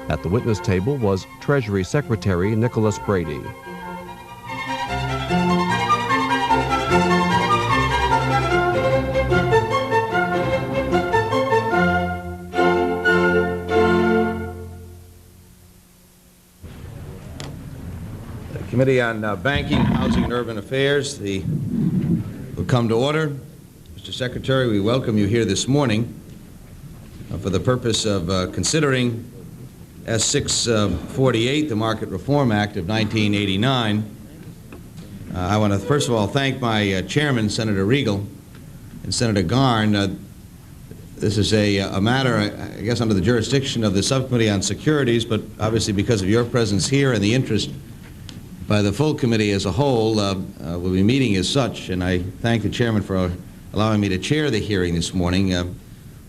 At the witness table was Treasury Secretary Nicholas Brady. Committee on Banking, Housing, and Urban Affairs, will come to order. Mr. Secretary, we welcome you here this morning for the purpose of considering S-648, the Market Reform Act of 1989. I want to first of all thank my chairman, Senator Regal, and Senator Garn. This is a matter, I guess, under the jurisdiction of the Subcommittee on Securities, but obviously because of your presence here and the interest by the full committee as a whole, will be meeting as such, and I thank the chairman for allowing me to chair the hearing this morning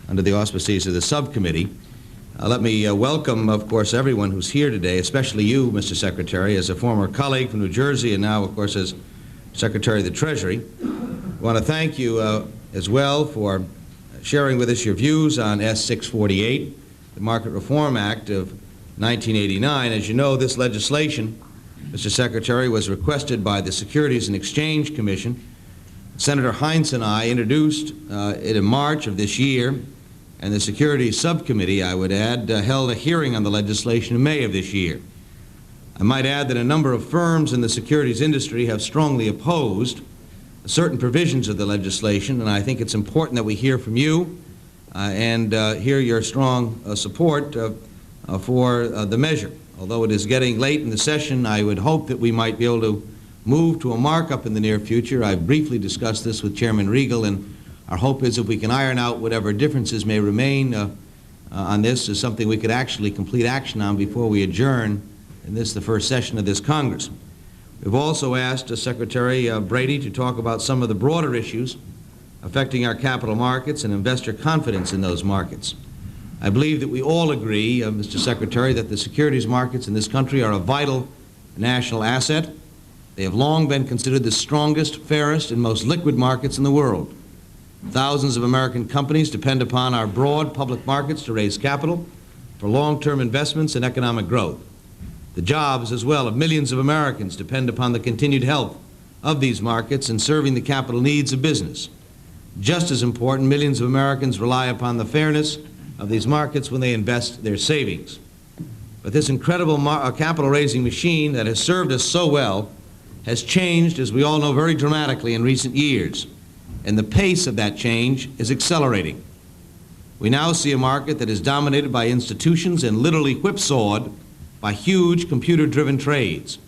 under the auspices of the subcommittee. Let me welcome, of course, everyone who's here today, especially you, Mr. Secretary, as a former colleague from New Jersey and now, of course, as Secretary of the Treasury. I want to thank you as well for sharing with us your views on S-648, the Market Reform Act of 1989. As you know, this legislation, Mr. Secretary, was requested by the Securities and Exchange Commission. Senator Heinz and I introduced it in March of this year, and the Securities Subcommittee, I would add, held a hearing on the legislation in May of this year. I might add that a number of firms in the securities industry have strongly opposed certain provisions of the legislation, and I think it's important that we hear from you and hear your strong support for the measure. Although it is getting late in the session, I would hope that we might be able to move to a markup in the near future. I've briefly discussed this with Chairman Regal, and our hope is if we can iron out whatever differences may remain on this is something we could actually complete action on before we adjourn in the first session of this Congress. We've also asked Secretary Brady to talk about some of the broader issues affecting our capital markets and investor confidence in those markets. I believe that we all agree, Mr. Secretary, that the securities markets in this country are a vital national asset. They have long been considered the strongest, fairest, and most liquid markets in the world. Thousands of American companies depend upon our broad public markets to raise capital for long-term investments and economic growth. The jobs, as well, of millions of Americans depend upon the continued health of these markets and serving the capital needs of business. Just as important, millions of Americans rely upon the fairness of these markets when they invest their savings. But this incredible capital-raising machine that has served us so well has changed, as we all know, very dramatically in recent years, and the pace of that change is accelerating. We now see a market that is dominated by institutions and literally whipsawed by huge computer-driven trades.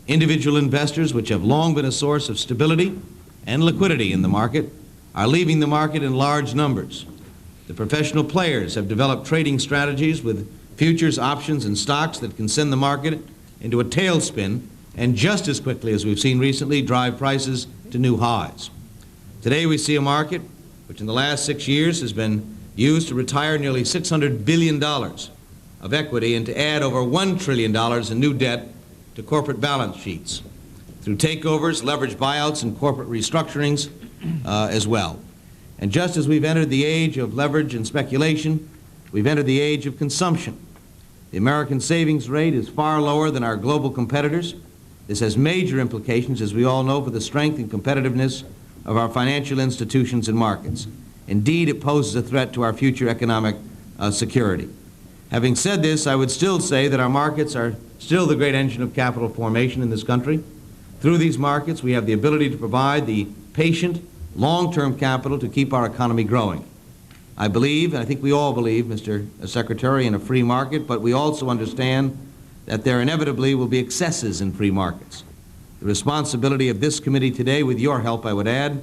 Individual investors, which have long been a source of stability and liquidity in the market, are leaving the market in large numbers. The professional players have developed trading strategies with futures, options, and stocks that can send the market into a tailspin and just as quickly as we've seen recently drive prices to new highs. Today we see a market which in the last 6 years has been used to retire nearly $600 billion of equity and to add over $1 trillion in new debt to corporate balance sheets through takeovers, leveraged buyouts, and corporate restructurings as well. And just as we've entered the age of leverage and speculation, we've entered the age of consumption. The American savings rate is far lower than our global competitors. This has major implications, as we all know, for the strength and competitiveness of our financial institutions and markets. Indeed, it poses a threat to our future economic security. Having said this, I would still say that our markets are still the great engine of capital formation in this country. Through these markets, we have the ability to provide the patient, long-term capital to keep our economy growing. I believe, and I think we all believe, Mr. Secretary, in a free market, but we also understand that there inevitably will be excesses in free markets. The responsibility of this committee today, with your help, I would add,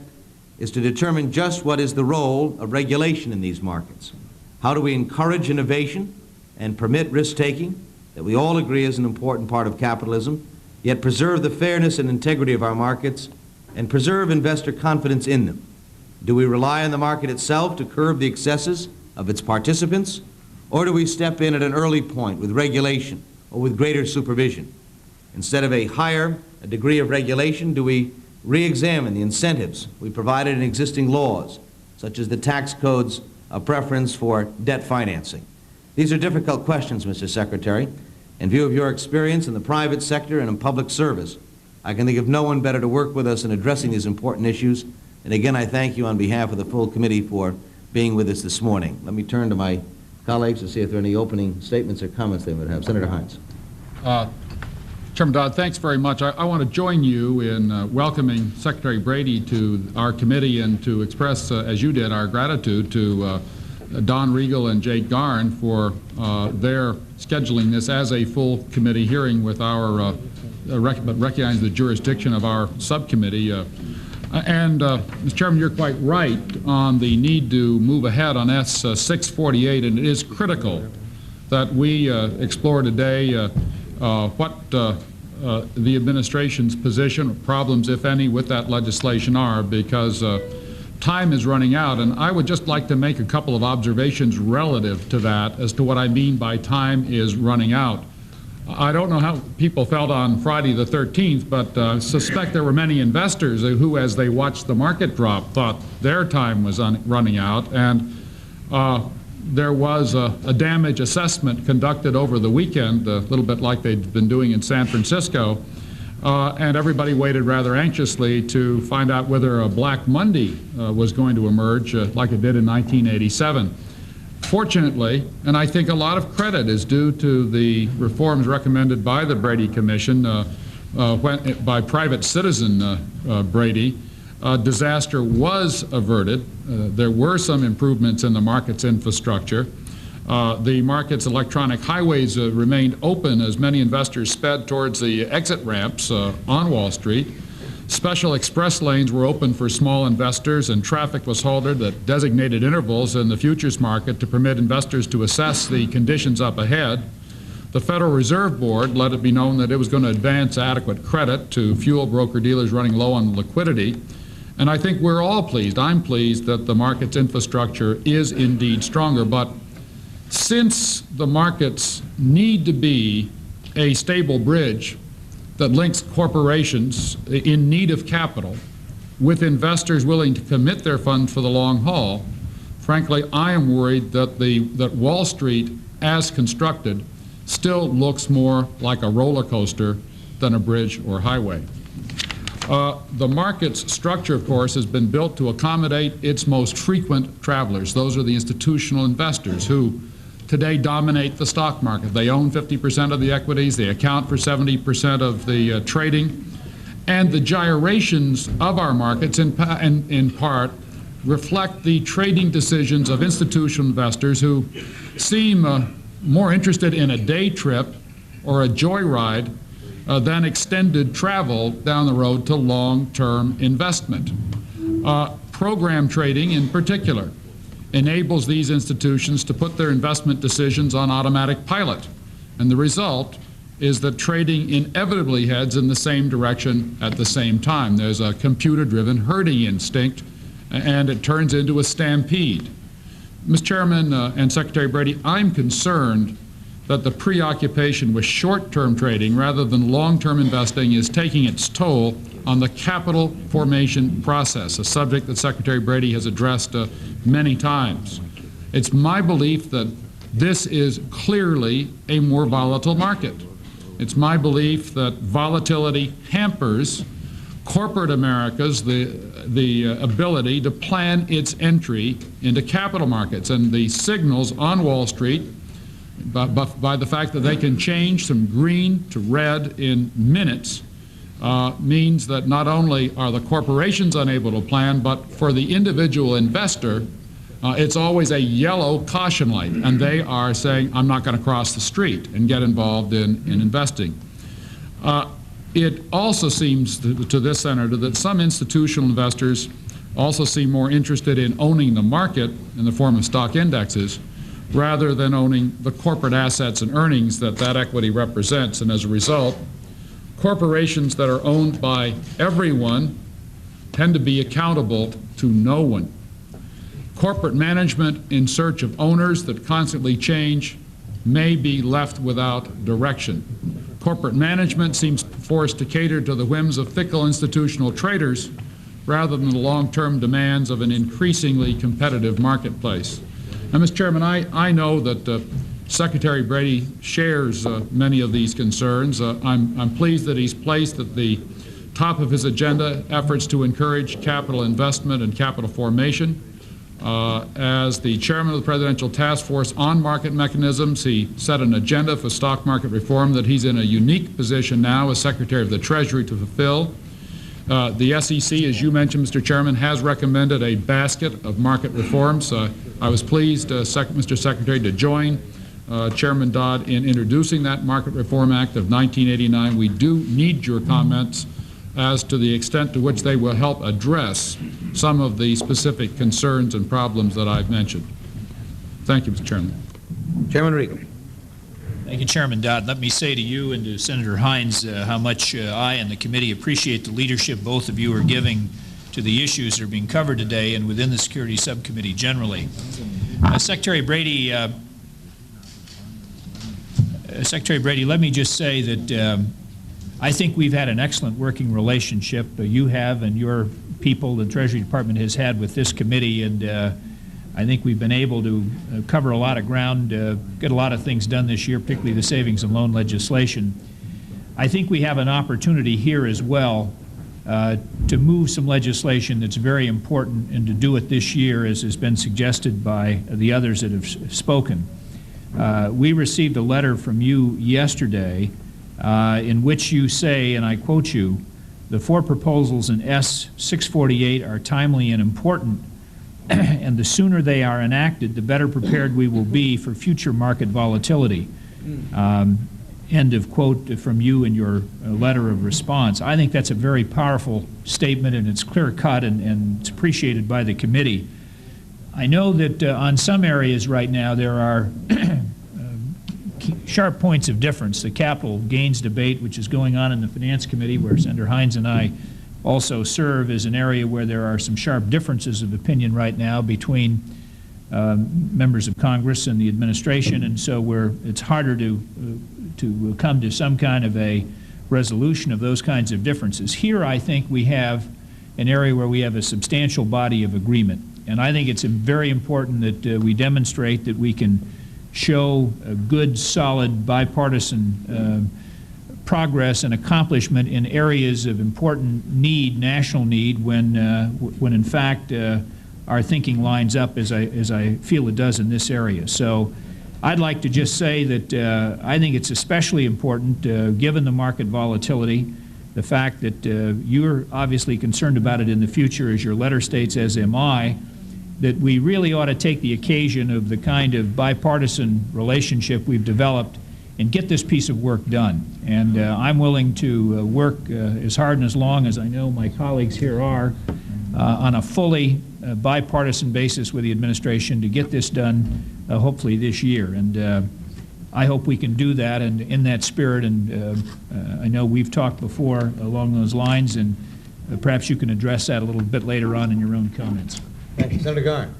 is to determine just what is the role of regulation in these markets. How do we encourage innovation and permit risk-taking that we all agree is an important part of capitalism, yet preserve the fairness and integrity of our markets and preserve investor confidence in them? Do we rely on the market itself to curb the excesses of its participants, or do we step in at an early point with regulation or with greater supervision? Instead of a higher degree of regulation, do we re-examine the incentives we provided in existing laws, such as the tax code's preference for debt financing? These are difficult questions, Mr. Secretary. In view of your experience in the private sector and in public service, I can think of no one better to work with us in addressing these important issues. And again, I thank you on behalf of the full committee for being with us this morning. Let me turn to my colleagues to see if there are any opening statements or comments they would have. Senator Hines. Chairman Dodd, thanks very much. I want to join you in welcoming Secretary Brady to our committee and to express, as you did, our gratitude to Don Regal and Jake Garn for their scheduling this as a full committee hearing with our recognize the jurisdiction of our subcommittee. Mr. Chairman, you're quite right on the need to move ahead on S-648, and it is critical that we explore today what the administration's position, problems, if any, with that legislation are, because time is running out. And I would just like to make a couple of observations relative to that as to what I mean by time is running out. I don't know how people felt on Friday the 13th, but I suspect there were many investors who, as they watched the market drop, thought their time was running out. And there was a damage assessment conducted over the weekend, a little bit like they'd been doing in San Francisco, and everybody waited rather anxiously to find out whether a Black Monday was going to emerge like it did in 1987. Fortunately, and I think a lot of credit is due to the reforms recommended by the Brady Commission, by private citizen Brady, disaster was averted. There were some improvements in the market's infrastructure. The market's electronic highways remained open as many investors sped towards the exit ramps on Wall Street. Special express lanes were open for small investors, and traffic was halted at designated intervals in the futures market to permit investors to assess the conditions up ahead. The Federal Reserve Board let it be known that it was going to advance adequate credit to fuel broker-dealers running low on liquidity. And I think we're all pleased, I'm pleased, that the market's infrastructure is indeed stronger. But since the markets need to be a stable bridge that links corporations in need of capital with investors willing to commit their funds for the long haul, frankly, I am worried that Wall Street, as constructed, still looks more like a roller coaster than a bridge or highway. The market's structure, of course, has been built to accommodate its most frequent travelers. Those are the institutional investors who today dominate the stock market. They own 50% of the equities. They account for 70% of the trading. And the gyrations of our markets, in part, reflect the trading decisions of institutional investors who seem more interested in a day trip or a joyride than extended travel down the road to long-term investment. Program trading, in particular, enables these institutions to put their investment decisions on automatic pilot. And the result is that trading inevitably heads in the same direction at the same time. There's a computer-driven herding instinct, and it turns into a stampede. Mr. Chairman and Secretary Brady, I'm concerned that the preoccupation with short-term trading rather than long-term investing is taking its toll on the capital formation process, a subject that Secretary Brady has addressed many times. It's my belief that this is clearly a more volatile market. It's my belief that volatility hampers corporate America's the ability to plan its entry into capital markets, and the signals on Wall Street by the fact that they can change from green to red in minutes means that not only are the corporations unable to plan, but for the individual investor, it's always a yellow caution light, and they are saying, I'm not going to cross the street and get involved in investing. It also seems to this senator that some institutional investors also seem more interested in owning the market in the form of stock indexes rather than owning the corporate assets and earnings that equity represents. And as a result, corporations that are owned by everyone tend to be accountable to no one. Corporate management in search of owners that constantly change may be left without direction. Corporate management seems forced to cater to the whims of fickle institutional traders rather than the long-term demands of an increasingly competitive marketplace. And, Mr. Chairman, I know that Secretary Brady shares many of these concerns. I'm pleased that he's placed at the top of his agenda efforts to encourage capital investment and capital formation. As the chairman of the Presidential Task Force on Market Mechanisms, he set an agenda for stock market reform that he's in a unique position now as Secretary of the Treasury to fulfill. The SEC, as you mentioned, Mr. Chairman, has recommended a basket of market reforms. I was pleased, Mr. Secretary, to join Chairman Dodd in introducing that Market Reform Act of 1989. We do need your comments as to the extent to which they will help address some of the specific concerns and problems that I've mentioned. Thank you, Mr. Chairman. Chairman Regal. Thank you, Chairman Dodd. Let me say to you and to Senator Hines how much I and the committee appreciate the leadership both of you are giving to the issues that are being covered today and within the Security Subcommittee generally. Secretary Brady, let me just say that I think we've had an excellent working relationship. You have and your people, the Treasury Department has had with this committee, and I think we've been able to cover a lot of ground, get a lot of things done this year, particularly the savings and loan legislation. I think we have an opportunity here as well to move some legislation that's very important and to do it this year, as has been suggested by the others that have spoken. We received a letter from you yesterday in which you say, and I quote you, "The four proposals in S-648 are timely and important, and the sooner they are enacted, the better prepared we will be for future market volatility." End of quote from you in your letter of response. I think that's a very powerful statement, and it's clear-cut, and it's appreciated by the committee. I know that on some areas right now there are sharp points of difference. The capital gains debate, which is going on in the Finance Committee, where Senator Hines and I also serve, is an area where there are some sharp differences of opinion right now between members of Congress and the administration, and so it's harder to come to some kind of a resolution of those kinds of differences. Here, I think we have an area where we have a substantial body of agreement, and I think it's very important that we demonstrate that we can show a good, solid, bipartisan progress and accomplishment in areas of important need, national need, when in fact our thinking lines up as I feel it does in this area. So I'd like to just say that I think it's especially important, given the market volatility, the fact that you're obviously concerned about it in the future, as your letter states, as am I, that we really ought to take the occasion of the kind of bipartisan relationship we've developed and get this piece of work done. And I'm willing to work as hard and as long as I know my colleagues here are on a fully bipartisan basis with the administration to get this done hopefully this year. And I hope we can do that, and in that spirit, and I know we've talked before along those lines, and perhaps you can address that a little bit later on in your own comments. Thank you. Senator Garn.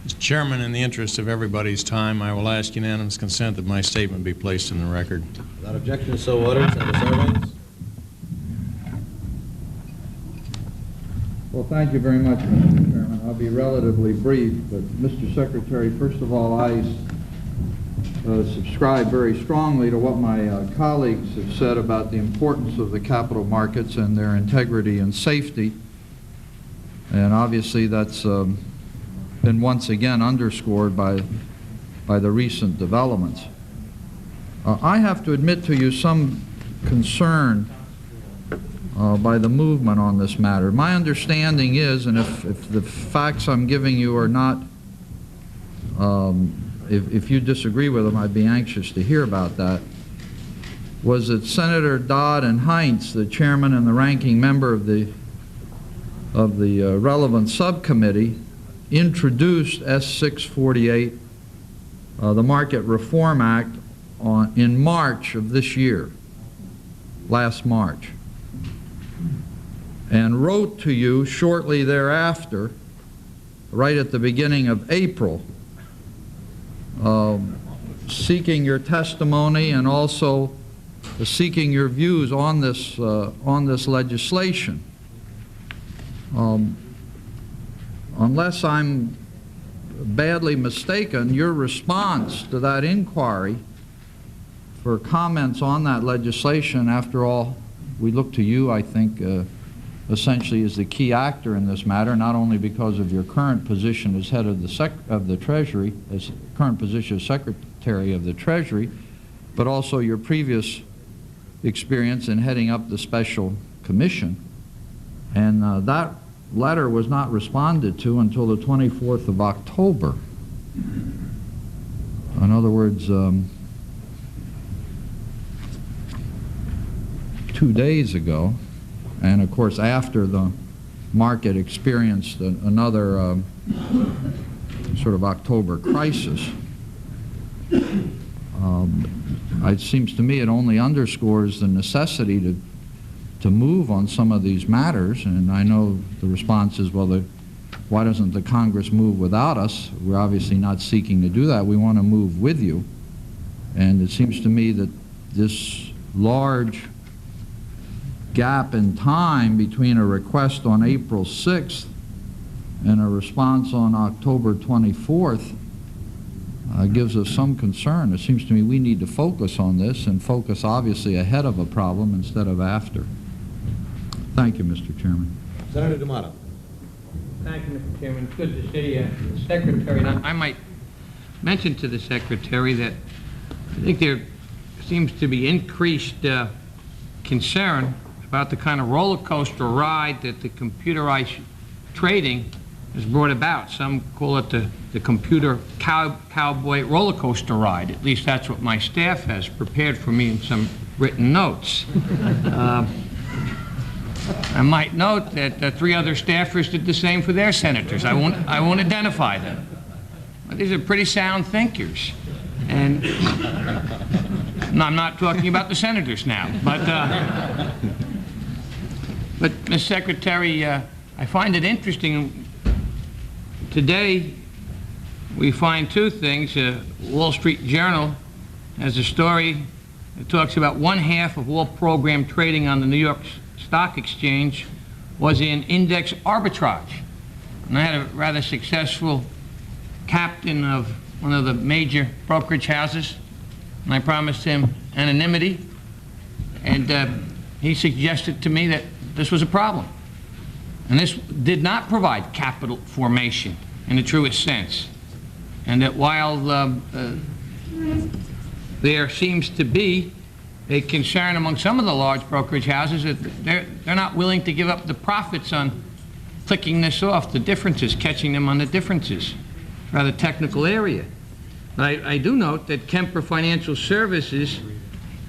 Mr. Chairman, in the interest of everybody's time, I will ask unanimous consent that my statement be placed in the record. Without objection, so ordered. Senator Sarbanes. Well, thank you very much, Mr. Chairman. I'll be relatively brief, but Mr. Secretary, first of all, I subscribe very strongly to what my colleagues have said about the importance of the capital markets and their integrity and safety. And obviously that's been once again underscored by the recent developments. I have to admit to you some concern by the movement on this matter. My understanding is, and if the facts I'm giving you are not, if you disagree with them, I'd be anxious to hear about that, was that Senator Dodd and Hines, the chairman and the ranking member of the relevant subcommittee, introduced S-648, the Market Reform Act, in March of this year, last March, and wrote to you shortly thereafter, right at the beginning of April, seeking your testimony and also seeking your views on this legislation. Unless I'm badly mistaken, your response to that inquiry for comments on that legislation, after all, we look to you, I think, essentially as the key actor in this matter, not only because of your current position as head of the Treasury, as current position as Secretary of the Treasury, but also your previous experience in heading up the Special Commission. And that letter was not responded to until the 24th of October. In other words, 2 days ago, and of course after the market experienced another sort of October crisis. It seems to me it only underscores the necessity to move on some of these matters, and I know the response is, well, why doesn't the Congress move without us? We're obviously not seeking to do that. We want to move with you. And it seems to me that this large gap in time between a request on April 6th and a response on October 24th gives us some concern. It seems to me we need to focus on this and focus obviously ahead of a problem instead of after. Thank you, Mr. Chairman. Senator D'Amato. Thank you, Mr. Chairman. It's good to see the Secretary. And I might mention to the Secretary that I think there seems to be increased concern about the kind of roller coaster ride that the computerized trading has brought about. Some call it the computer cowboy roller coaster ride. At least that's what my staff has prepared for me in some written notes. I might note that 3 other staffers did the same for their senators. I won't identify them. But these are pretty sound thinkers. And no, I'm not talking about the senators now. But Ms. Secretary, I find it interesting. Today, we find 2 things. Wall Street Journal has a story that talks about 1/2 of all program trading on the New York Stock Exchange was in index arbitrage. And I had a rather successful captain of one of the major brokerage houses, and I promised him anonymity, and he suggested to me that this was a problem. And this did not provide capital formation in the truest sense. And that while there seems to be a concern among some of the large brokerage houses that they're not willing to give up the profits on clicking this off, the differences, catching them on the differences. Rather technical area. But I do note that Kemper Financial Services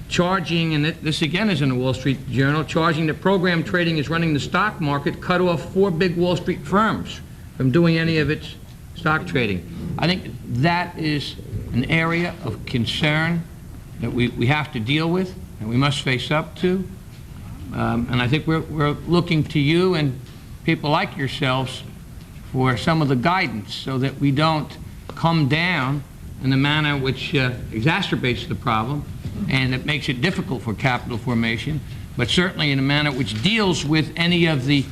charging, and this again is in the Wall Street Journal, charging that program trading is running the stock market, cut off 4 big Wall Street firms from doing any of its stock trading. I think that is an area of concern that we have to deal with and we must face up to. And I think we're looking to you and people like yourselves for some of the guidance so that we don't come down in a manner which exacerbates the problem and it makes it difficult for capital formation, but certainly in a manner which deals with any of the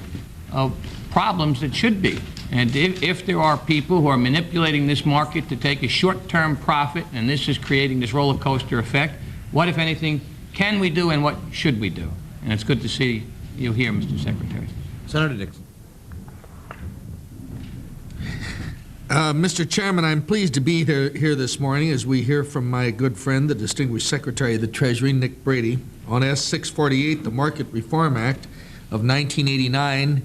problems that should be. And if there are people who are manipulating this market to take a short-term profit, and this is creating this roller coaster effect, what, if anything, can we do and what should we do? And it's good to see you here, Mr. Secretary. Senator Dixon. Mr. Chairman, I'm pleased to be here this morning as we hear from my good friend, the distinguished Secretary of the Treasury, Nick Brady, on S-648, the Market Reform Act of 1989,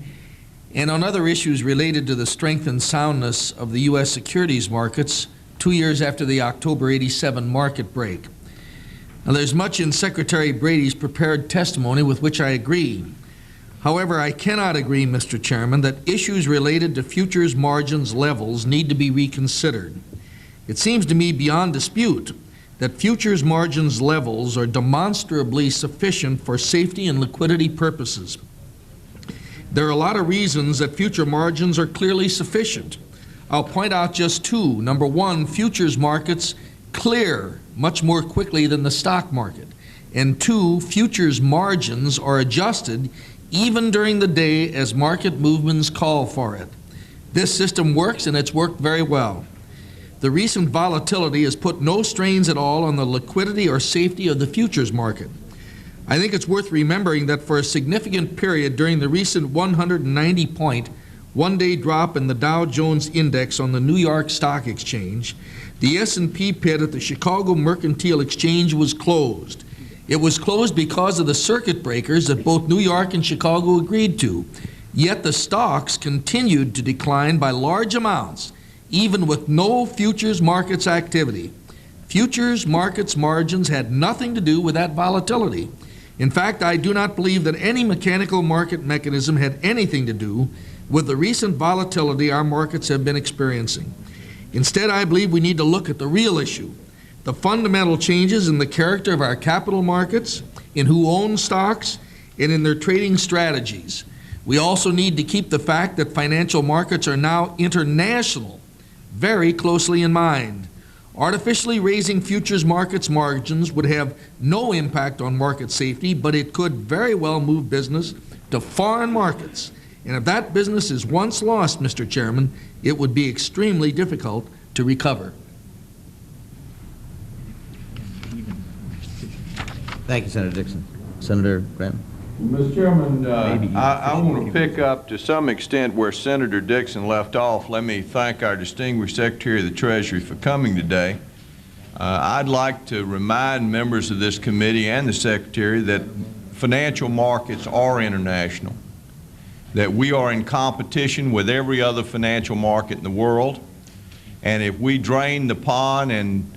and on other issues related to the strength and soundness of the U.S. securities markets 2 years after the October '87 market break. Now, there's much in Secretary Brady's prepared testimony with which I agree. However, I cannot agree, Mr. Chairman, that issues related to futures margins levels need to be reconsidered. It seems to me beyond dispute that futures margins levels are demonstrably sufficient for safety and liquidity purposes. There are a lot of reasons that future margins are clearly sufficient. I'll point out just 2. Number 1, futures markets clear much more quickly than the stock market. And 2, futures margins are adjusted even during the day as market movements call for it. This system works, and it's worked very well. The recent volatility has put no strains at all on the liquidity or safety of the futures market. I think it's worth remembering that for a significant period during the recent 190-point one-day drop in the Dow Jones Index on the New York Stock Exchange, the S&P pit at the Chicago Mercantile Exchange was closed. It was closed because of the circuit breakers that both New York and Chicago agreed to. Yet the stocks continued to decline by large amounts, even with no futures markets activity. Futures markets margins had nothing to do with that volatility. In fact, I do not believe that any mechanical market mechanism had anything to do with the recent volatility our markets have been experiencing. Instead, I believe we need to look at the real issue, the fundamental changes in the character of our capital markets, in who owns stocks, and in their trading strategies. We also need to keep the fact that financial markets are now international very closely in mind. Artificially raising futures markets margins would have no impact on market safety, but it could very well move business to foreign markets. And if that business is once lost, Mr. Chairman, it would be extremely difficult to recover. Thank you, Senator Dixon. Senator Granton. Mr. Chairman, I want to pick up to some extent where Senator Dixon left off. Let me thank our distinguished Secretary of the Treasury for coming today. I'd like to remind members of this committee and the Secretary that financial markets are international, that we are in competition with every other financial market in the world, and if we drain the pond and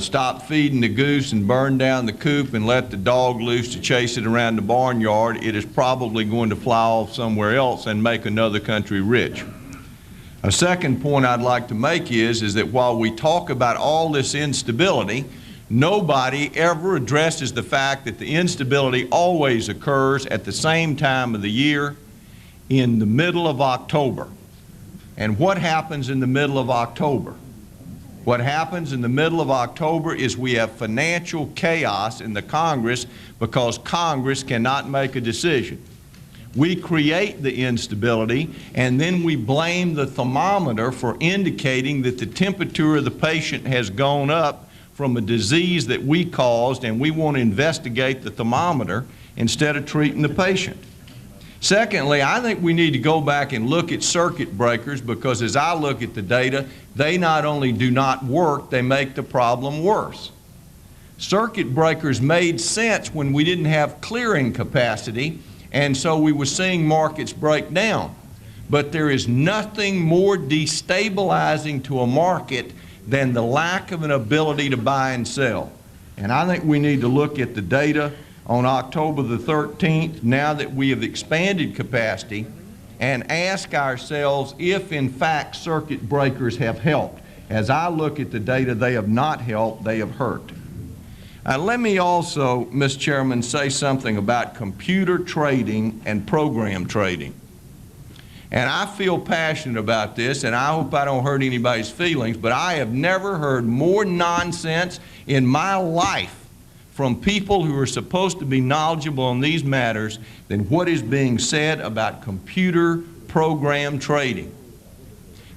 stop feeding the goose and burn down the coop and let the dog loose to chase it around the barnyard, it is probably going to fly off somewhere else and make another country rich. A second point I'd like to make is that while we talk about all this instability, nobody ever addresses the fact that the instability always occurs at the same time of the year, in the middle of October. And what happens in the middle of October? What happens in the middle of October is we have financial chaos in the Congress because Congress cannot make a decision. We create the instability, and then we blame the thermometer for indicating that the temperature of the patient has gone up from a disease that we caused, and we want to investigate the thermometer instead of treating the patient. Secondly, I think we need to go back and look at circuit breakers, because as I look at the data, they not only do not work, they make the problem worse. Circuit breakers made sense when we didn't have clearing capacity, and so we were seeing markets break down. But there is nothing more destabilizing to a market than the lack of an ability to buy and sell. And I think we need to look at the data on October the 13th, now that we have expanded capacity, and ask ourselves if in fact circuit breakers have helped. As I look at the data, they have not helped, they have hurt. Let me also, Mr. Chairman, say something about computer trading and program trading. And I feel passionate about this, and I hope I don't hurt anybody's feelings, but I have never heard more nonsense in my life from people who are supposed to be knowledgeable on these matters than what is being said about computer program trading.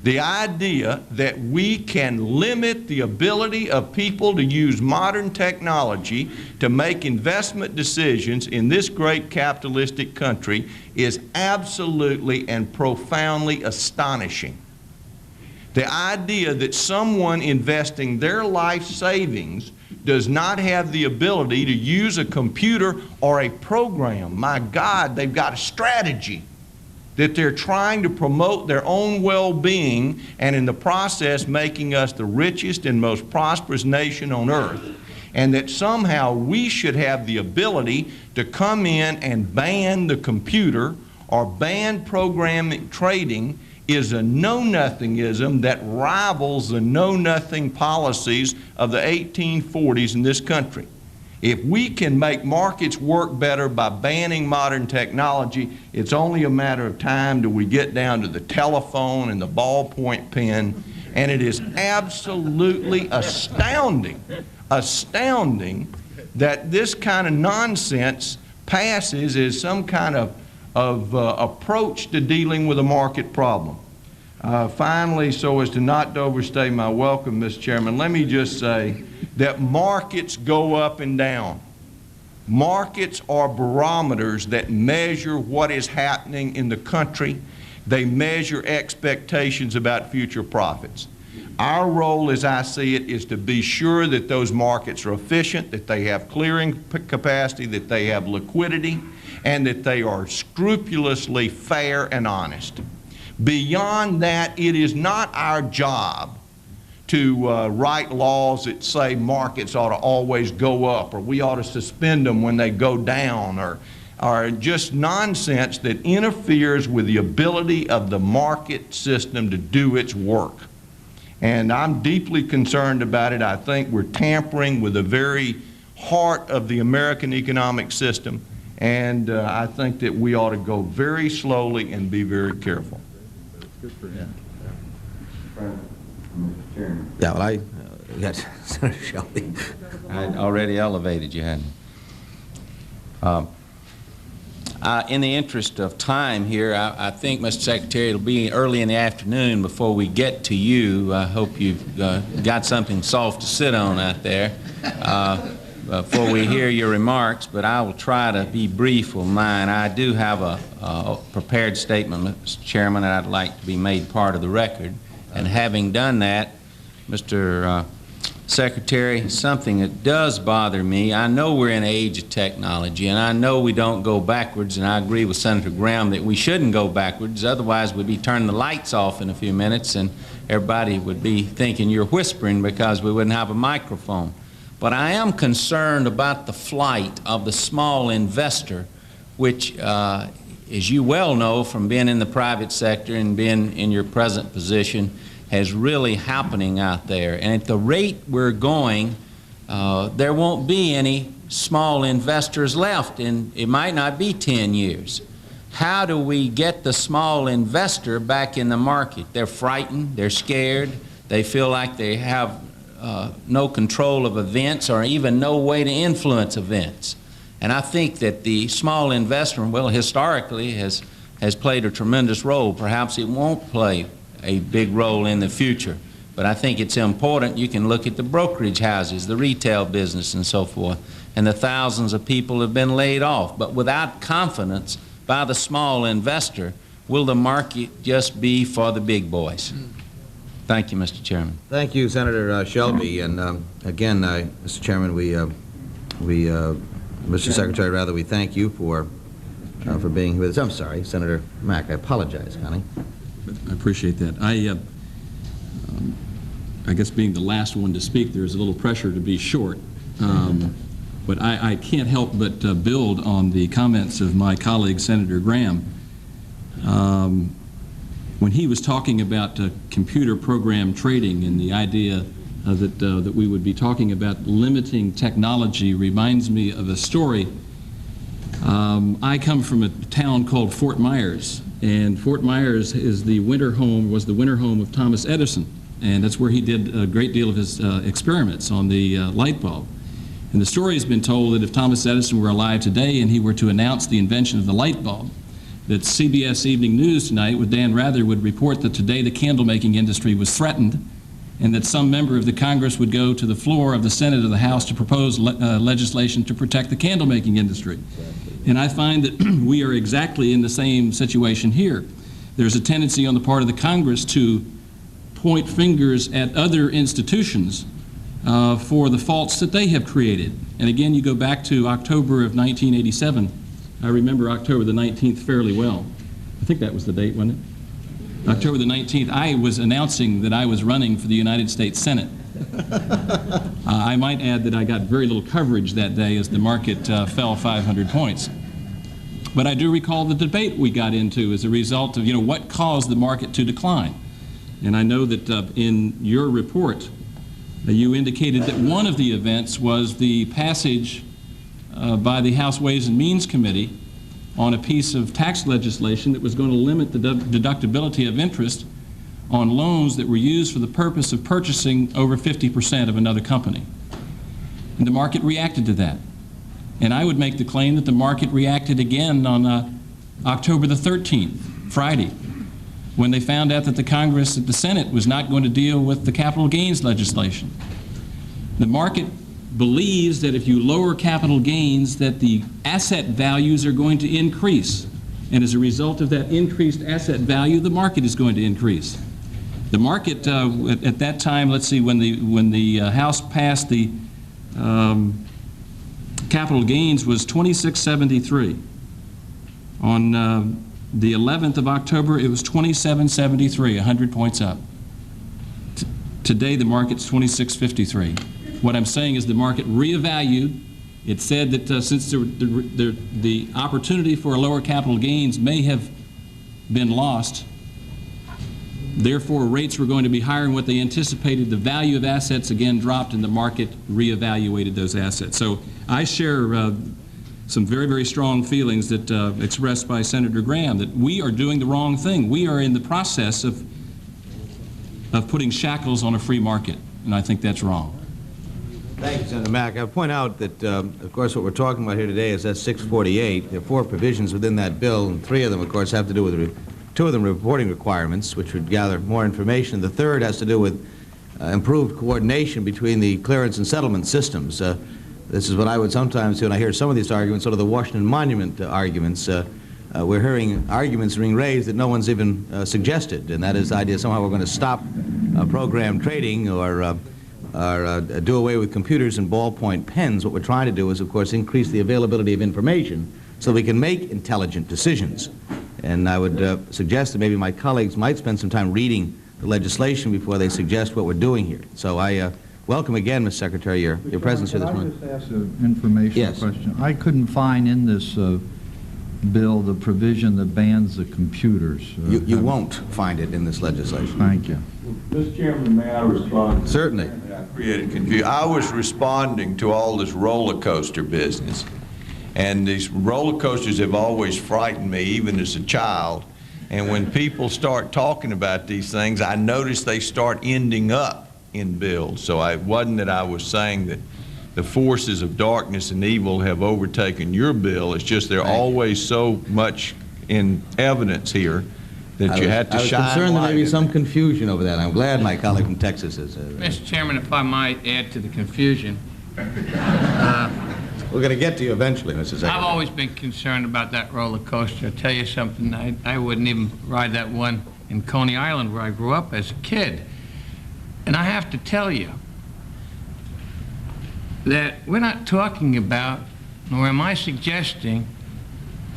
The idea that we can limit the ability of people to use modern technology to make investment decisions in this great capitalistic country is absolutely and profoundly astonishing. The idea that someone investing their life savings does not have the ability to use a computer or a program. My God, they've got a strategy that they're trying to promote their own well-being, and in the process making us the richest and most prosperous nation on earth, and that somehow we should have the ability to come in and ban the computer or ban programming trading is a know-nothingism that rivals the know-nothing policies of the 1840s in this country. If we can make markets work better by banning modern technology, it's only a matter of time till we get down to the telephone and the ballpoint pen, and it is absolutely astounding that this kind of nonsense passes as some kind of approach to dealing with a market problem. Finally, so as to not overstay my welcome, Mr. Chairman, let me just say that markets go up and down. Markets are barometers that measure what is happening in the country. They measure expectations about future profits. Our role, as I see it, is to be sure that those markets are efficient, that they have clearing capacity, that they have liquidity, and that they are scrupulously fair and honest. Beyond that, it is not our job to write laws that say markets ought to always go up, or we ought to suspend them when they go down, or just nonsense that interferes with the ability of the market system to do its work. And I'm deeply concerned about it. I think we're tampering with the very heart of the American economic system, and I think that we ought to go very slowly and be very careful. Yeah, well, I got Senator Shelby. I'd already elevated you, hadn't I? In the interest of time here, I think, Mr. Secretary, it'll be early in the afternoon before we get to you. I hope you've got something soft to sit on out there before we hear your remarks, but I will try to be brief with mine. I do have a prepared statement, Mr. Chairman, that I'd like to be made part of the record. And having done that, Mr. Secretary, something that does bother me, I know we're in an age of technology, and I know we don't go backwards, and I agree with Senator Graham that we shouldn't go backwards, otherwise we'd be turning the lights off in a few minutes and everybody would be thinking you're whispering because we wouldn't have a microphone. But I am concerned about the flight of the small investor, which, as you well know from being in the private sector and being in your present position, is really happening out there. And at the rate we're going, there won't be any small investors left, and it might not be 10 years. How do we get the small investor back in the market? They're frightened, they're scared, they feel like they have no control of events or even no way to influence events. And I think that the small investor, well, historically has played a tremendous role. Perhaps it won't play a big role in the future, but I think it's important. You can look at the brokerage houses, the retail business and so forth, and the thousands of people have been laid off. But without confidence by the small investor, will the market just be for the big boys? Thank you, Mr. Chairman. Thank you, Senator Shelby. And again, Mr. Chairman, Mr. Secretary, rather, we thank you for being with us. I'm sorry, Senator Mack. I apologize, Connie. I appreciate that. I guess being the last one to speak, there's a little pressure to be short. But I can't help but build on the comments of my colleague, Senator Graham. When he was talking about computer program trading and the idea that we would be talking about limiting technology reminds me of a story. I come from a town called Fort Myers, and Fort Myers was the winter home of Thomas Edison, and that's where he did a great deal of his experiments on the light bulb. And the story has been told that if Thomas Edison were alive today and he were to announce the invention of the light bulb, that CBS Evening News tonight with Dan Rather would report that today the candle-making industry was threatened, and that some member of the Congress would go to the floor of the Senate or the House to propose legislation to protect the candle-making industry. And I find that we are exactly in the same situation here. There's a tendency on the part of the Congress to point fingers at other institutions for the faults that they have created. And again, you go back to October of 1987. I remember October the 19th fairly well. I think that was the date, wasn't it? October the 19th, I was announcing that I was running for the United States Senate. I might add that I got very little coverage that day as the market fell 500 points. But I do recall the debate we got into as a result of, what caused the market to decline. And I know that in your report, you indicated that one of the events was the passage by the House Ways and Means Committee on a piece of tax legislation that was going to limit the deductibility of interest on loans that were used for the purpose of purchasing over 50% of another company. And the market reacted to that. And I would make the claim that the market reacted again on October the 13th, Friday. when they found out that the Congress, that the Senate was not going to deal with the capital gains legislation. The market believes that if you lower capital gains, that the asset values are going to increase. And as a result of that increased asset value, the market is going to increase. The market at that time, let's see, when the House passed the capital gains was 2673. On the 11th of October, it was 2773, 100 points up. Today, the market's 2653. What I'm saying is the market reevaluated. It said that since the opportunity for lower capital gains may have been lost, therefore rates were going to be higher than what they anticipated. The value of assets again dropped and the market reevaluated those assets. So I share some very, very strong feelings that expressed by Senator Graham, that we are doing the wrong thing. We are in the process of putting shackles on a free market, and I think that's wrong. Thank you, Senator Mack. I'll point out that, of course, what we're talking about here today is S648. There are 4 provisions within that bill, and 3 of them, of course, have to do with 2 of them reporting requirements, which would gather more information. The 3rd has to do with improved coordination between the clearance and settlement systems. This is what I would sometimes do when I hear some of these arguments, sort of the Washington Monument arguments. We're hearing arguments being raised that no one's even suggested, and that is the idea somehow we're going to stop program trading or do away with computers and ballpoint pens. What we're trying to do is, of course, increase the availability of information so we can make intelligent decisions. And I would suggest that maybe my colleagues might spend some time reading the legislation before they suggest what we're doing here. So I welcome again, Mr. Secretary, your presence here this morning. Could I just ask an informational question? I couldn't find in this bill the provision that bans the computers. You won't find it in this legislation. Thank you. Mr. Chairman, may I respond? Certainly. Created confusion. I was responding to all this roller coaster business, and these roller coasters have always frightened me, even as a child. And when people start talking about these things, I notice they start ending up in bills. So it wasn't that I was saying that the forces of darkness and evil have overtaken your bill. It's just they're always so much in evidence here that you had to shine light. I was concerned there may be some confusion over that. I'm glad my colleague from Texas is. Mr. Chairman, if I might add to the confusion. We're going to get to you eventually, Mr. Secretary. I've always been concerned about that roller coaster. I'll tell you something, I wouldn't even ride that one in Coney Island where I grew up as a kid. And I have to tell you that we're not talking about, nor am I suggesting,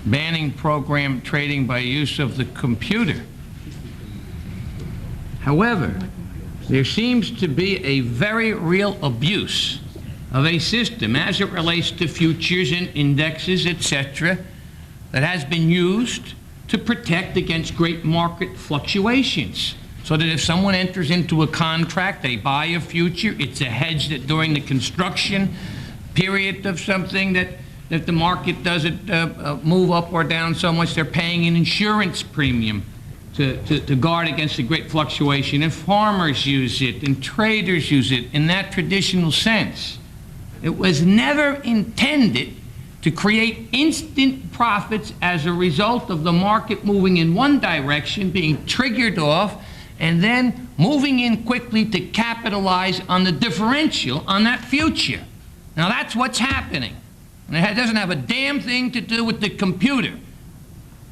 banning program trading by use of the computer. However, there seems to be a very real abuse of a system as it relates to futures and indexes, etc., that has been used to protect against great market fluctuations. So that if someone enters into a contract, they buy a future, it's a hedge that during the construction period of something that the market doesn't move up or down so much, they're paying an insurance premium to guard against the great fluctuation. And farmers use it, and traders use it in that traditional sense. It was never intended to create instant profits as a result of the market moving in one direction, being triggered off, and then moving in quickly to capitalize on the differential on that future. Now that's what's happening. And it doesn't have a damn thing to do with the computer.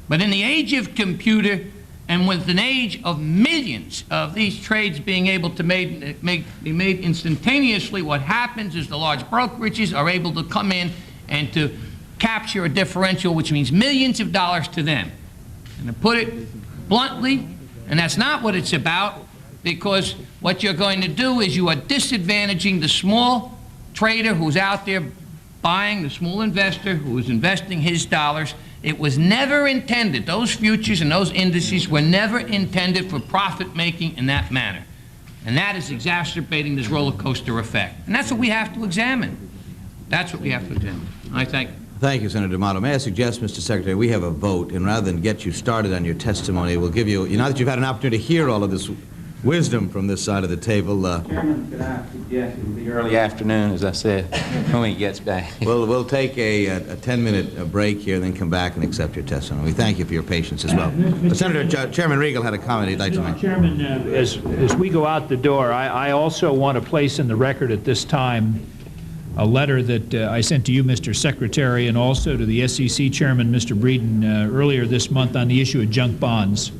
But in the age of computer, and with an age of millions of these trades being able to be made instantaneously, what happens is the large brokerages are able to come in and to capture a differential, which means millions of dollars to them. And to put it bluntly, and that's not what it's about, because what you're going to do is you are disadvantaging the small trader who's out there buying, the small investor who is investing his dollars. It was never intended, those futures and those indices were never intended for profit making in that manner. And that is exacerbating this roller coaster effect. And that's what we have to examine. That's what we have to examine. I thank you. Thank you, Senator D'Amato. May I suggest, Mr. Secretary, we have a vote, and rather than get you started on your testimony, we'll give you, now that you've had an opportunity to hear all of this wisdom from this side of the table. Chairman, could I suggest it would be early afternoon, as I said, when he gets back? We'll take a 10-minute break here, then come back and accept your testimony. We thank you for your patience as well. Chairman Regal had a comment he'd like to make. Chairman, as we go out the door, I also want to place in the record at this time a letter that I sent to you, Mr. Secretary, and also to the SEC Chairman, Mr. Breeden, earlier this month on the issue of junk bonds.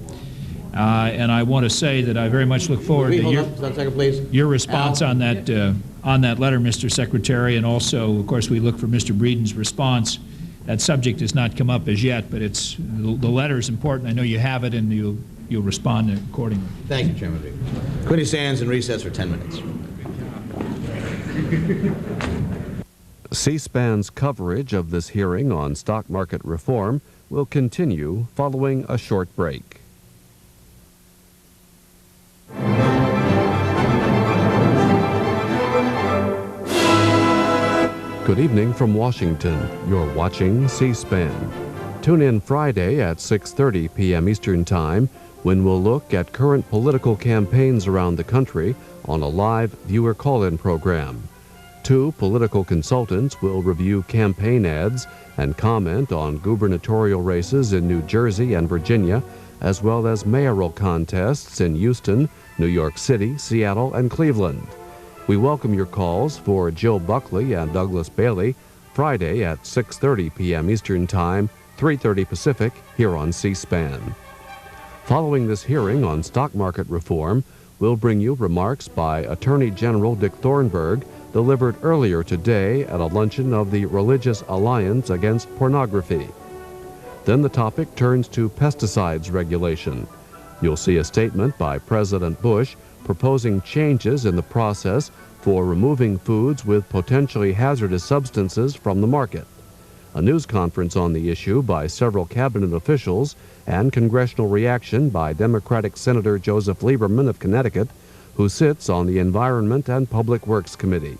And I want to say that I very much look forward to your response on that letter, Mr. Secretary, and also, of course, we look for Mr. Breeden's response. That subject has not come up as yet, but the letter is important. I know you have it, and you'll respond accordingly. Thank you, Chairman Regal. Committee stands in recess for 10 minutes. C-SPAN's coverage of this hearing on stock market reform will continue following a short break. Good evening from Washington. You're watching C-SPAN. Tune in Friday at 6:30 p.m. Eastern Time when we'll look at current political campaigns around the country on a live viewer call-in program. 2 political consultants will review campaign ads and comment on gubernatorial races in New Jersey and Virginia, as well as mayoral contests in Houston, New York City, Seattle, and Cleveland. We welcome your calls for Jill Buckley and Douglas Bailey Friday at 6:30 p.m. Eastern Time, 3:30 Pacific, here on C-SPAN. Following this hearing on stock market reform, we'll bring you remarks by Attorney General Dick Thornburgh delivered earlier today at a luncheon of the Religious Alliance Against Pornography. Then the topic turns to pesticides regulation. You'll see a statement by President Bush proposing changes in the process for removing foods with potentially hazardous substances from the market. A news conference on the issue by several cabinet officials and congressional reaction by Democratic Senator Joseph Lieberman of Connecticut, who sits on the Environment and Public Works Committee.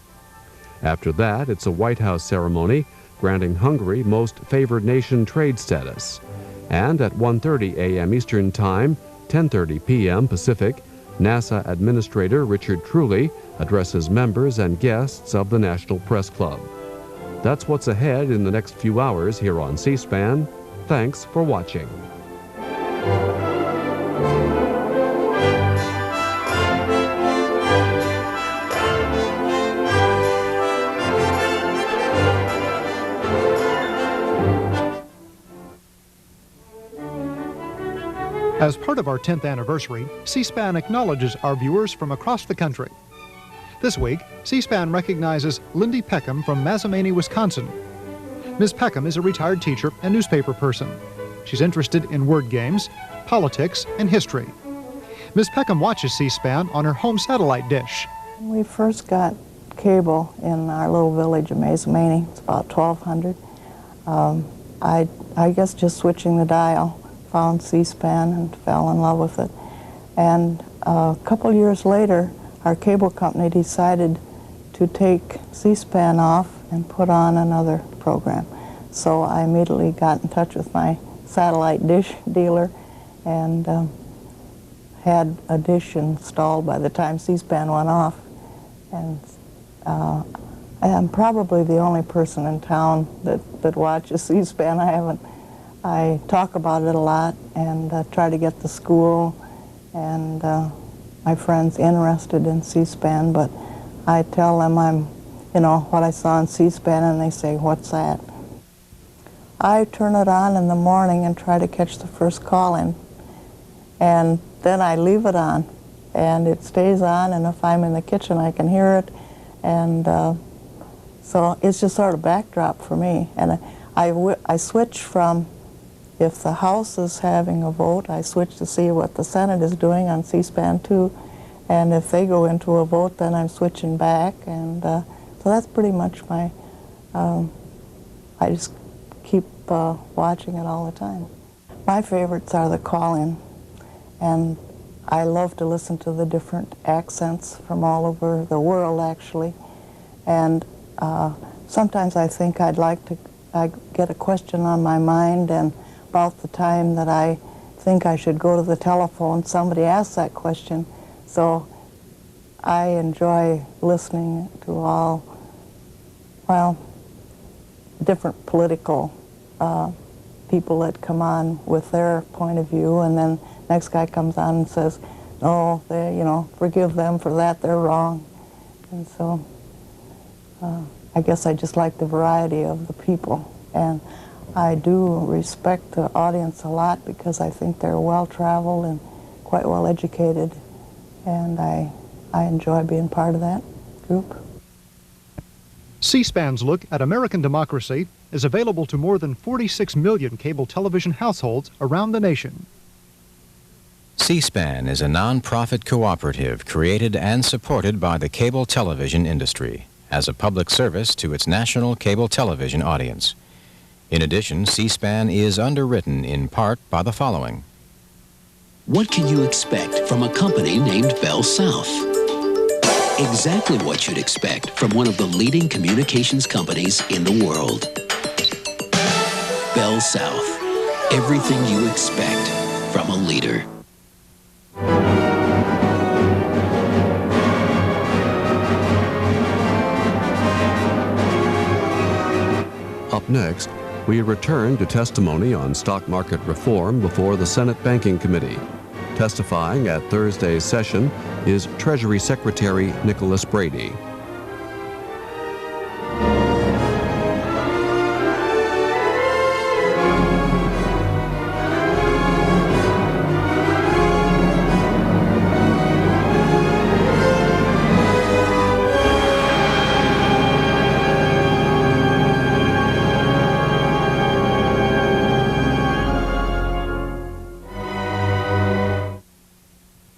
After that, it's a White House ceremony granting Hungary Most Favored Nation trade status. And at 1:30 a.m. Eastern Time, 10:30 p.m. Pacific, NASA Administrator Richard Truly addresses members and guests of the National Press Club. That's what's ahead in the next few hours here on C-SPAN. Thanks for watching. As part of our 10th anniversary, C-SPAN acknowledges our viewers from across the country. This week, C-SPAN recognizes Lindy Peckham from Mazomanie, Wisconsin. Ms. Peckham is a retired teacher and newspaper person. She's interested in word games, politics, and history. Ms. Peckham watches C-SPAN on her home satellite dish. We first got cable in our little village of Mazomanie. It's about 1,200. I guess just switching the dial, found C-SPAN and fell in love with it. And a couple years later, our cable company decided to take C-SPAN off and put on another program. So I immediately got in touch with my satellite dish dealer and had a dish installed by the time C-SPAN went off. And I am probably the only person in town that watches C-SPAN. I talk about it a lot and try to get the school and my friends interested in C-SPAN, but I tell them what I saw on C-SPAN, and they say, "What's that?" I turn it on in the morning and try to catch the first call in, and then I leave it on, and it stays on, and if I'm in the kitchen I can hear it, and so it's just sort of backdrop for me. And I switch from, if the House is having a vote, I switch to see what the Senate is doing on C-SPAN too, and if they go into a vote, then I'm switching back, and so that's pretty much my, I just keep watching it all the time. My favorites are the call-in, and I love to listen to the different accents from all over the world, actually, and sometimes I think I get a question on my mind, and about the time that I think I should go to the telephone, somebody asks that question, So I enjoy listening to all, well, different political people that come on with their point of view, and then next guy comes on and says, no, they, forgive them for that, they're wrong. And so I guess I just like the variety of the people. And I do respect the audience a lot because I think they're well-traveled and quite well-educated, and I enjoy being part of that group. C-SPAN's look at American democracy is available to more than 46 million cable television households around the nation. C-SPAN is a non-profit cooperative created and supported by the cable television industry as a public service to its national cable television audience. In addition, C-SPAN is underwritten in part by the following. What can you expect from a company named Bell South? Exactly what you'd expect from one of the leading communications companies in the world. Bell South. Everything you expect from a leader. Up next, we return to testimony on stock market reform before the Senate Banking Committee. Testifying at Thursday's session is Treasury Secretary Nicholas Brady.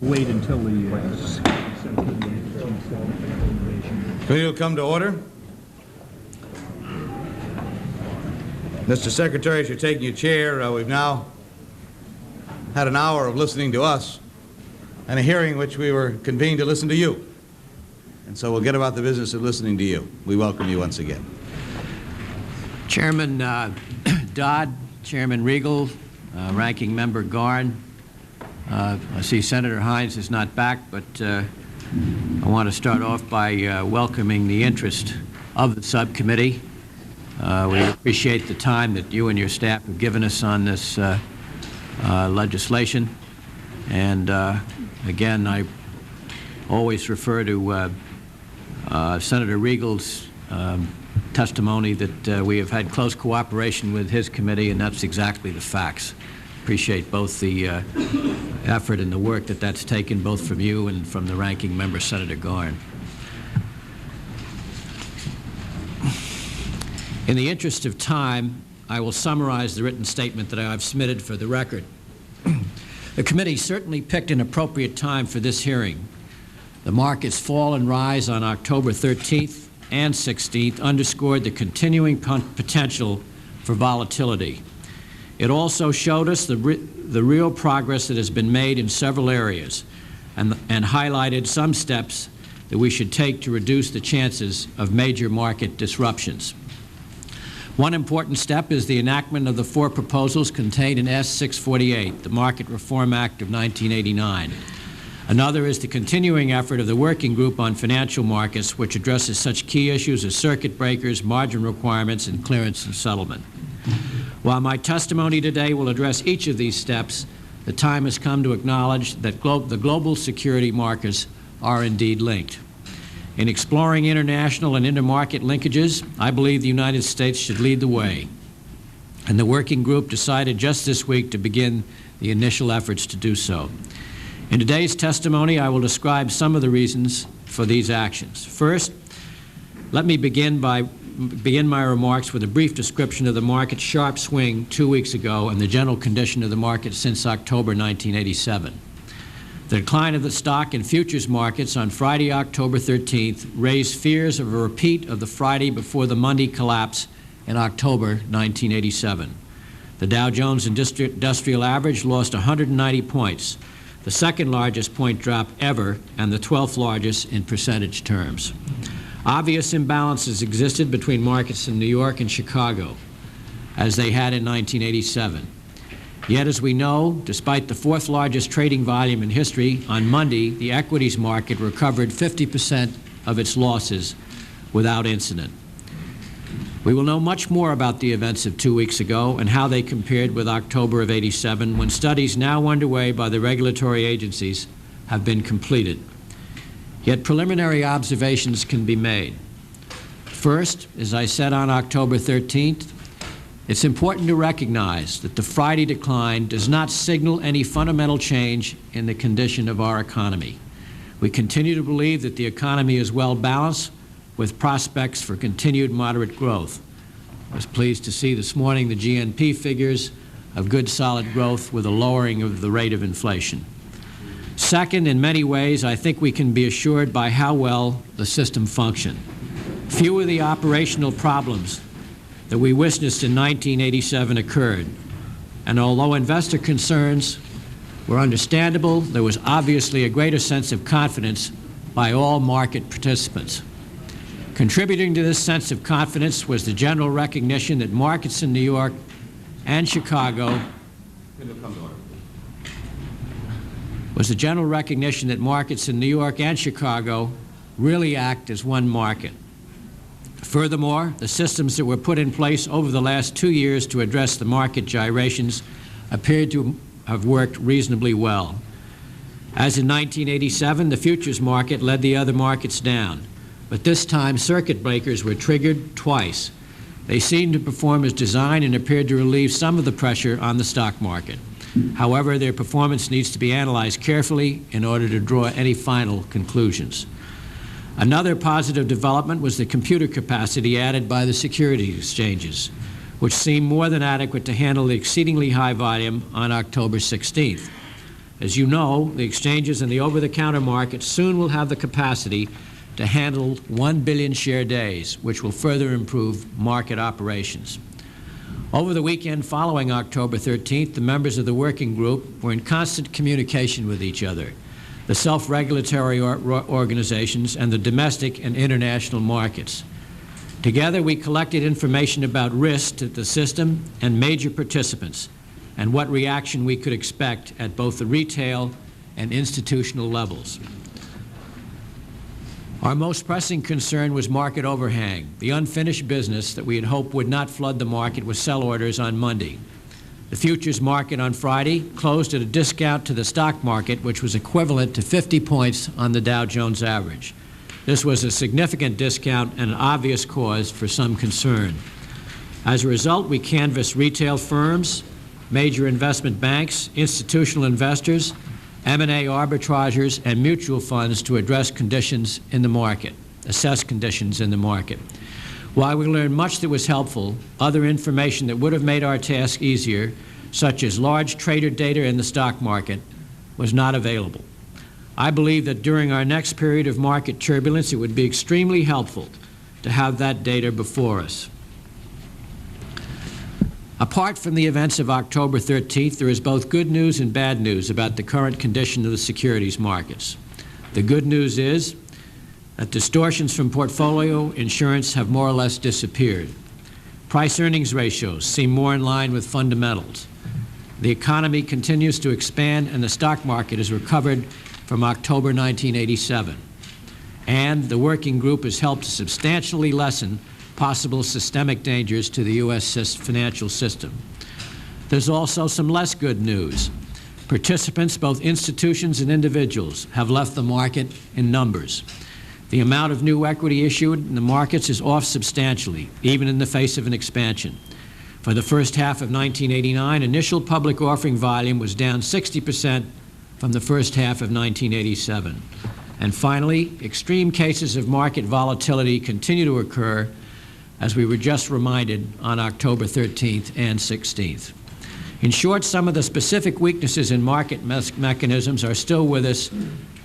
Wait until the Committee will come to order. Mr. Secretary, as you're taking your chair, we've now had an hour of listening to us and a hearing in which we were convened to listen to you. And so we'll get about the business of listening to you. We welcome you once again. Chairman Dodd, Chairman Riegel, Ranking Member Garn. I see Senator Hines is not back, but I want to start off by welcoming the interest of the subcommittee. We appreciate the time that you and your staff have given us on this legislation. And again, I always refer to Senator Riegel's testimony that we have had close cooperation with his committee, and that's exactly the facts. Appreciate both the effort and the work that's taken, both from you and from the ranking member, Senator Garn. In the interest of time, I will summarize the written statement that I've submitted for the record. The committee certainly picked an appropriate time for this hearing. The market's fall and rise on October 13th and 16th underscored the continuing potential for volatility. It also showed us the real progress that has been made in several areas and highlighted some steps that we should take to reduce the chances of major market disruptions. One important step is the enactment of the 4 proposals contained in S-648, the Market Reform Act of 1989. Another is the continuing effort of the Working Group on Financial Markets, which addresses such key issues as circuit breakers, margin requirements, and clearance and settlement. While my testimony today will address each of these steps, the time has come to acknowledge that the global security markets are indeed linked. In exploring international and intermarket linkages, I believe the United States should lead the way. And the Working Group decided just this week to begin the initial efforts to do so. In today's testimony, I will describe some of the reasons for these actions. First, let me begin my remarks with a brief description of the market's sharp swing 2 weeks ago and the general condition of the market since October 1987. The decline of the stock and futures markets on Friday, October 13th, raised fears of a repeat of the Friday before the Monday collapse in October 1987. The Dow Jones Industrial Average lost 190 points, the second largest point drop ever and the 12th largest in percentage terms. Obvious imbalances existed between markets in New York and Chicago, as they had in 1987. Yet, as we know, despite the fourth largest trading volume in history, on Monday, the equities market recovered 50% of its losses without incident. We will know much more about the events of 2 weeks ago and how they compared with October of '87, when studies now underway by the regulatory agencies have been completed. Yet preliminary observations can be made. First, as I said on October 13th, it's important to recognize that the Friday decline does not signal any fundamental change in the condition of our economy. We continue to believe that the economy is well balanced, with prospects for continued moderate growth. I was pleased to see this morning the GNP figures of good solid growth with a lowering of the rate of inflation. Second, in many ways, I think we can be assured by how well the system functioned. Few of the operational problems that we witnessed in 1987 occurred, and although investor concerns were understandable, there was obviously a greater sense of confidence by all market participants. Contributing to this sense of confidence was the general recognition that markets in New York and Chicago really act as one market. Furthermore, the systems that were put in place over the last 2 years to address the market gyrations appeared to have worked reasonably well. As in 1987, the futures market led the other markets down. But this time, circuit breakers were triggered twice. They seemed to perform as designed and appeared to relieve some of the pressure on the stock market. However, their performance needs to be analyzed carefully in order to draw any final conclusions. Another positive development was the computer capacity added by the securities exchanges, which seemed more than adequate to handle the exceedingly high volume on October 16th. As you know, the exchanges and the over-the-counter market soon will have the capacity to handle 1 billion share days, which will further improve market operations. Over the weekend following October 13th, the members of the working group were in constant communication with each other, the self-regulatory organizations, and the domestic and international markets. Together, we collected information about risks to the system and major participants, and what reaction we could expect at both the retail and institutional levels. Our most pressing concern was market overhang, the unfinished business that we had hoped would not flood the market with sell orders on Monday. The futures market on Friday closed at a discount to the stock market, which was equivalent to 50 points on the Dow Jones average. This was a significant discount and an obvious cause for some concern. As a result, we canvassed retail firms, major investment banks, institutional investors, M&A arbitrageurs, and mutual funds to address conditions in the market, assess conditions in the market. While we learned much that was helpful, other information that would have made our task easier, such as large trader data in the stock market, was not available. I believe that during our next period of market turbulence, it would be extremely helpful to have that data before us. Apart from the events of October 13th, there is both good news and bad news about the current condition of the securities markets. The good news is that distortions from portfolio insurance have more or less disappeared. Price-earnings ratios seem more in line with fundamentals. The economy continues to expand, and the stock market has recovered from October 1987. And the working group has helped to substantially lessen possible systemic dangers to the U.S. financial system. There's also some less good news. Participants, both institutions and individuals, have left the market in numbers. The amount of new equity issued in the markets is off substantially, even in the face of an expansion. For the first half of 1989, initial public offering volume was down 60% from the first half of 1987. And finally, extreme cases of market volatility continue to occur, as we were just reminded on October 13th and 16th. In short, some of the specific weaknesses in market mechanisms are still with us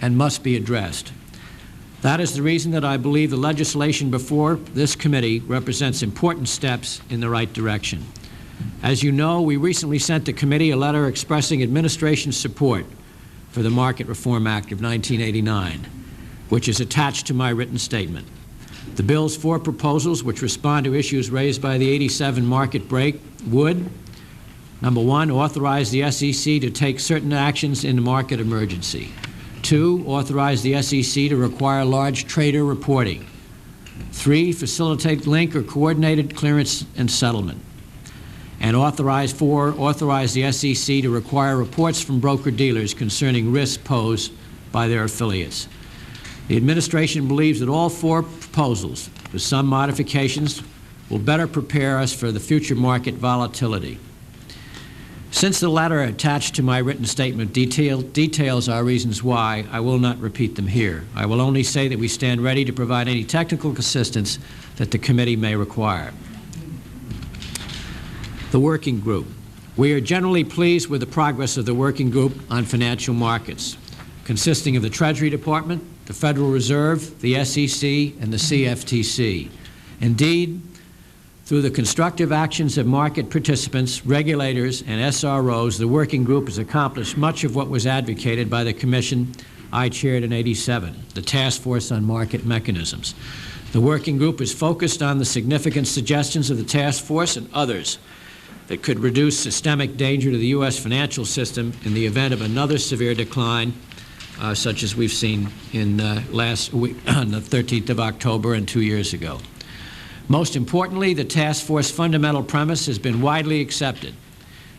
and must be addressed. That is the reason that I believe the legislation before this committee represents important steps in the right direction. As you know, we recently sent the committee a letter expressing administration support for the Market Reform Act of 1989, which is attached to my written statement. The bill's 4 proposals, which respond to issues raised by the '87 market break, would Number one, authorize the SEC to take certain actions in a market emergency. 2, authorize the SEC to require large trader reporting. 3, facilitate link or coordinated clearance and settlement. And 4, authorize the SEC to require reports from broker-dealers concerning risks posed by their affiliates. The administration believes that all 4 proposals, with some modifications, will better prepare us for the future market volatility. Since the letter attached to my written statement details our reasons why, I will not repeat them here. I will only say that we stand ready to provide any technical assistance that the committee may require. The working group. We are generally pleased with the progress of the working group on financial markets, consisting of the Treasury Department, the Federal Reserve, the SEC, and the CFTC. Indeed, through the constructive actions of market participants, regulators, and SROs, the working group has accomplished much of what was advocated by the commission I chaired in '87, the Task Force on Market Mechanisms. The working group is focused on the significant suggestions of the task force and others that could reduce systemic danger to the U.S. financial system in the event of another severe decline, such as we've seen in last week, on the 13th of October and 2 years ago. Most importantly, the task force fundamental premise has been widely accepted,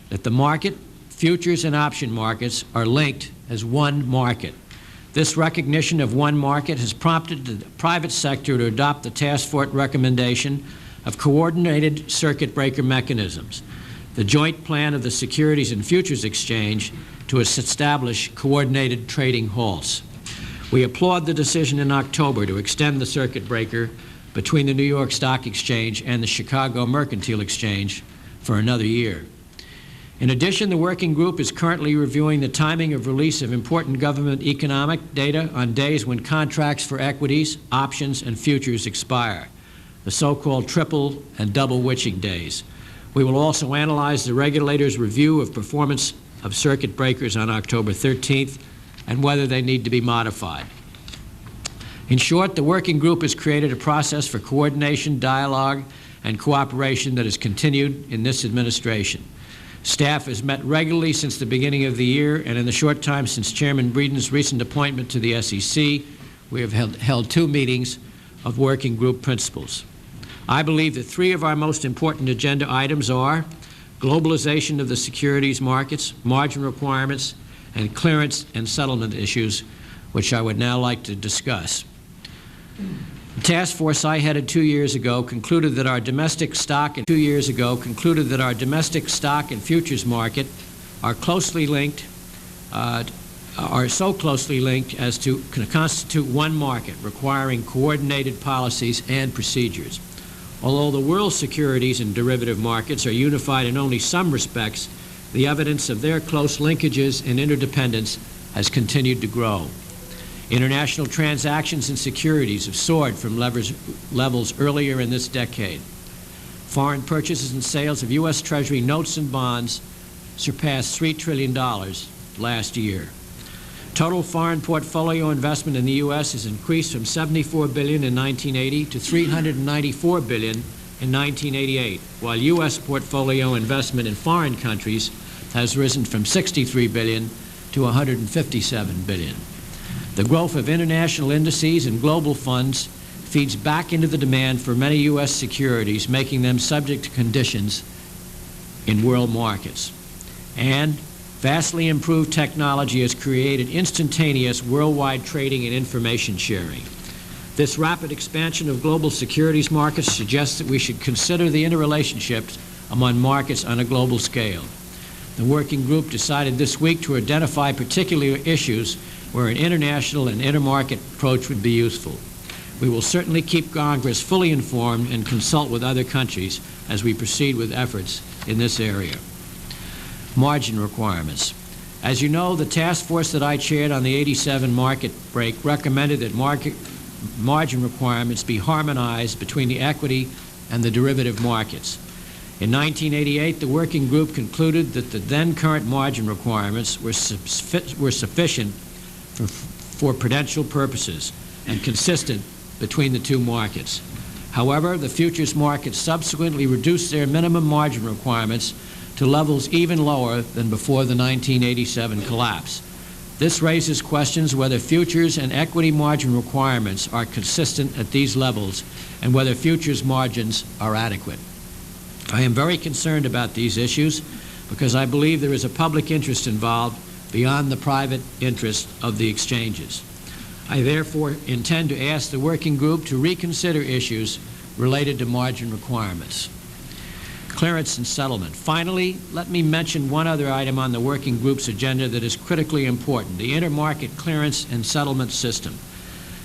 that the market, futures and option markets, are linked as one market. This recognition of one market has prompted the private sector to adopt the task force recommendation of coordinated circuit breaker mechanisms, the joint plan of the Securities and Futures Exchange to establish coordinated trading halts. We applaud the decision in October to extend the circuit breaker between the New York Stock Exchange and the Chicago Mercantile Exchange for another year. In addition, the working group is currently reviewing the timing of release of important government economic data on days when contracts for equities, options, and futures expire, the so-called triple and double witching days. We will also analyze the regulator's review of performance of circuit breakers on October 13th and whether they need to be modified. In short, the working group has created a process for coordination, dialogue, and cooperation that has continued in this administration. Staff has met regularly since the beginning of the year, and in the short time since Chairman Breeden's recent appointment to the SEC, we have held 2 meetings of working group principals. I believe that 3 of our most important agenda items are globalization of the securities markets, margin requirements, and clearance and settlement issues, which I would now like to discuss. The task force I headed 2 years ago concluded that our domestic stock and futures market are closely linked, are so closely linked as to constitute one market, requiring coordinated policies and procedures. Although the world securities and derivative markets are unified in only some respects, the evidence of their close linkages and interdependence has continued to grow. International transactions in securities have soared from levels earlier in this decade. Foreign purchases and sales of U.S. Treasury notes and bonds surpassed $3 trillion last year. Total foreign portfolio investment in the U.S. has increased from $74 billion in 1980 to $394 billion in 1988, while U.S. portfolio investment in foreign countries has risen from $63 billion to $157 billion. The growth of international indices and global funds feeds back into the demand for many U.S. securities, making them subject to conditions in world markets. And vastly improved technology has created instantaneous worldwide trading and information sharing. This rapid expansion of global securities markets suggests that we should consider the interrelationships among markets on a global scale. The working group decided this week to identify particular issues where an international and intermarket approach would be useful. We will certainly keep Congress fully informed and consult with other countries as we proceed with efforts in this area. Margin requirements. As you know, the task force that I chaired on the '87 market break recommended that margin requirements be harmonized between the equity and the derivative markets. In 1988, the working group concluded that the then current margin requirements were sufficient for prudential purposes and consistent between the 2 markets. However, the futures market subsequently reduced their minimum margin requirements to to levels even lower than before the 1987 collapse. This raises questions whether futures and equity margin requirements are consistent at these levels and whether futures margins are adequate. I am very concerned about these issues because I believe there is a public interest involved beyond the private interest of the exchanges. I therefore intend to ask the working group to reconsider issues related to margin requirements. Clearance and settlement. Finally, let me mention one other item on the working group's agenda that is critically important, the intermarket clearance and settlement system.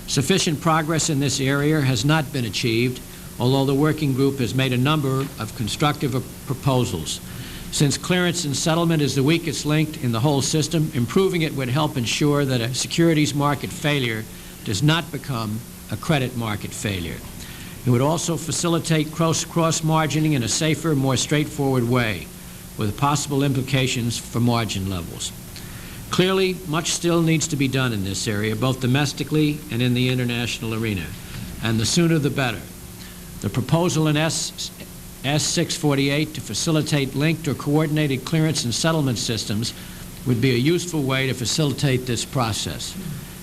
Sufficient progress in this area has not been achieved, although the working group has made a number of constructive proposals. Since clearance and settlement is the weakest link in the whole system, improving it would help ensure that a securities market failure does not become a credit market failure. It would also facilitate cross-margining in a safer, more straightforward way, with possible implications for margin levels. Clearly, much still needs to be done in this area, both domestically and in the international arena, and the sooner the better. The proposal in S648 to facilitate linked or coordinated clearance and settlement systems would be a useful way to facilitate this process.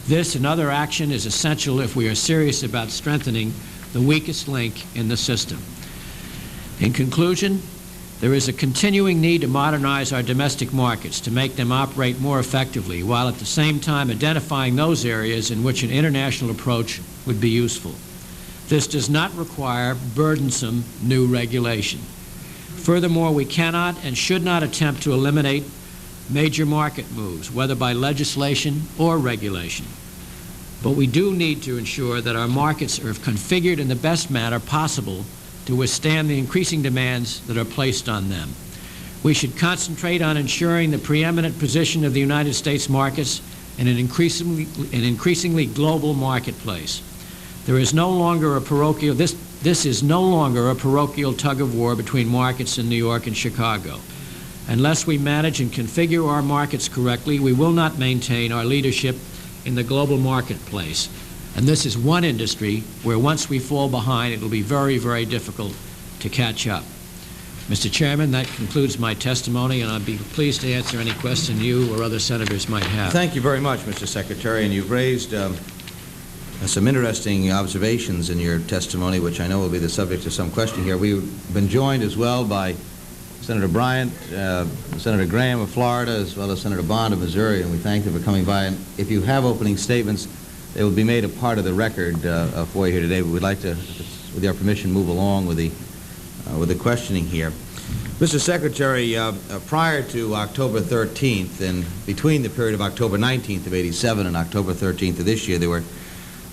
This and other action is essential if we are serious about strengthening the weakest link in the system. In conclusion, there is a continuing need to modernize our domestic markets to make them operate more effectively, while at the same time identifying those areas in which an international approach would be useful. This does not require burdensome new regulation. Furthermore, we cannot and should not attempt to eliminate major market moves, whether by legislation or regulation. But we do need to ensure that our markets are configured in the best manner possible to withstand the increasing demands that are placed on them. We should concentrate on ensuring the preeminent position of the United States markets in an increasingly global marketplace. There is no longer a parochial, this is no longer a parochial tug-of-war between markets in New York and Chicago. Unless we manage and configure our markets correctly, we will not maintain our leadership in the global marketplace. And this is one industry where once we fall behind, it will be very, very difficult to catch up. Mr. Chairman, that concludes my testimony, and I'd be pleased to answer any question you or other senators might have. Thank you very much, Mr. Secretary, and you've raised some interesting observations in your testimony, which I know will be the subject of some question here. We've been joined as well by Senator Bryant, Senator Graham of Florida, as well as Senator Bond of Missouri, and we thank them for coming by. And if you have opening statements, they will be made a part of the record for you here today. But we'd like to, with your permission, move along with the questioning here. Mr. Secretary, prior to October 13th, and between the period of October 19th of '87 and October 13th of this year, there were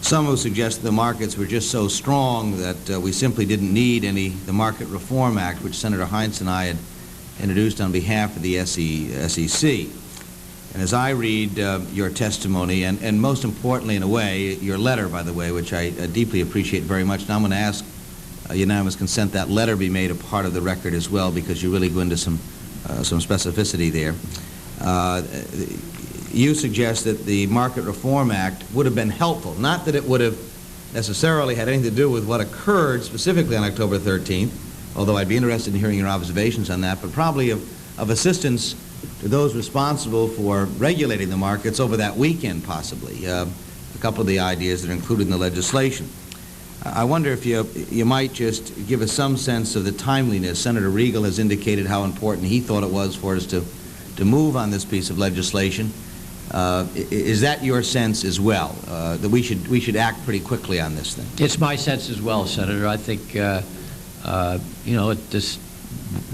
some who suggested the markets were just so strong that we simply didn't need the Market Reform Act, which Senator Heinz and I had introduced on behalf of the SEC. And as I read your testimony, and most importantly, in a way, your letter, by the way, which I deeply appreciate very much, and I'm going to ask unanimous consent that letter be made a part of the record as well, because you really go into some specificity there. You suggest that the Market Reform Act would have been helpful. Not that it would have necessarily had anything to do with what occurred specifically on October 13th, although I'd be interested in hearing your observations on that, but probably of assistance to those responsible for regulating the markets over that weekend, possibly. A couple of the ideas that are included in the legislation. I wonder if you might just give us some sense of the timeliness. Senator Regal has indicated how important he thought it was for us to move on this piece of legislation. Is that your sense as well, that we should act pretty quickly on this thing? It's my sense as well, Senator. I think, you know,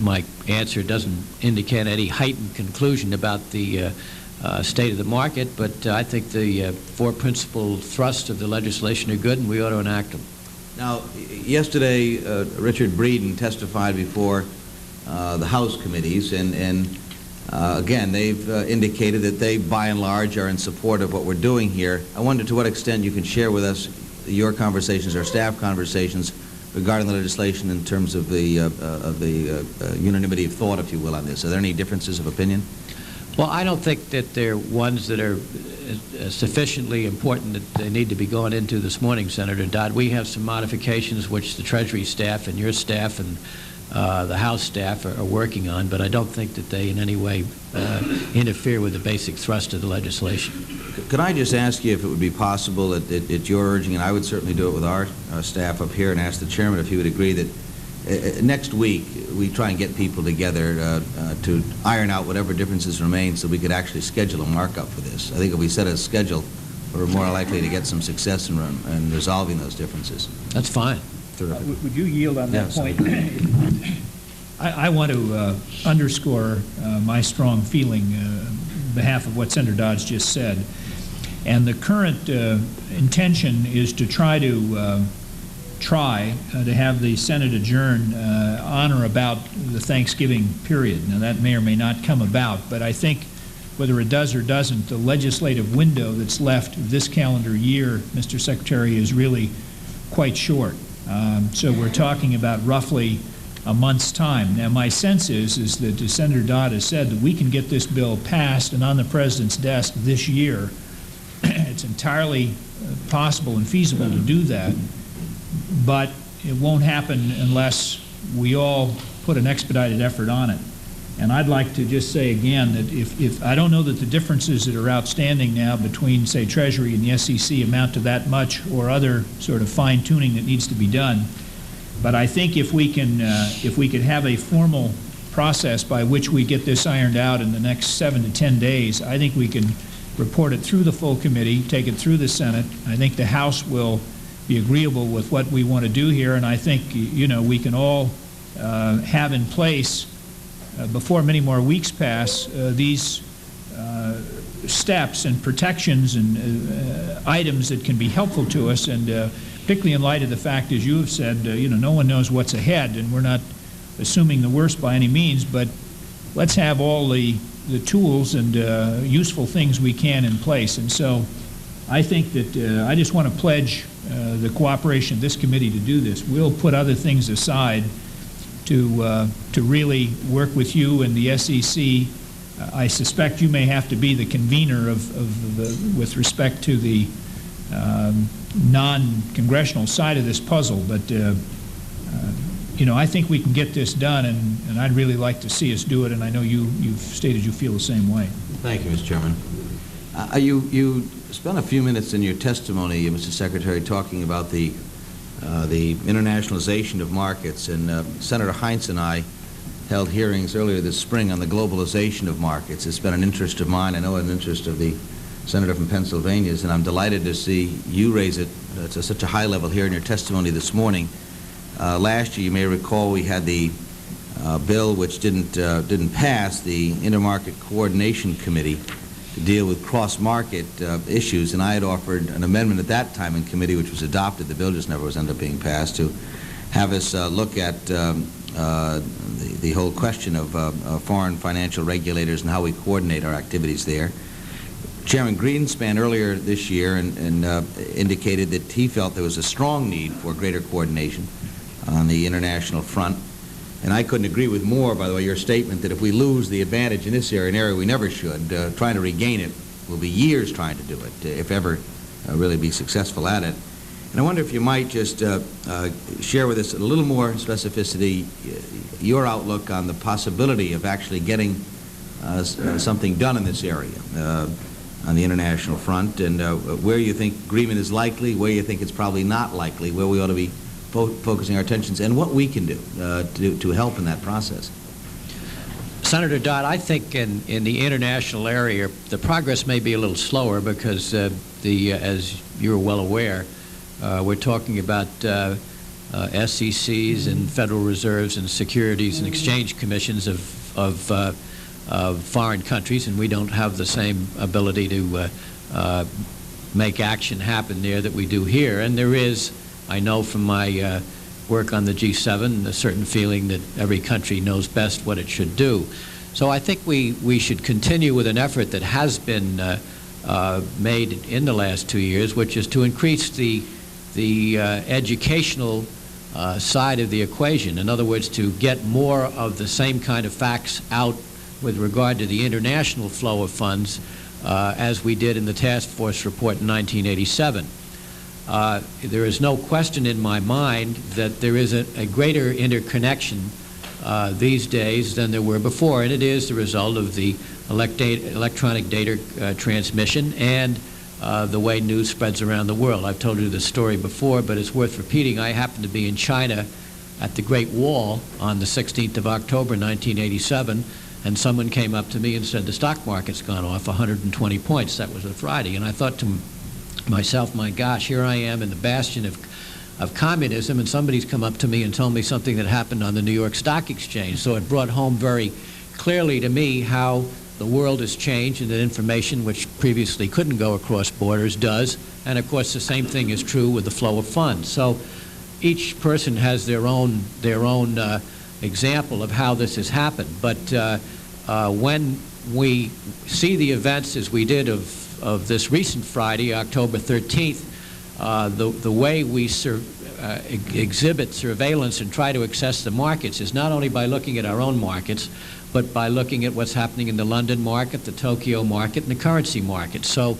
my answer doesn't indicate any heightened conclusion about the state of the market, but I think the four principal thrusts of the legislation are good, and we ought to enact them. Now, yesterday, Richard Breeden testified before the House committees, and again, they've indicated that they, by and large, are in support of what we're doing here. I wonder to what extent you can share with us your conversations or staff conversations regarding the legislation in terms of the unanimity of thought, if you will, on this. Are there any differences of opinion? Well, I don't think that they're ones that are sufficiently important that they need to be going into this morning, Senator Dodd. We have some modifications which the Treasury staff and your staff and the House staff are working on, but I don't think that they in any way interfere with the basic thrust of the legislation. Could I just ask you if it would be possible at your urging, and I would certainly do it with our staff up here, and ask the chairman if he would agree that next week we try and get people together to iron out whatever differences remain so we could actually schedule a markup for this. I think if we set a schedule, we're more likely to get some success in resolving those differences. That's fine. Would you yield on that point? I want to underscore my strong feeling on behalf of what Senator Dodds just said. And the current intention is to try to have the Senate adjourn on or about the Thanksgiving period. Now, that may or may not come about, but I think whether it does or doesn't, the legislative window that's left this calendar year, Mr. Secretary, is really quite short. So we're talking about roughly a month's time. Now, my sense is that, as Senator Dodd has said, that we can get this bill passed and on the President's desk this year. It's entirely possible and feasible to do that, but it won't happen unless we all put an expedited effort on it. And I'd like to just say again that if I don't know that the differences that are outstanding now between, say, Treasury and the SEC amount to that much, or other sort of fine-tuning that needs to be done, but I think if we can have a formal process by which we get this ironed out in the next 7 to 10 days, I think we can report it through the full committee, take it through the Senate. I think the House will be agreeable with what we want to do here, and I think, you know, we can all have in place before many more weeks pass these steps and protections and items that can be helpful to us, and particularly in light of the fact, as you have said, you know, no one knows what's ahead, and we're not assuming the worst by any means, but let's have all the tools and useful things we can in place. And so I think that I just want to pledge the cooperation of this committee to do this. We'll put other things aside to really work with you and the SEC. I suspect you may have to be the convener with respect to the non-congressional side of this puzzle, but you know, I think we can get this done, and I'd really like to see us do it, and I know you've stated you feel the same way. Thank you, Mr. Chairman. You spent a few minutes in your testimony, Mr. Secretary, talking about the internationalization of markets, and Senator Heinz and I held hearings earlier this spring on the globalization of markets. It's been an interest of mine, I know an interest of the Senator from Pennsylvania's, and I'm delighted to see you raise it to such a high level here in your testimony this morning. Last year, you may recall, we had the bill which didn't pass, the Intermarket Coordination Committee, to deal with cross-market issues, and I had offered an amendment at that time in committee, which was adopted. The bill just never was ended up being passed, to have us look at the whole question of foreign financial regulators and how we coordinate our activities there. Chairman Greenspan earlier this year indicated that he felt there was a strong need for greater coordination on the international front. And I couldn't agree with more, by the way, your statement that if we lose the advantage in this area, an area we never should, trying to regain it will be years trying to do it, if ever really be successful at it. And I wonder if you might just share with us a little more specificity your outlook on the possibility of actually getting something done in this area on the international front, and where you think agreement is likely, where you think it's probably not likely, where we ought to be focusing our attentions, and what we can do to help in that process. Senator Dodd, I think in the international area, the progress may be a little slower because, as you're well aware, we're talking about SECs and Federal Reserves and Securities and Exchange Commissions of foreign countries, and we don't have the same ability to make action happen there that we do here. And there is, I know from my work on the G7, a certain feeling that every country knows best what it should do. So I think we should continue with an effort that has been made in the last 2 years, which is to increase the educational side of the equation. In other words, to get more of the same kind of facts out with regard to the international flow of funds as we did in the task force report in 1987. There is no question in my mind that there is a greater interconnection these days than there were before, and it is the result of the electronic data transmission and the way news spreads around the world. I've told you this story before, but it's worth repeating. I happened to be in China at the Great Wall on the 16th of October, 1987, and someone came up to me and said, the stock market's gone off 120 points. That was a Friday. And I thought to myself, my gosh, here I am in the bastion of communism, and somebody's come up to me and told me something that happened on the New York Stock Exchange. So it brought home very clearly to me how the world has changed and that information which previously couldn't go across borders does. And of course the same thing is true with the flow of funds. So each person has their own example of how this has happened. But when we see the events as we did of this recent Friday, October 13th, the way we exhibit surveillance and try to access the markets is not only by looking at our own markets, but by looking at what's happening in the London market, the Tokyo market, and the currency market. So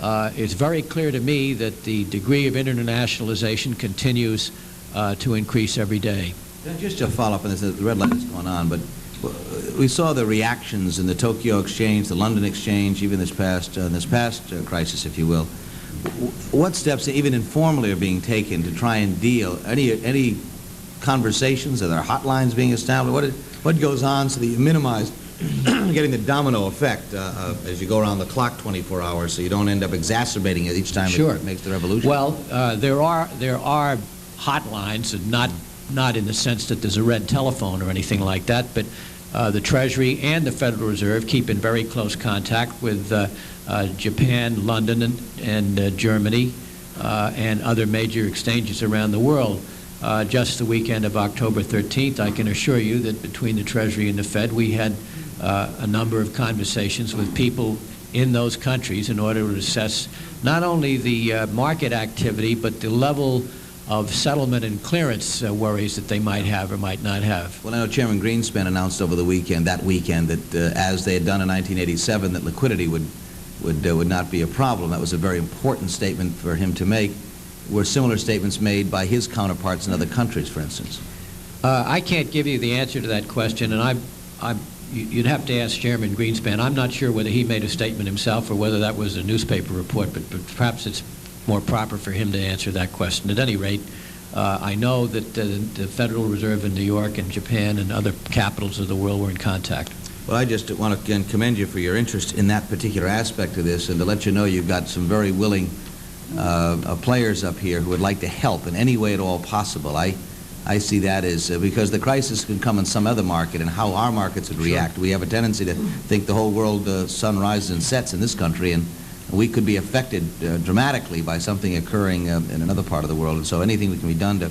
it's very clear to me that the degree of internationalization continues to increase every day. Just to follow up on this, the red light is going on, but we saw the reactions in the Tokyo exchange, the London exchange, even this past crisis, if you will. What steps, even informally, are being taken to try and deal? Any conversations? Are there hotlines being established? What goes on so that you minimize getting the domino effect as you go around the clock 24 hours, so you don't end up exacerbating it each time it makes the revolution? Well, there are hotlines, and not in the sense that there's a red telephone or anything like that, but the Treasury and the Federal Reserve keep in very close contact with Japan, London, and Germany, and other major exchanges around the world. Just the weekend of October 13th, I can assure you that between the Treasury and the Fed, we had a number of conversations with people in those countries in order to assess not only the market activity, but the level of settlement and clearance worries that they might have or might not have. Well, I know Chairman Greenspan announced over the weekend, that as they had done in 1987, that liquidity would not be a problem. That was a very important statement for him to make. Were similar statements made by his counterparts in other countries, for instance? I can't give you the answer to that question, and you'd have to ask Chairman Greenspan. I'm not sure whether he made a statement himself or whether that was a newspaper report, but perhaps it's more proper for him to answer that question. At any rate, I know that the Federal Reserve in New York and Japan and other capitals of the world were in contact. Well, I just want to again commend you for your interest in that particular aspect of this, and to let you know you've got some very willing players up here who would like to help in any way at all possible. I see that as because the crisis can come in some other market, and how our markets would react. We have a tendency to think the whole world sun rises and sets in this country, and we could be affected dramatically by something occurring in another part of the world. And so anything that can be done to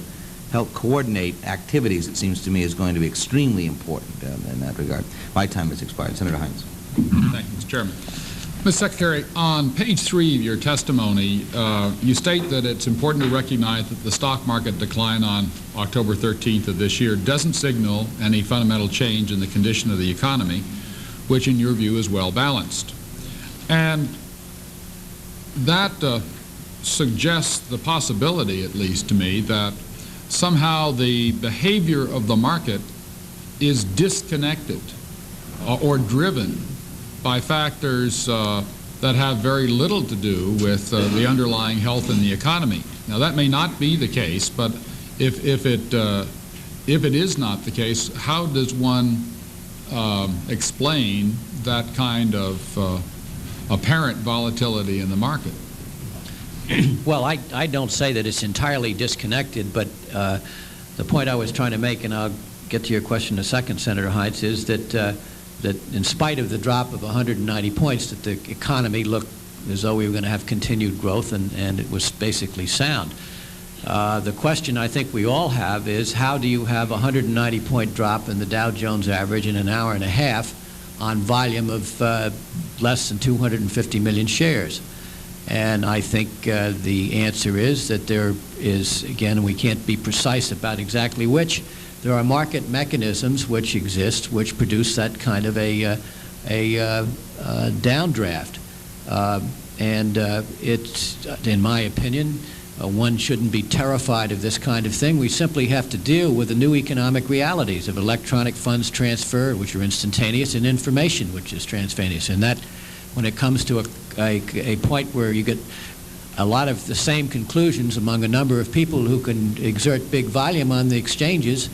help coordinate activities, it seems to me, is going to be extremely important in that regard. My time has expired. Senator Hines. Thank you, Mr. Chairman. Mr. Secretary, on page 3 of your testimony, you state that it's important to recognize that the stock market decline on October 13th of this year doesn't signal any fundamental change in the condition of the economy, which in your view is well balanced. And that suggests the possibility, at least to me, that somehow the behavior of the market is disconnected or driven by factors that have very little to do with the underlying health in the economy. Now, that may not be the case, but if it is not the case, how does one explain that kind of apparent volatility in the market? Well, I don't say that it's entirely disconnected, but the point I was trying to make, and I'll get to your question in a second, Senator Hines, is that in spite of the drop of 190 points, that the economy looked as though we were going to have continued growth, and it was basically sound. The question I think we all have is, how do you have a 190-point drop in the Dow Jones average in an hour and a half on volume of less than 250 million shares? And I think the answer is that there is, again, we can't be precise about exactly which, there are market mechanisms which exist which produce that kind of a downdraft. And it's, in my opinion, one shouldn't be terrified of this kind of thing. We simply have to deal with the new economic realities of electronic funds transfer, which are instantaneous, and information, which is instantaneous. And that, when it comes to a point where you get a lot of the same conclusions among a number of people who can exert big volume on the exchanges,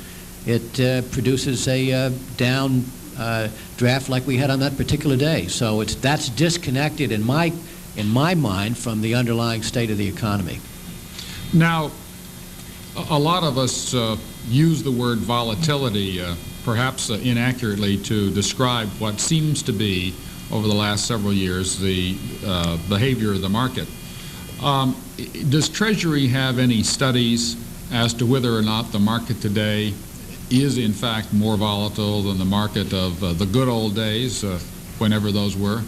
it produces a down draft like we had on that particular day. So that's disconnected in my mind from the underlying state of the economy. Now, a lot of us use the word volatility, perhaps inaccurately, to describe what seems to be, over the last several years, the behavior of the market. Does Treasury have any studies as to whether or not the market today is in fact more volatile than the market of the good old days, whenever those were?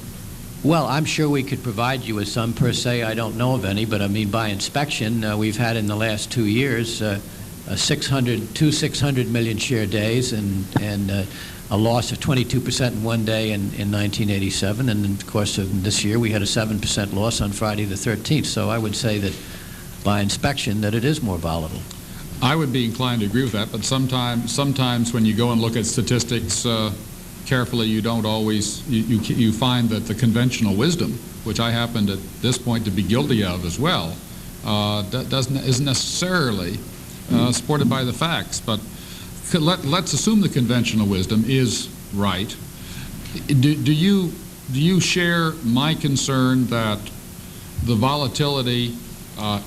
Well, I'm sure we could provide you with some. Per se, I don't know of any, but I mean, by inspection, we've had in the last 2 years 600 million share days and a loss of 22% in one day in 1987, and of course this year we had a 7% loss on Friday the 13th. So I would say that by inspection that it is more volatile. I would be inclined to agree with that, but sometimes when you go and look at statistics carefully, you don't always, you find that the conventional wisdom, which I happen at this point to be guilty of as well, isn't necessarily supported by the facts. But let's assume the conventional wisdom is right. Do you share my concern that the volatility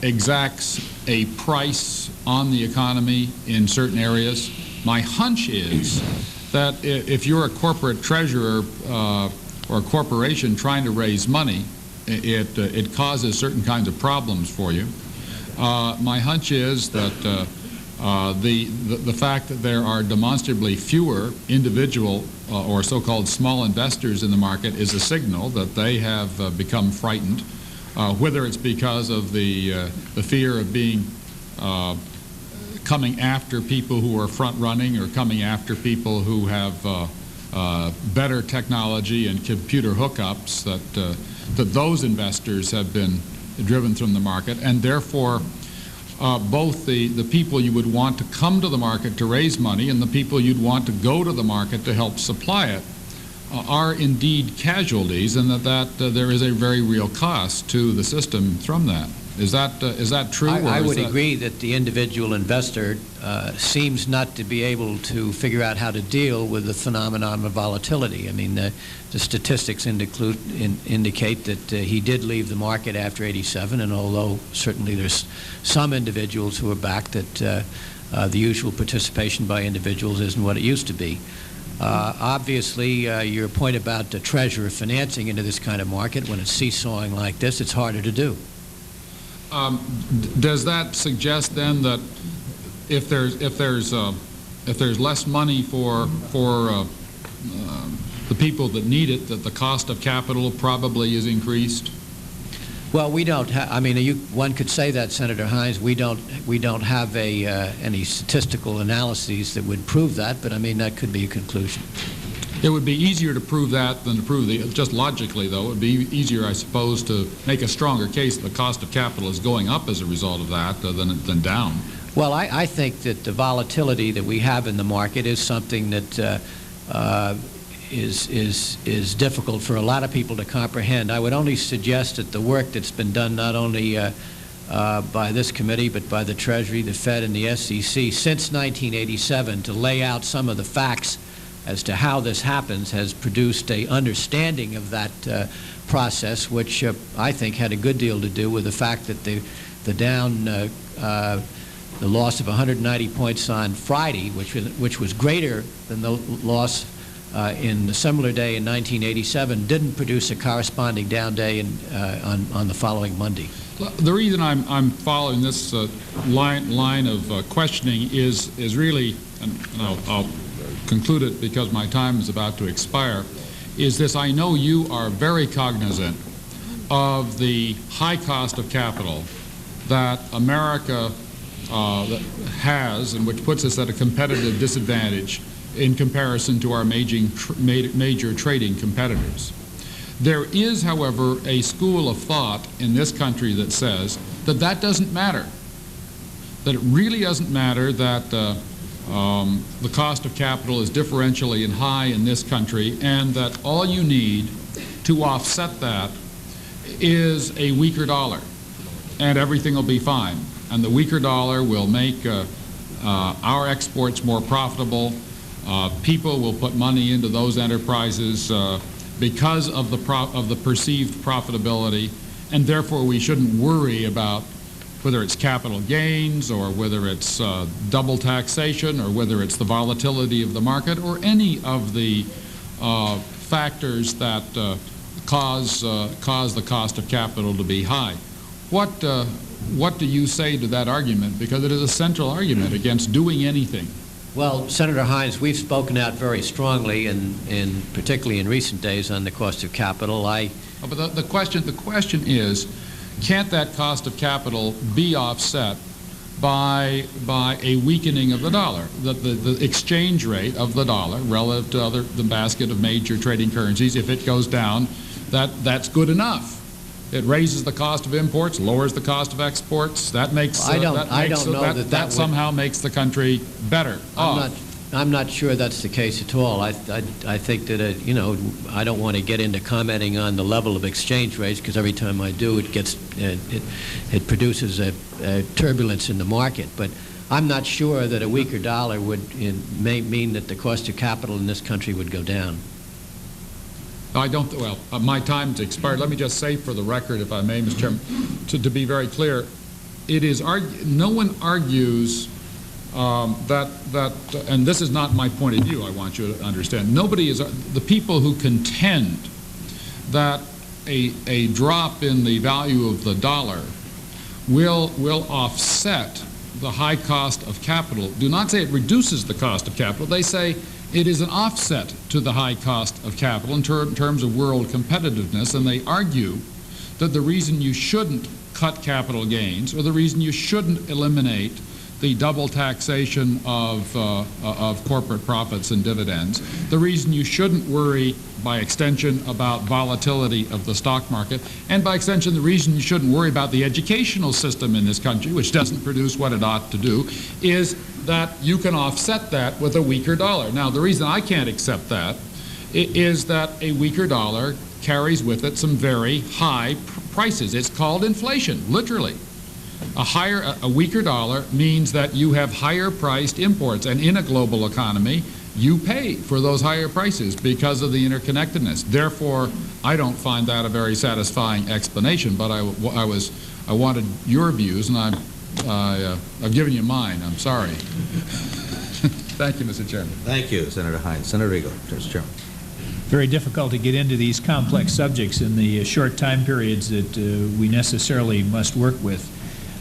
exacts a price on the economy in certain areas? My hunch is that if you're a corporate treasurer or a corporation trying to raise money, it causes certain kinds of problems for you. My hunch is that the fact that there are demonstrably fewer individual or so-called small investors in the market is a signal that they have become frightened, whether it's because of the fear of being coming after people who are front-running or coming after people who have better technology and computer hookups, that those investors have been driven from the market, and therefore both the people you would want to come to the market to raise money and the people you'd want to go to the market to help supply it are indeed casualties, and that there is a very real cost to the system from that. Is that true? I would agree that the individual investor seems not to be able to figure out how to deal with the phenomenon of volatility. I mean, the statistics indicate that he did leave the market after '87, and although certainly there's some individuals who are back, that the usual participation by individuals isn't what it used to be. Obviously, your point about the treasurer financing into this kind of market, when it's seesawing like this, it's harder to do. Does that suggest then that if there's less money for the people that need it, that the cost of capital probably is increased? Well, we don't have. I mean, one could say that, Senator Hines. We don't have any statistical analyses that would prove that, but I mean that could be a conclusion. It would be easier to prove that than to prove just logically, though. It would be easier, I suppose, to make a stronger case that the cost of capital is going up as a result of that than down. Well, I think that the volatility that we have in the market is something that is difficult for a lot of people to comprehend. I would only suggest that the work that's been done not only by this committee but by the Treasury, the Fed, and the SEC since 1987 to lay out some of the facts as to how this happens has produced an understanding of that process, which I think had a good deal to do with the fact that the loss of 190 points on Friday, which was greater than the loss in the similar day in 1987, didn't produce a corresponding down day on the following Monday. The reason I'm following this line of questioning is really, and I'll conclude it because my time is about to expire, is this: I know you are very cognizant of the high cost of capital that America has, and which puts us at a competitive disadvantage in comparison to our major trading competitors. There is, however, a school of thought in this country that says that doesn't matter. That it really doesn't matter that the cost of capital is differentially high in this country, and that all you need to offset that is a weaker dollar, and everything will be fine. And the weaker dollar will make our exports more profitable. People will put money into those enterprises because of the perceived profitability, and therefore we shouldn't worry about whether it's capital gains or whether it's double taxation or whether it's the volatility of the market or any of the factors that cause the cost of capital to be high. What do you say to that argument? Because it is a central argument against doing anything. Well, Senator Hines, we've spoken out very strongly, and particularly in recent days, on the cost of capital. But the question is, can't that cost of capital be offset by a weakening of the dollar? The exchange rate of the dollar relative to the basket of major trading currencies, if it goes down, that's good enough. It raises the cost of imports, lowers the cost of exports. That makes that somehow makes the country better off. I'm not sure that's the case at all. I think that I don't want to get into commenting on the level of exchange rates, because every time I do, it produces a turbulence in the market. But I'm not sure that a weaker dollar may mean that the cost of capital in this country would go down. I don't. Well, my time's expired. Let me just say, for the record, if I may, Mr. Chairman, to be very clear, it is no one argues and this is not my point of view. I want you to understand. The people who contend that a drop in the value of the dollar will offset the high cost of capital do not say it reduces the cost of capital. They say it is an offset to the high cost of capital in terms of world competitiveness, and they argue that the reason you shouldn't cut capital gains, or the reason you shouldn't eliminate the double taxation of corporate profits and dividends, the reason you shouldn't worry, by extension, about volatility of the stock market, and by extension, the reason you shouldn't worry about the educational system in this country, which doesn't produce what it ought to do, is that you can offset that with a weaker dollar. Now, the reason I can't accept that is that a weaker dollar carries with it some very high prices. It's called inflation, literally. A weaker dollar means that you have higher priced imports, and in a global economy, you pay for those higher prices because of the interconnectedness. Therefore, I don't find that a very satisfying explanation, but I wanted your views, and I've given you mine. I'm sorry. Thank you, Mr. Chairman. Thank you, Senator Hines. Senator Riegel, Mr. Chairman. Very difficult to get into these complex subjects in the short time periods that we necessarily must work with.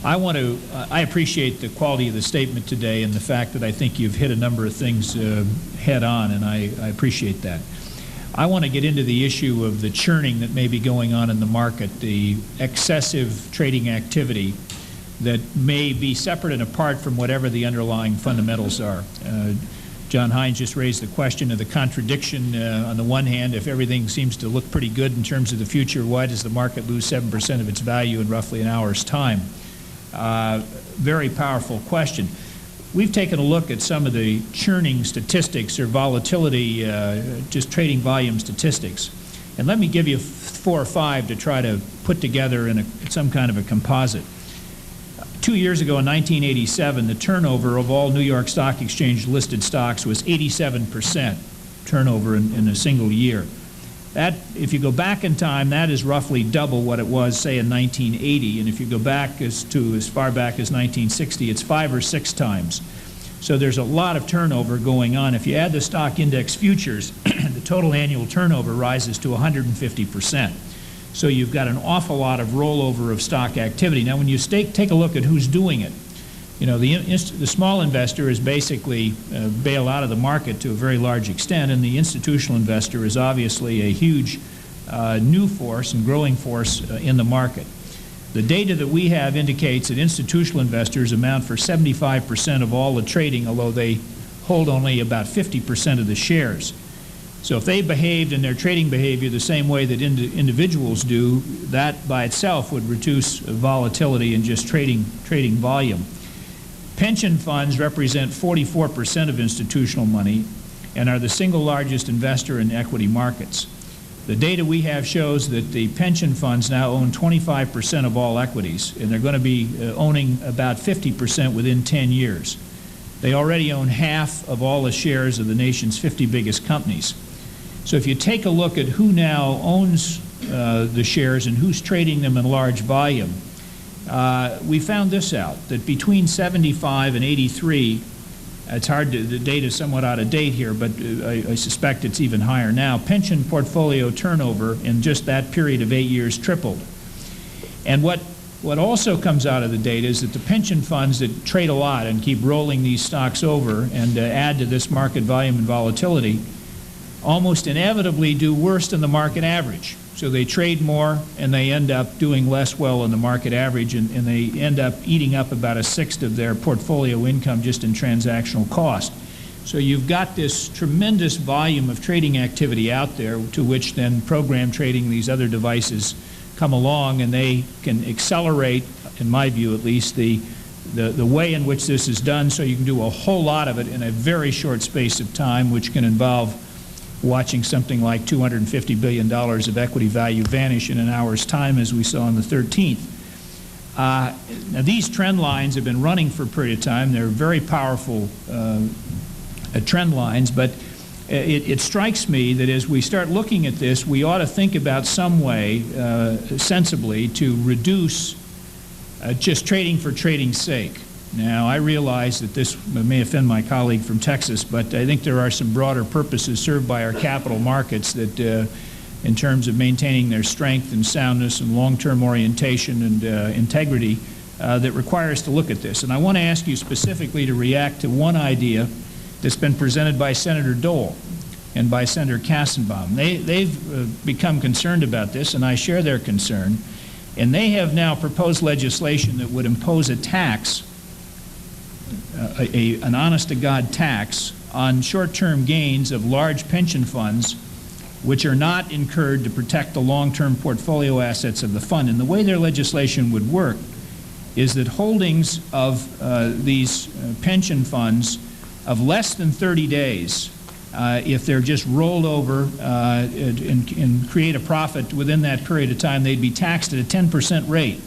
I appreciate the quality of the statement today and the fact that I think you've hit a number of things head on, and I appreciate that. I want to get into the issue of the churning that may be going on in the market, the excessive trading activity that may be separate and apart from whatever the underlying fundamentals are. John Hines just raised the question of the contradiction. On the one hand, if everything seems to look pretty good in terms of the future, why does the market lose 7% of its value in roughly an hour's time? Very powerful question. We've taken a look at some of the churning statistics or volatility, just trading volume statistics. And let me give you 4 or 5 to try to put together in some kind of a composite. 2 years ago, in 1987, the turnover of all New York Stock Exchange listed stocks was 87% turnover in a single year. That, if you go back in time, that is roughly double what it was, say, in 1980. And if you go back as far back as 1960, it's 5 or 6 times. So there's a lot of turnover going on. If you add the stock index futures, the total annual turnover rises to 150%. So you've got an awful lot of rollover of stock activity. Now, when you take a look at who's doing it, you know, the small investor is basically bailed out of the market to a very large extent, and the institutional investor is obviously a huge new force and growing force in the market. The data that we have indicates that institutional investors amount for 75% of all the trading, although they hold only about 50% of the shares. So if they behaved in their trading behavior the same way that individuals do, that by itself would reduce volatility and just trading volume. Pension funds represent 44% of institutional money and are the single largest investor in equity markets. The data we have shows that the pension funds now own 25% of all equities, and they're going to be owning about 50% within 10 years. They already own half of all the shares of the nation's 50 biggest companies. So if you take a look at who now owns the shares and who's trading them in large volume, we found this out, that between 75 and 83, it's hard to, the data is somewhat out of date here, but I suspect it's even higher now, pension portfolio turnover in just that period of 8 years tripled. And what also comes out of the data is that the pension funds that trade a lot and keep rolling these stocks over and add to this market volume and volatility almost inevitably do worse than the market average. So they trade more and they end up doing less well than the market average, and they end up eating up about 1/6 of their portfolio income just in transactional cost. So you've got this tremendous volume of trading activity out there, to which then program trading, these other devices, come along, and they can accelerate, in my view at least, the way in which this is done, so you can do a whole lot of it in a very short space of time, which can involve watching something like $250 billion of equity value vanish in an hour's time, as we saw on the 13th. Now, these trend lines have been running for a period of time. They're very powerful trend lines, but it strikes me that as we start looking at this, we ought to think about some way, sensibly, to reduce just trading for trading's sake. Now, I realize that this may offend my colleague from Texas, but I think there are some broader purposes served by our capital markets that, in terms of maintaining their strength and soundness and long-term orientation and integrity, that require us to look at this. And I want to ask you specifically to react to one idea that's been presented by Senator Dole and by Senator Kassenbaum. They've become concerned about this, and I share their concern. And they have now proposed legislation that would impose a tax, an honest-to-God tax, on short-term gains of large pension funds which are not incurred to protect the long-term portfolio assets of the fund. And the way their legislation would work is that holdings of these pension funds of less than 30 days, if they're just rolled over and create a profit within that period of time, they'd be taxed at a 10% rate.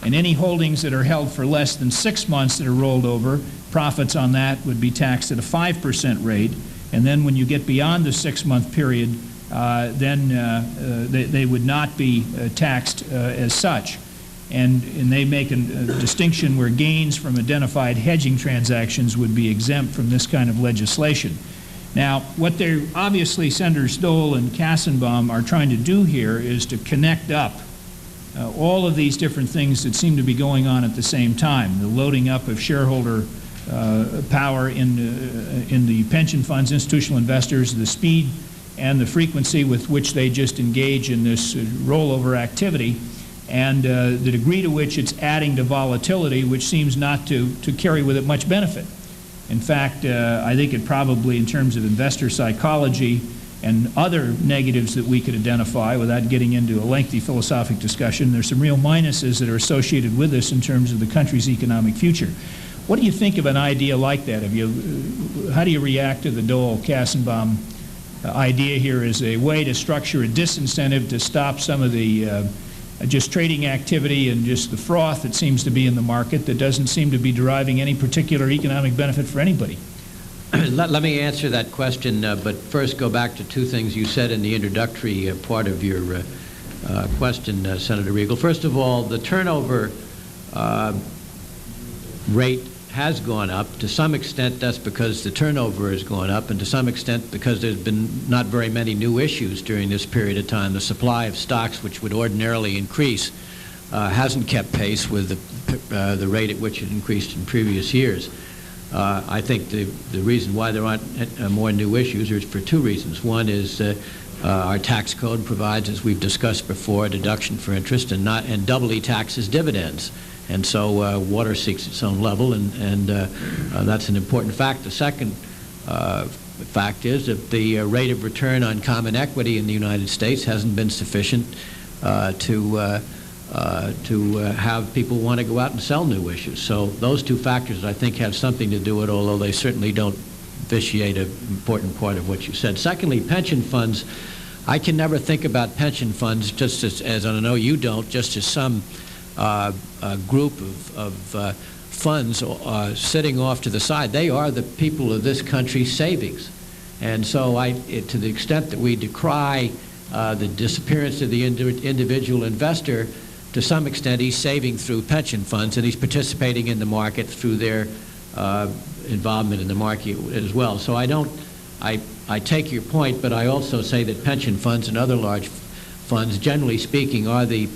And any holdings that are held for less than 6 months that are rolled over, profits on that would be taxed at a 5% rate. And then when you get beyond the 6-month period, then they would not be taxed as such. And they make a distinction where gains from identified hedging transactions would be exempt from this kind of legislation. Now, what they're obviously, Senators Dole and Kassenbaum are trying to do here is to connect up all of these different things that seem to be going on at the same time. The loading up of shareholder power in the pension funds, institutional investors, the speed and the frequency with which they just engage in this rollover activity, and the degree to which it's adding to volatility, which seems not to carry with it much benefit. In fact, I think it probably, in terms of investor psychology and other negatives that we could identify without getting into a lengthy philosophic discussion, there's some real minuses that are associated with this in terms of the country's economic future. What do you think of an idea like that? How do you react to the Dole-Kassenbaum idea here as a way to structure a disincentive to stop some of the just trading activity and just the froth that seems to be in the market that doesn't seem to be deriving any particular economic benefit for anybody? Let me answer that question, but first go back to two things you said in the introductory part of your question, Senator Riegel. First of all, the turnover rate has gone up. To some extent, that's because the turnover has gone up, and to some extent because there's been not very many new issues during this period of time. The supply of stocks, which would ordinarily increase, hasn't kept pace with the rate at which it increased in previous years. I think the reason why there aren't more new issues is for two reasons. One is our tax code provides, as we've discussed before, a deduction for interest and doubly taxes dividends. And so water seeks its own level, and that's an important fact. The second The fact is that the rate of return on common equity in the United States hasn't been sufficient to have people want to go out and sell new issues. So those two factors, I think, have something to do with it, although they certainly don't vitiate an important part of what you said. Secondly, pension funds. I can never think about pension funds just as I know you don't, just as some group of funds sitting off to the side. They are the people of this country's savings. And so to the extent that we decry the disappearance of the individual investor, to some extent he's saving through pension funds, and he's participating in the market through their involvement in the market as well. So I take your point, but I also say that pension funds and other large funds, generally speaking, are the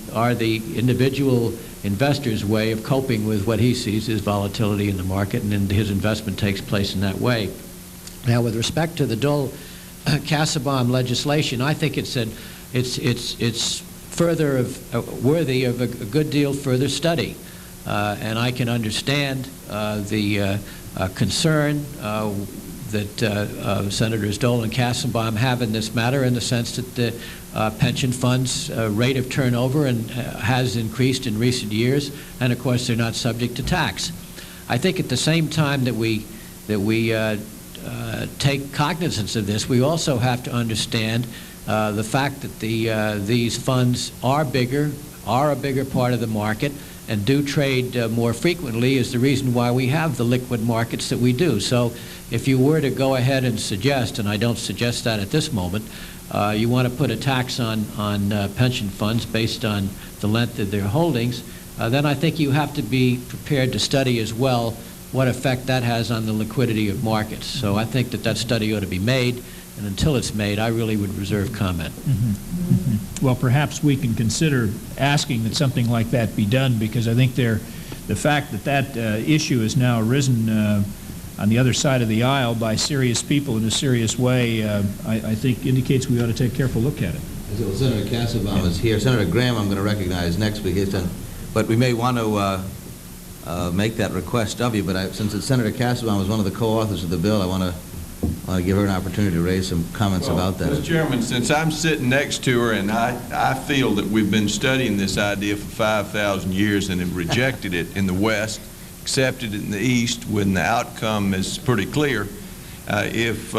individual investor's way of coping with what he sees as volatility in the market, and then his investment takes place in that way. Now, with respect to the Dole-Kassebaum legislation, I think it's further worthy of a good deal further study, and I can understand the concern that Senators Dole and Kassebaum have in this matter, in the sense that the pension funds rate of turnover has increased in recent years, and of course they're not subject to tax. I think at the same time that we take cognizance of this, we also have to understand the fact that these funds are a bigger part of the market, and do trade more frequently is the reason why we have the liquid markets that we do. So if you were to go ahead and suggest, and I don't suggest that at this moment, you want to put a tax on pension funds based on the length of their holdings, then I think you have to be prepared to study as well what effect that has on the liquidity of markets. So I think that study ought to be made, and until it's made, I really would reserve comment. Well, perhaps we can consider asking that something like that be done, because I think the fact that issue has now arisen on the other side of the aisle by serious people in a serious way, I think indicates we ought to take a careful look at it. Well, Senator Kassebaum is here. Senator Graham I'm going to recognize next week. But we may want to make that request of you, but since Senator Kassebaum was one of the co-authors of the bill, I want to give her an opportunity to raise some comments about that. Mr. Chairman, since I'm sitting next to her, and I feel that we've been studying this idea for 5,000 years and have rejected it in the West, accepted it in the East, when the outcome is pretty clear. If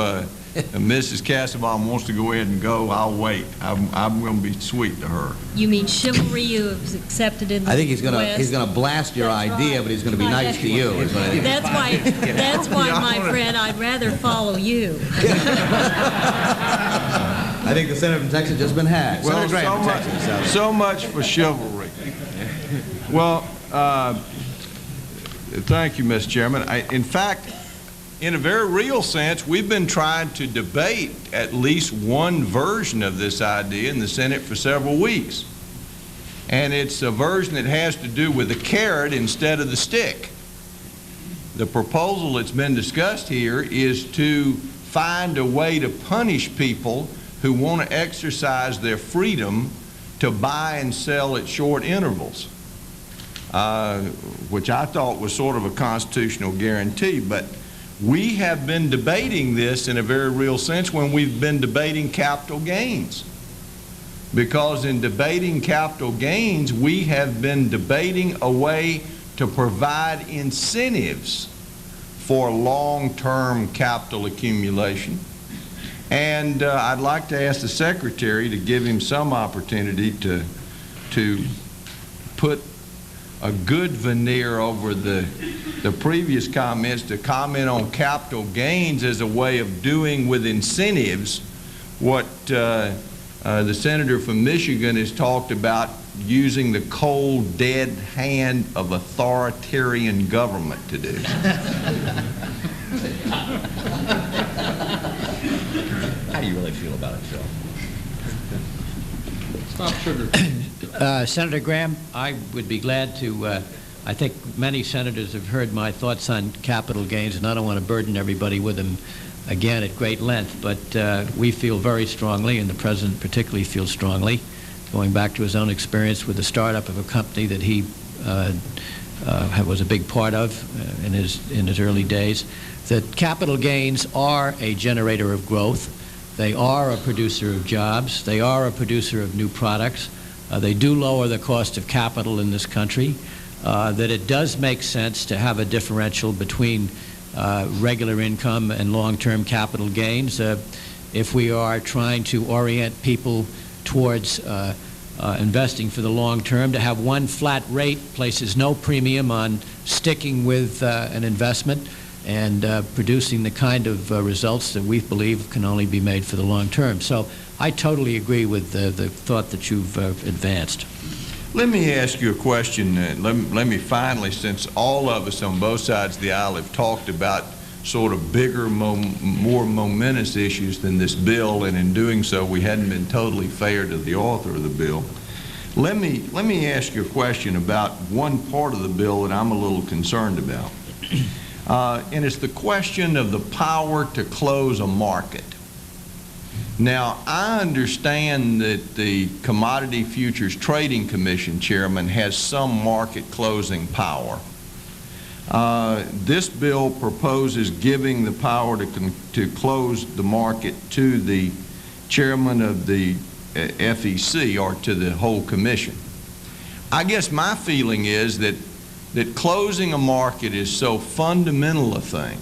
Mrs. Kassebaum wants to go ahead and go, I'll wait. I'm going to be sweet to her. You mean chivalry you have accepted in the West? I think he's going to blast your idea, but he's going to be nice to you. Is what I think. That's why, my friend, I'd rather follow you. I think the senator from Texas has just been had. Well, so much for chivalry. Well, thank you, Mr. Chairman. In fact, in a very real sense, we've been trying to debate at least one version of this idea in the Senate for several weeks. And it's a version that has to do with the carrot instead of the stick. The proposal that's been discussed here is to find a way to punish people who want to exercise their freedom to buy and sell at short intervals, which I thought was sort of a constitutional guarantee. But we have been debating this in a very real sense when we've been debating capital gains. Because in debating capital gains, we have been debating a way to provide incentives for long-term capital accumulation. And I'd like to ask the Secretary to give him some opportunity to put a good veneer over the previous comments, to comment on capital gains as a way of doing with incentives what the senator from Michigan has talked about, using the cold, dead hand of authoritarian government to do. How do you really feel about it, Phil? Stop sugar. Senator Graham, I would be glad to, I think many senators have heard my thoughts on capital gains, and I don't want to burden everybody with them again at great length, but we feel very strongly, and the President particularly feels strongly, going back to his own experience with the startup of a company that he was a big part of in his early days, that capital gains are a generator of growth. They are a producer of jobs. They are a producer of new products. They do lower the cost of capital in this country. That it does make sense to have a differential between regular income and long-term capital gains. If we are trying to orient people towards investing for the long term, to have one flat rate places no premium on sticking with an investment and producing the kind of results that we believe can only be made for the long term. So I totally agree with the thought that you've advanced. Let me ask you a question. Let me finally, since all of us on both sides of the aisle have talked about sort of bigger, more momentous issues than this bill, and in doing so we hadn't been totally fair to the author of the bill. Let me ask you a question about one part of the bill that I'm a little concerned about. And it's the question of the power to close a market. Now, I understand that the Commodity Futures Trading Commission chairman has some market closing power. This bill proposes giving the power to close the market to the chairman of the FEC, or to the whole commission. I guess my feeling is that closing a market is so fundamental a thing,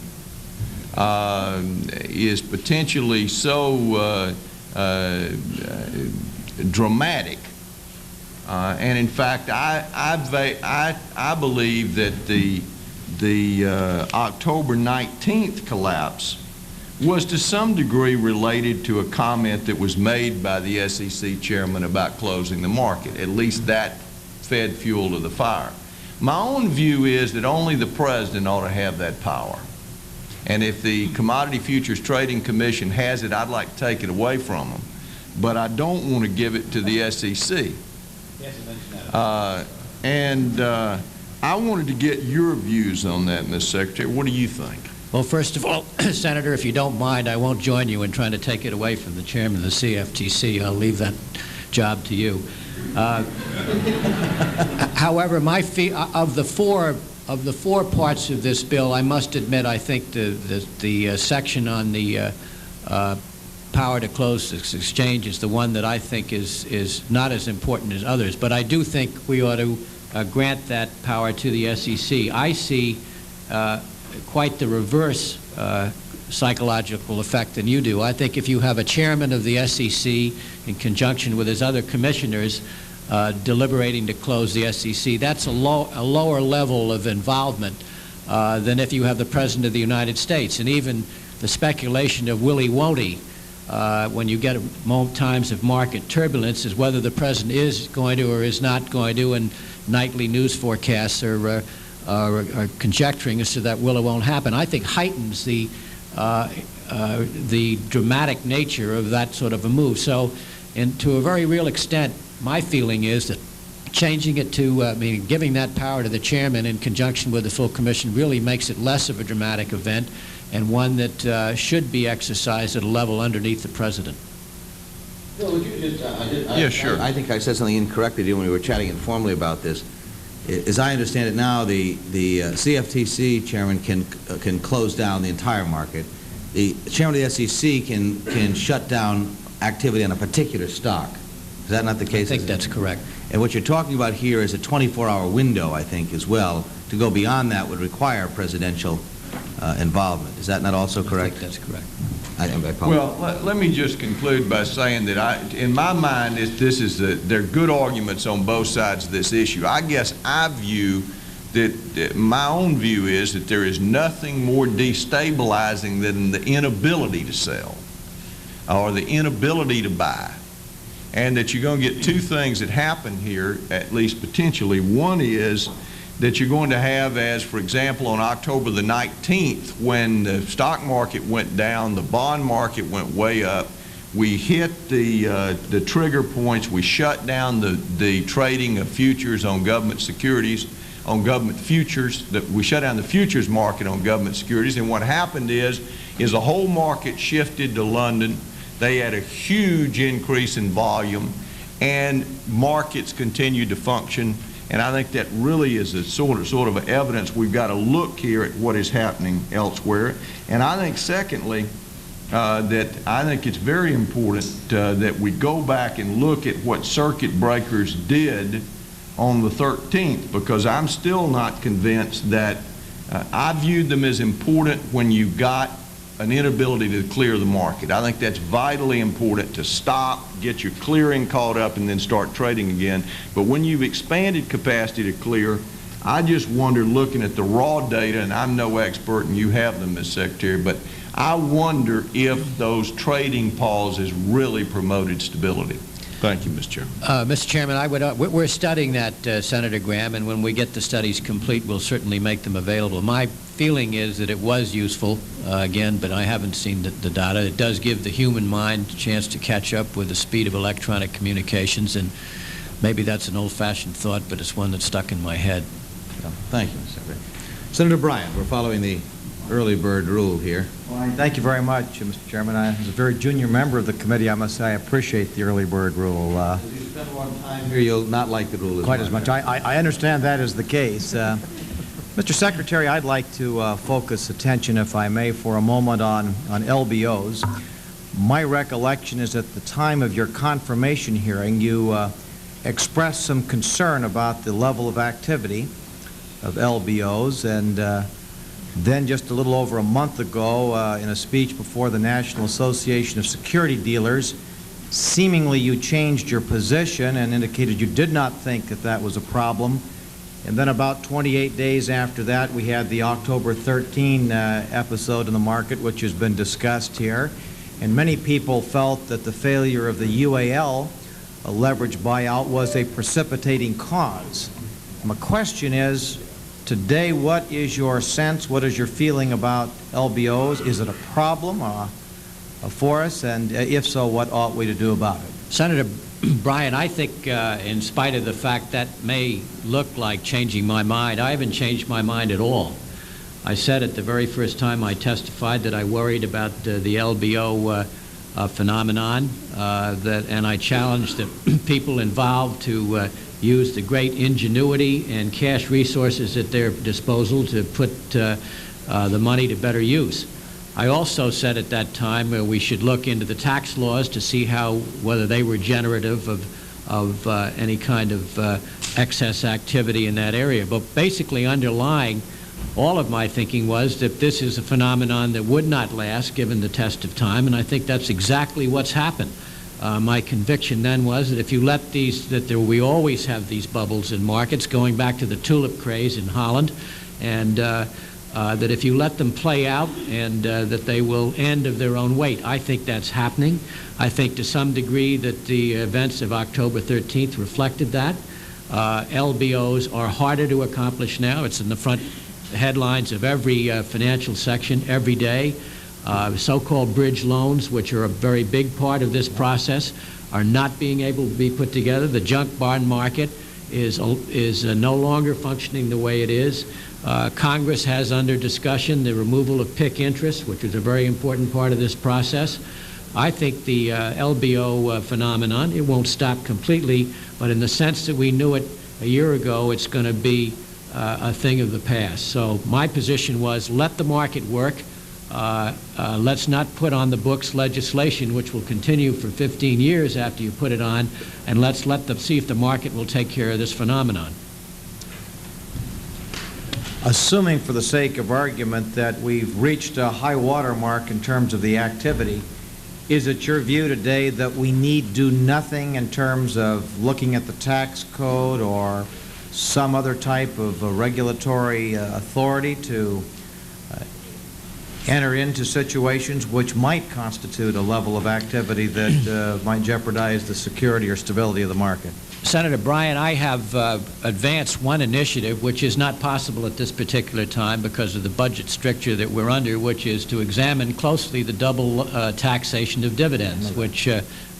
is potentially so dramatic, and in fact I believe that the October 19th collapse was to some degree related to a comment that was made by the SEC chairman about closing the market. At least that fed fuel to the fire. My own view is that only the president ought to have that power. And if the Commodity Futures Trading Commission has it, I'd like to take it away from them. But I don't want to give it to the SEC. I wanted to get your views on that, Ms. Secretary. What do you think? Well, first of all, Senator, if you don't mind, I won't join you in trying to take it away from the chairman of the CFTC. I'll leave that job to you. However, of the four parts of this bill, I must admit I think the section on the power to close this exchange is the one that I think is not as important as others. But I do think we ought to grant that power to the SEC. I see quite the reverse psychological effect than you do. I think if you have a chairman of the SEC in conjunction with his other commissioners deliberating to close the SEC, that's a lower level of involvement than if you have the President of the United States. And even the speculation of will he, won't he, when you get times of market turbulence, is whether the President is going to or is not going to, and nightly news forecasts are conjecturing as to that will or won't happen, I think heightens the dramatic nature of that sort of a move. So, and to a very real extent, my feeling is that changing it to, meaning giving that power to the chairman in conjunction with the full commission really makes it less of a dramatic event, and one that should be exercised at a level underneath the president. Well, would you just, yeah, sure. I think I said something incorrectly to you when we were chatting informally about this. As I understand it now, the CFTC chairman can close down the entire market. The chairman of the SEC can shut down activity on a particular stock. Is that not the case? I think that's correct. And what you're talking about here is a 24-hour window, I think, as well. To go beyond that would require presidential involvement. Is that not also correct? I think that's correct. Well, let me just conclude by saying that in my mind, there are good arguments on both sides of this issue. I guess I view that my own view is that there is nothing more destabilizing than the inability to sell or the inability to buy. And that you're going to get two things that happen here, at least potentially. One is that you're going to have, as for example, on October the 19th, when the stock market went down, the bond market went way up, we hit the trigger points, we shut down the trading of futures on government securities, on government futures, we shut down the futures market on government securities, and what happened is the whole market shifted to London. They had a huge increase in volume, and markets continued to function. And I think that really is a sort of evidence we've got to look here at what is happening elsewhere. And I think, secondly, that I think it's very important that we go back and look at what circuit breakers did on the 13th, because I'm still not convinced that I viewed them as important when you got an inability to clear the market. I think that's vitally important to stop, get your clearing caught up, and then start trading again. But when you've expanded capacity to clear, I just wonder, looking at the raw data, and I'm no expert and you have them, Ms. Secretary, but I wonder if those trading pauses really promoted stability. Thank you, Mr. Chairman. Mr. Chairman, we're studying that, Senator Graham, and when we get the studies complete, we'll certainly make them available. My feeling is that it was useful, again, but I haven't seen the data. It does give the human mind a chance to catch up with the speed of electronic communications, and maybe that's an old-fashioned thought, but it's one that's stuck in my head. Thank you, Mr. Secretary. Senator Bryant, we're following the early bird rule here. Well, thank you very much, Mr. Chairman. As a very junior member of the committee, I must say I appreciate the early bird rule. If you spend a lot of time here, you'll not like the rule quite as much. I understand that is the case. Mr. Secretary, I'd like to focus attention, if I may, for a moment on LBOs. My recollection is at the time of your confirmation hearing, you expressed some concern about the level of activity of LBOs, and then just a little over a month ago, in a speech before the National Association of Security Dealers, seemingly you changed your position and indicated you did not think that that was a problem. And then about 28 days after that, we had the October 13 episode in the market, which has been discussed here. And many people felt that the failure of the UAL, a leverage buyout, was a precipitating cause. My question is, today, what is your sense, what is your feeling about LBOs? Is it a problem for us? And if so, what ought we to do about it? Senator Bryan, I think in spite of the fact that may look like changing my mind, I haven't changed my mind at all. I said at the very first time I testified that I worried about the LBO phenomenon, and I challenged the people involved to use the great ingenuity and cash resources at their disposal to put the money to better use. I also said at that time we should look into the tax laws to see whether they were generative of any kind of excess activity in that area. But basically underlying all of my thinking was that this is a phenomenon that would not last given the test of time, and I think that's exactly what's happened. My conviction then was that if you let we always have these bubbles in markets, going back to the tulip craze in Holland, and that if you let them play out and that they will end of their own weight. I think that's happening. I think to some degree that the events of October 13th reflected that. LBOs are harder to accomplish now. It's in the front headlines of every financial section every day. So-called bridge loans, which are a very big part of this process, are not being able to be put together. The junk bond market is no longer functioning the way it is. Congress has under discussion the removal of PIK interest, which is a very important part of this process. I think the LBO phenomenon, it won't stop completely, but in the sense that we knew it a year ago, it's going to be a thing of the past. So my position was let the market work. Let's not put on the books legislation which will continue for 15 years after you put it on, and let's see if the market will take care of this phenomenon. Assuming for the sake of argument that we've reached a high water mark in terms of the activity, is it your view today that we need do nothing in terms of looking at the tax code or some other type of regulatory authority to enter into situations which might constitute a level of activity that might jeopardize the security or stability of the market? Senator Bryan, I have advanced one initiative which is not possible at this particular time because of the budget stricture that we're under, which is to examine closely the double taxation of dividends, which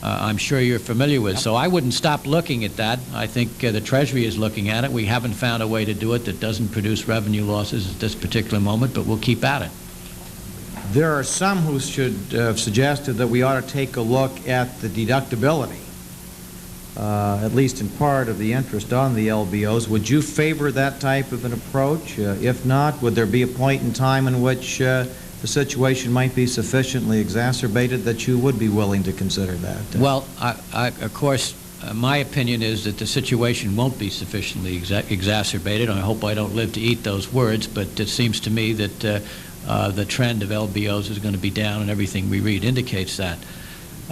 I'm sure you're familiar with. So I wouldn't stop looking at that. I think the Treasury is looking at it. We haven't found a way to do it that doesn't produce revenue losses at this particular moment, but we'll keep at it. There are some who should have suggested that we ought to take a look at the deductibility at least in part, of the interest on the LBOs. Would you favor that type of an approach? If not, would there be a point in time in which the situation might be sufficiently exacerbated that you would be willing to consider that? Well, of course, my opinion is that the situation won't be sufficiently exacerbated. I hope I don't live to eat those words, but it seems to me that the trend of LBOs is going to be down, and everything we read indicates that.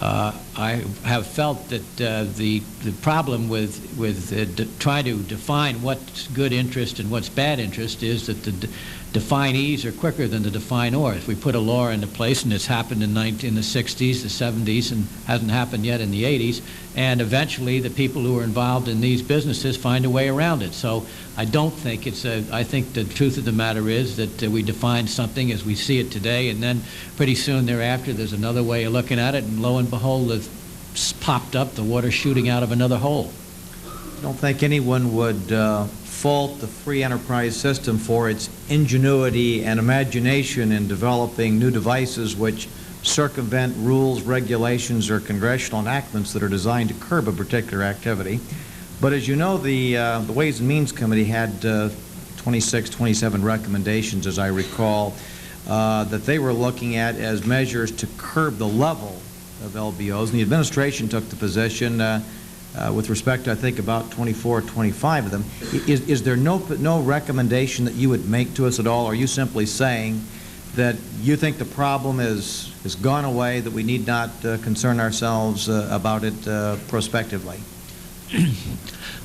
I have felt that the problem with trying to define what's good interest and what's bad interest is that the definees are quicker than the definers. We put a law into place, and it's happened in the 60s, the 70s, and hasn't happened yet in the 80s, and eventually the people who are involved in these businesses find a way around it. So I don't think it's I think the truth of the matter is that we define something as we see it today, and then pretty soon thereafter there's another way of looking at it, and lo and behold, it's popped up, the water shooting out of another hole. I don't think anyone would fault the free enterprise system for its ingenuity and imagination in developing new devices which circumvent rules, regulations, or congressional enactments that are designed to curb a particular activity. But as you know, the Ways and Means Committee had 26, 27 recommendations, as I recall, that they were looking at as measures to curb the level of LBOs. And the administration took the position with respect to, I think, about 24 or 25 of them. Is there no recommendation that you would make to us at all? Or are you simply saying that you think the problem has gone away, that we need not concern ourselves about it prospectively?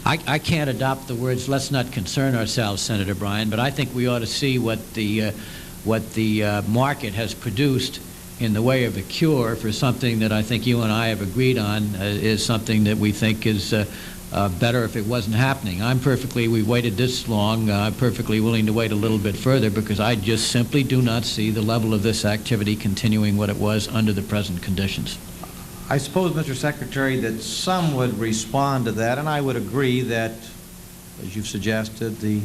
I can't adopt the words "let's not concern ourselves," Senator Bryan, but I think we ought to see what the market has produced in the way of a cure for something that I think you and I have agreed on is something that we think is better if it wasn't happening. We waited this long, I'm perfectly willing to wait a little bit further because I just simply do not see the level of this activity continuing what it was under the present conditions. I suppose, Mr. Secretary, that some would respond to that, and I would agree that, as you've suggested, the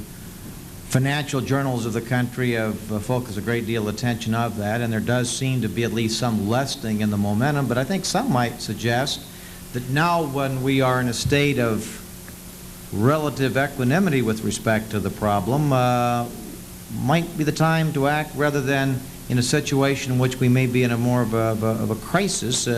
financial journals of the country have focused a great deal of attention of that, and there does seem to be at least some lessening in the momentum. But I think some might suggest that now, when we are in a state of relative equanimity with respect to the problem, might be the time to act rather than in a situation in which we may be in a more of a crisis,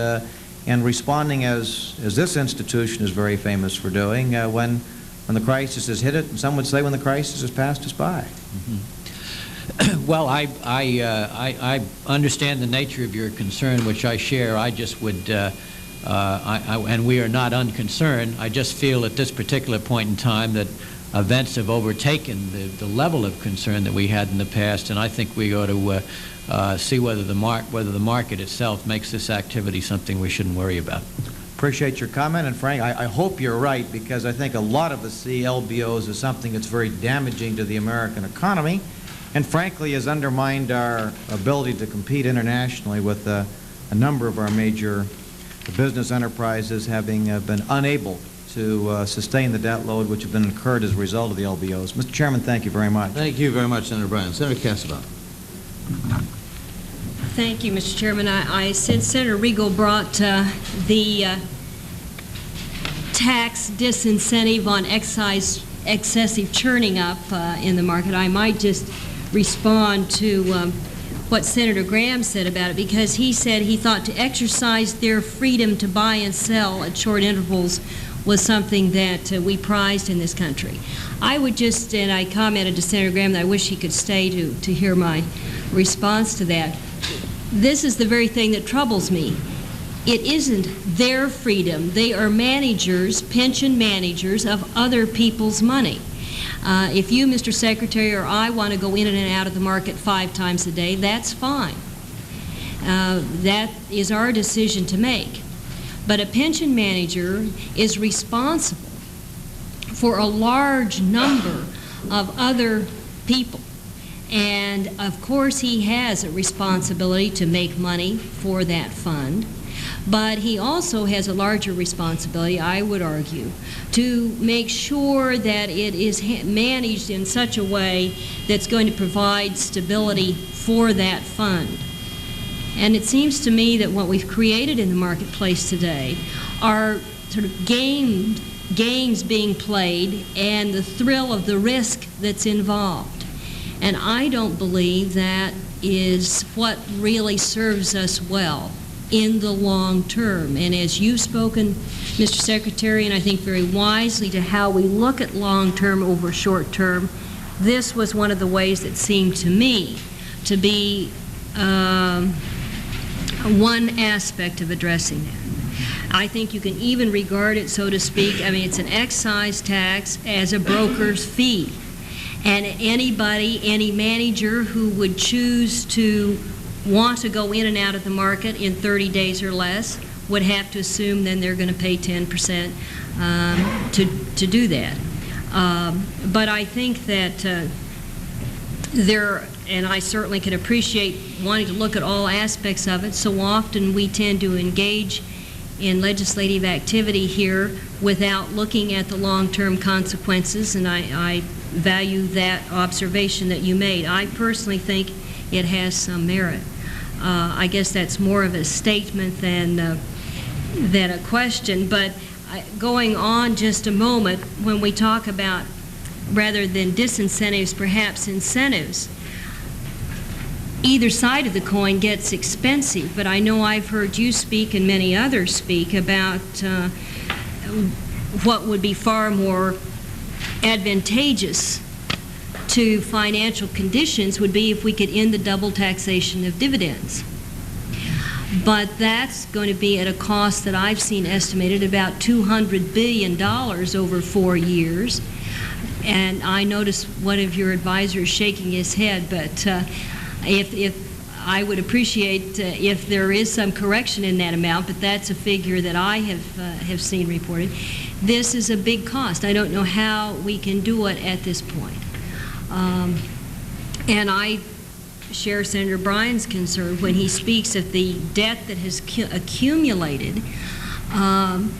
and responding as this institution is very famous for doing when the crisis has hit it, and some would say when the crisis has passed us by. Mm-hmm. Well, I understand the nature of your concern, which I share. I just would, and we are not unconcerned. I just feel at this particular point in time that events have overtaken the level of concern that we had in the past, and I think we ought to see whether the market itself makes this activity something we shouldn't worry about. Appreciate your comment, and Frank, I hope you're right, because I think a lot of us see LBOs as something that's very damaging to the American economy, and frankly has undermined our ability to compete internationally with a number of our major business enterprises having been unable to sustain the debt load which have been incurred as a result of the LBOs. Mr. Chairman, thank you very much. Thank you very much, Senator Bryan. Senator Cassabaugh. Thank you, Mr. Chairman. Since Senator Regal brought the tax disincentive on excessive churning up in the market, I might just respond to what Senator Graham said about it, because he said he thought to exercise their freedom to buy and sell at short intervals was something that we prized in this country. I would just, and I commented to Senator Graham that I wish he could stay to hear my response to that. This is the very thing that troubles me. It isn't their freedom. They are managers, pension managers of other people's money. If you, Mr. Secretary, or I want to go in and out of the market 5 times a day, that's fine. That is our decision to make. But a pension manager is responsible for a large number of other people. And of course he has a responsibility to make money for that fund, but he also has a larger responsibility, I would argue, to make sure that it is managed in such a way that's going to provide stability for that fund. And it seems to me that what we've created in the marketplace today are sort of games being played and the thrill of the risk that's involved. And I don't believe that is what really serves us well in the long term. And as you've spoken, Mr. Secretary, and I think very wisely, to how we look at long term over short term, this was one of the ways that seemed to me to be one aspect of addressing that. I think you can even regard it, so to speak, I mean, it's an excise tax as a broker's fee. And anybody, any manager who would choose to want to go in and out of the market in 30 days or less would have to assume then they're going to pay 10% to do that. But I think that and I certainly can appreciate wanting to look at all aspects of it. So often we tend to engage in legislative activity here without looking at the long-term consequences, and I value that observation that you made. I personally think it has some merit. I guess that's more of a statement than a question, but going on just a moment, when we talk about, rather than disincentives, perhaps incentives, either side of the coin gets expensive, but I know I've heard you speak and many others speak about what would be far more advantageous to financial conditions would be if we could end the double taxation of dividends. But that's going to be at a cost that I've seen estimated about $200 billion over 4 years. And I noticed one of your advisors shaking his head, but if I would appreciate if there is some correction in that amount, but that's a figure that I have seen reported. This is a big cost. I don't know how we can do it at this point. And I share Senator Bryan's concern when he speaks of the debt that has accumulated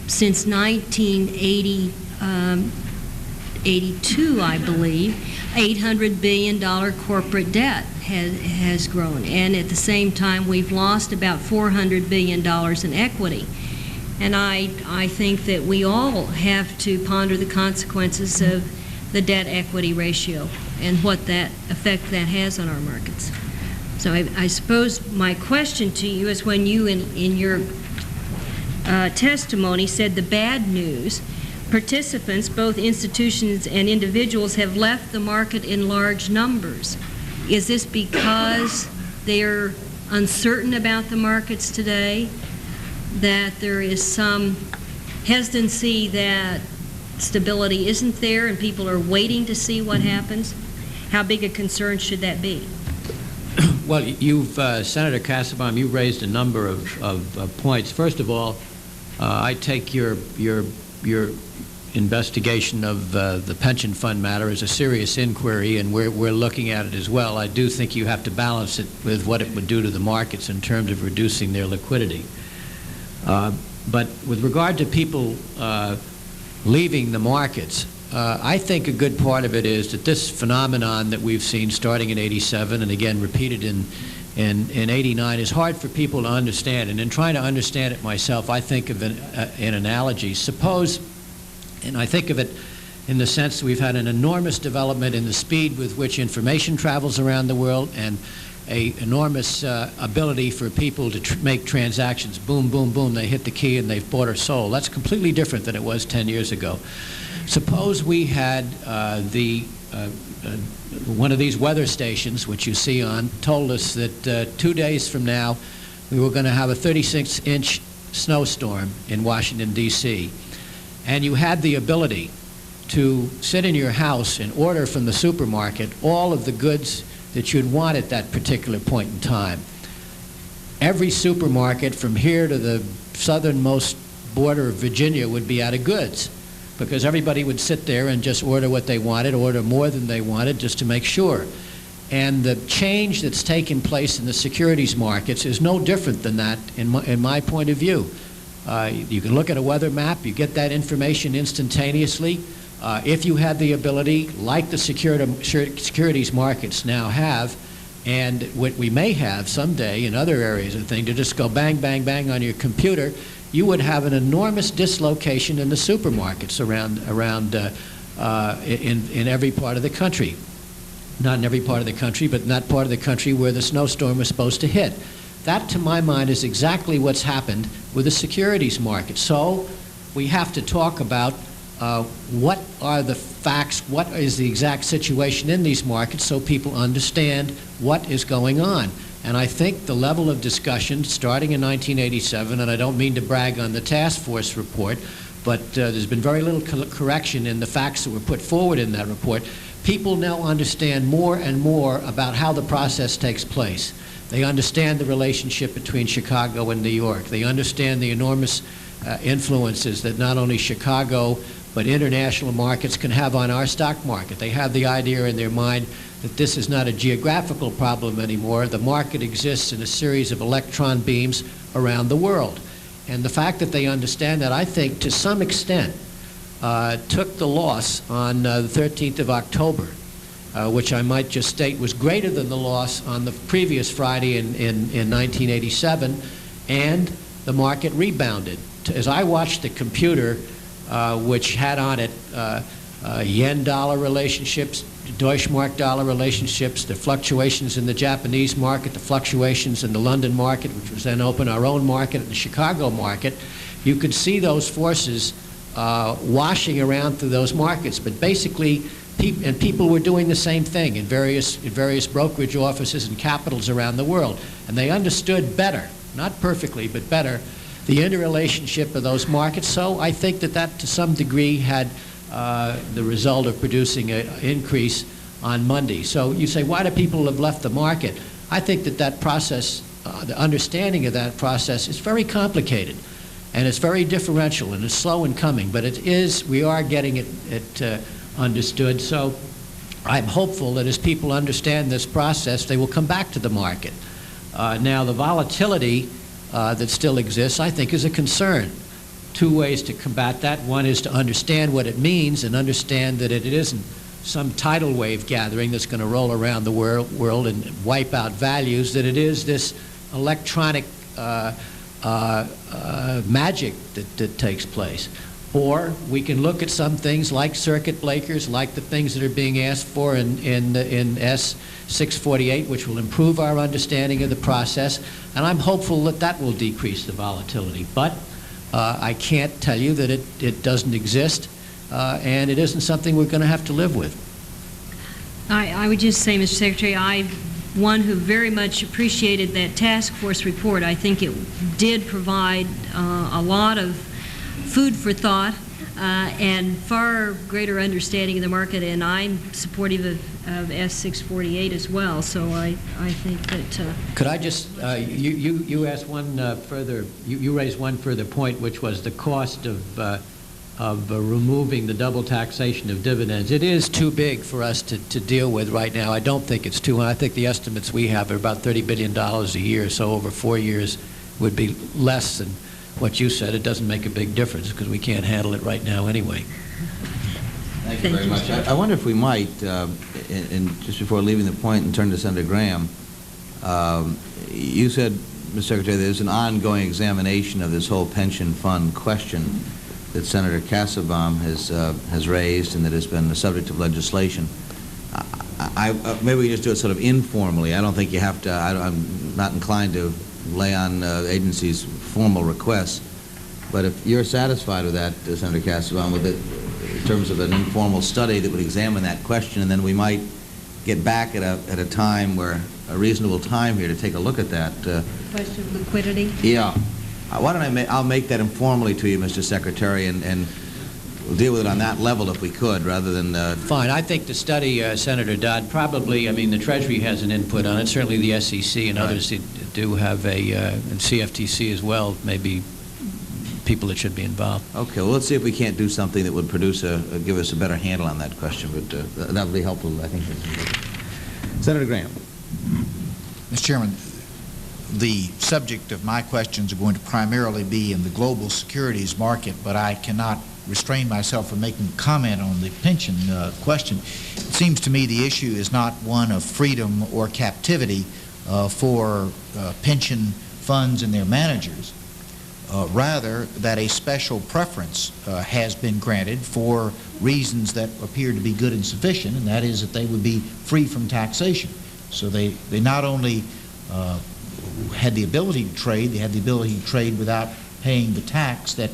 since 1982, I believe. $800 billion corporate debt has grown, and at the same time we've lost about $400 billion in equity. And I think that we all have to ponder the consequences of the debt-equity ratio and what that effect that has on our markets. So I suppose my question to you is, when you in your testimony said the bad news, participants, both institutions and individuals, have left the market in large numbers. Is this because they're uncertain about the markets today, that there is some hesitancy that stability isn't there and people are waiting to see what happens? How big a concern should that be? Well, Senator Kassebaum, you raised a number of points. First of all, I take your investigation of the pension fund matter as a serious inquiry, and we're looking at it as well. I do think you have to balance it with what it would do to the markets in terms of reducing their liquidity. But with regard to people leaving the markets, I think a good part of it is that this phenomenon that we've seen starting in '87 and again repeated in '89 is hard for people to understand. And in trying to understand it myself, I think of an analogy. Suppose, and I think of it in the sense that we've had an enormous development in the speed with which information travels around the world, and an enormous ability for people to make transactions. Boom, boom, boom, they hit the key and they've bought or sold. That's completely different than it was 10 years ago. Suppose we had one of these weather stations, which you see on, told us that 2 days from now we were going to have a 36-inch snowstorm in Washington, D.C., and you had the ability to sit in your house and order from the supermarket all of the goods that you'd want at that particular point in time. Every supermarket from here to the southernmost border of Virginia would be out of goods, because everybody would sit there and just order what they wanted, order more than they wanted, just to make sure. And the change that's taken place in the securities markets is no different than that in my point of view. You can look at a weather map, you get that information instantaneously. If you had the ability, like the securities markets now have, and what we may have someday in other areas of things, to just go bang, bang, bang on your computer you would have an enormous dislocation in the supermarkets in every part of the country. Not in every part of the country, but in that part of the country where the snowstorm was supposed to hit. That, to my mind, is exactly what's happened with the securities market. So we have to talk about what are the facts, what is the exact situation in these markets so people understand what is going on. And I think the level of discussion starting in 1987, and I don't mean to brag on the task force report, but there's been very little correction in the facts that were put forward in that report. People now understand more and more about how the process takes place. They understand the relationship between Chicago and New York. They understand the enormous influences that not only Chicago but international markets can have on our stock market. They have the idea in their mind that this is not a geographical problem anymore. The market exists in a series of electron beams around the world. And the fact that they understand that, I think, to some extent, took the loss on the 13th of October, which I might just state was greater than the loss on the previous Friday in 1987, and the market rebounded. As I watched the computer, which had on it yen-dollar relationships, Deutschmark-dollar relationships, the fluctuations in the Japanese market, the fluctuations in the London market, which was then open, our own market, and the Chicago market, you could see those forces washing around through those markets. But basically, people were doing the same thing in various brokerage offices and capitals around the world. And they understood better, not perfectly, but better, the interrelationship of those markets. So I think that to some degree had the result of producing an increase on Monday. So you say, why do people have left the market? I think that process, the understanding of that process is very complicated. And it's very differential, and it's slow in coming, but we are getting it understood. So I'm hopeful that as people understand this process, they will come back to the market. Now, the volatility that still exists, I think, is a concern. Two ways to combat that. One is to understand what it means and understand that it isn't some tidal wave gathering that's going to roll around the world and wipe out values, that it is this electronic magic that takes place. Or we can look at some things like circuit breakers, like the things that are being asked for in S648, which will improve our understanding of the process, and I'm hopeful that will decrease the volatility. But I can't tell you that it doesn't exist, and it isn't something we're going to have to live with. I would just say, Mr. Secretary, I'm one who very much appreciated that task force report. I think it did provide a lot of food for thought and far greater understanding of the market, and I'm supportive of S648 as well. So I think that... Could I just, you asked one further, you raised one further point, which was the cost of removing the double taxation of dividends. It is too big for us to deal with right now. I don't think it's too. I think the estimates we have are about $30 billion a year, so over 4 years would be less than what you said. It doesn't make a big difference because we can't handle it right now anyway. Thank you very much. I wonder if we might, just before leaving the point and turn to Senator Graham, you said, Mr. Secretary, there's an ongoing examination of this whole pension fund question that Senator Kassebaum has raised and that has been the subject of legislation. Maybe we just do it sort of informally. I don't think you have to, I'm not inclined to lay on agencies formal requests, but if you're satisfied with that, Senator Kassebaum, with it in terms of an informal study that would examine that question, and then we might get back at a time where, a reasonable time here to take a look at that. Question of liquidity? Yeah. Why don't I'll make that informally to you, Mr. Secretary, and we'll deal with it on that level if we could, rather than... Fine. I think the study, Senator Dodd, probably, I mean, the Treasury has an input on it. Certainly the SEC and others do have and CFTC as well, maybe people that should be involved. Okay. Well, let's see if we can't do something that would produce give us a better handle on that question, but that would be helpful, I think. Senator Graham. Mr. Chairman, the subject of my questions are going to primarily be in the global securities market, but I cannot restrain myself from making a comment on the pension question. It seems to me the issue is not one of freedom or captivity for pension funds and their managers. rather that a special preference has been granted for reasons that appear to be good and sufficient, and that is that they would be free from taxation. So they not only had the ability to trade, they had the ability to trade without paying the tax that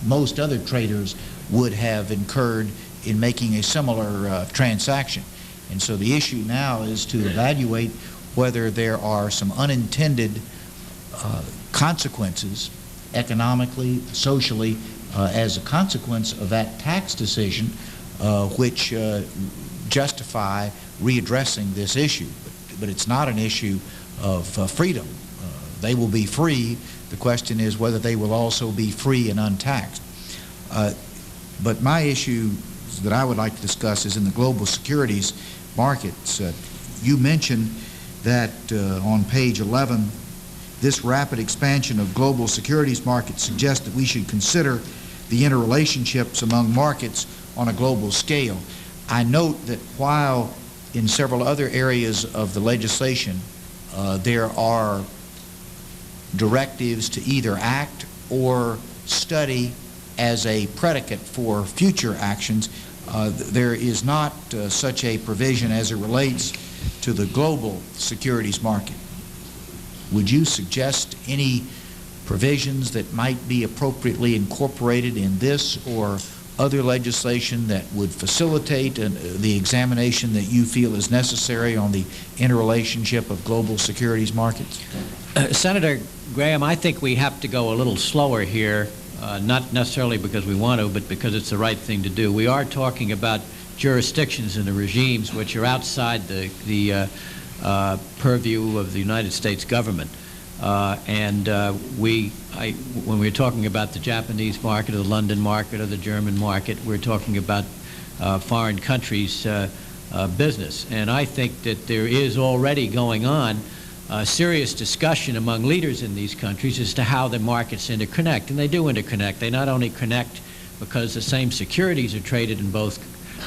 most other traders would have incurred in making a similar transaction. And so the issue now is to evaluate whether there are some unintended consequences economically, socially, as a consequence of that tax decision, which justify readdressing this issue. But it's not an issue of freedom. They will be free. The question is whether they will also be free and untaxed. But my issue that I would like to discuss is in the global securities markets. You mentioned that on page 11, this rapid expansion of global securities markets suggests that we should consider the interrelationships among markets on a global scale. I note that while in several other areas of the legislation there are directives to either act or study as a predicate for future actions, there is not such a provision as it relates to the global securities market. Would you suggest any provisions that might be appropriately incorporated in this or other legislation that would facilitate the examination that you feel is necessary on the interrelationship of global securities markets? Senator Graham, I think we have to go a little slower here, not necessarily because we want to, but because it's the right thing to do. We are talking about jurisdictions and the regimes which are outside the purview of the United States government. When we're talking about the Japanese market or the London market or the German market, we're talking about foreign countries' business. And I think that there is already going on serious discussion among leaders in these countries as to how the markets interconnect. And they do interconnect. They not only connect because the same securities are traded in both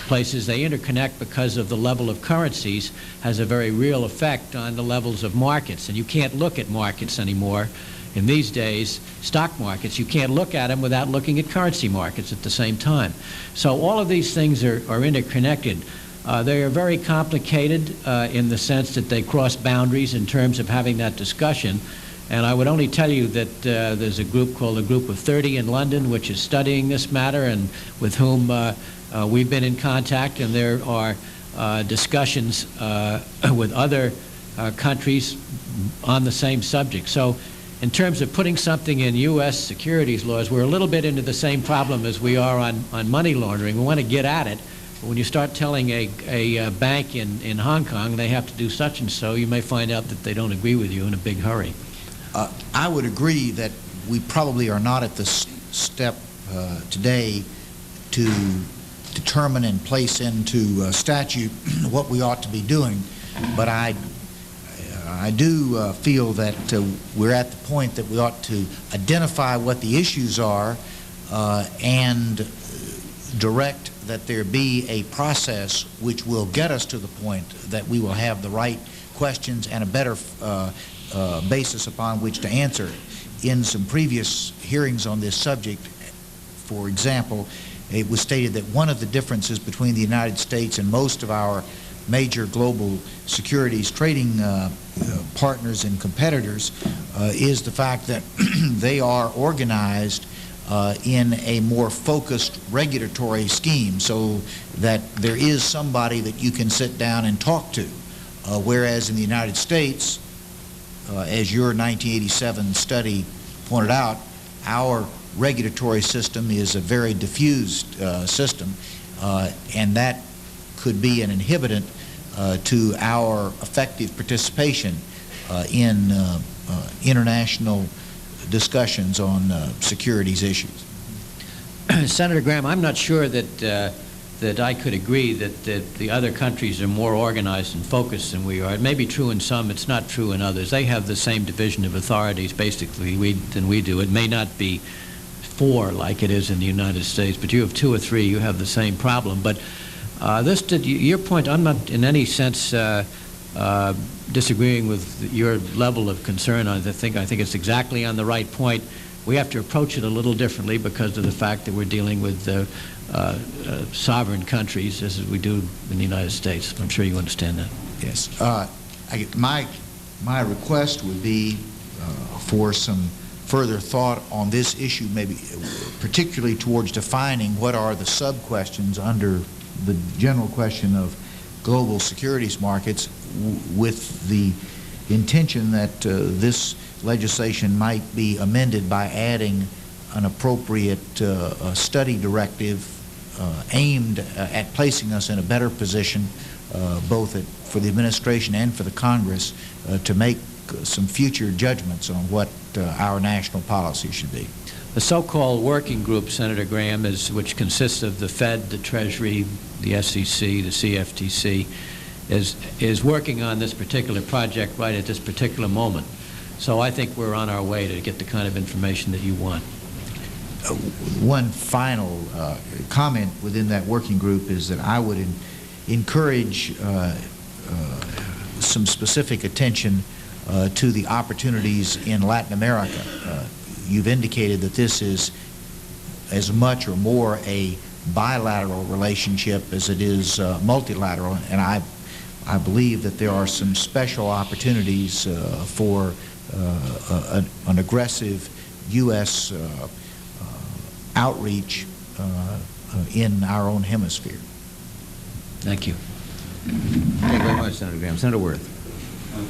places, they interconnect because of the level of currencies has a very real effect on the levels of markets. And you can't look at markets anymore in these days, stock markets. You can't look at them without looking at currency markets at the same time. So all of these things are interconnected. They are very complicated in the sense that they cross boundaries in terms of having that discussion. And I would only tell you that there's a group called the Group of 30 in London which is studying this matter and with whom we've been in contact, and there are discussions with other countries on the same subject. So in terms of putting something in U.S. securities laws, we're a little bit into the same problem as we are on money laundering. We want to get at it. But when you start telling a bank in Hong Kong they have to do such and so, you may find out that they don't agree with you in a big hurry. I would agree that we probably are not at this step today to determine and place into statute what we ought to be doing, but I do feel that we're at the point that we ought to identify what the issues are and direct that there be a process which will get us to the point that we will have the right questions and a better basis upon which to answer. In some previous hearings on this subject, for example, it was stated that one of the differences between the United States and most of our major global securities trading partners and competitors is the fact that they are organized in a more focused regulatory scheme, so that there is somebody that you can sit down and talk to, whereas in the United States, as your 1987 study pointed out, our regulatory system is a very diffused system, and that could be an inhibitant to our effective participation in international discussions on securities issues. Senator Graham, I'm not sure that that I could agree that the other countries are more organized and focused than we are. It may be true in some, it's not true in others. They have the same division of authorities basically than we do. It may not be 4 like it is in the United States, but you have 2 or 3, you have the same problem. But your point, I'm not in any sense disagreeing with your level of concern. I think it's exactly on the right point. we have to approach it a little differently because of the fact that we're dealing with sovereign countries, as we do in the United States. I'm sure you understand that. Yes. My request would be for some further thought on this issue, maybe particularly towards defining what are the sub-questions under the general question of global securities markets, with the intention that this legislation might be amended by adding an appropriate study directive aimed at placing us in a better position, both for the administration and for the Congress, to make some future judgments on what our national policy should be. The so-called working group, Senator Graham, which consists of the Fed, the Treasury, the SEC, the CFTC, is working on this particular project right at this particular moment. So I think we're on our way to get the kind of information that you want. One final comment within that working group is that I would encourage some specific attention to the opportunities in Latin America. You've indicated that this is as much or more a bilateral relationship as it is multilateral, and I believe that there are some special opportunities for an aggressive U.S. Outreach in our own hemisphere. Thank you. Thank you very much, Senator Graham. Senator Wirth.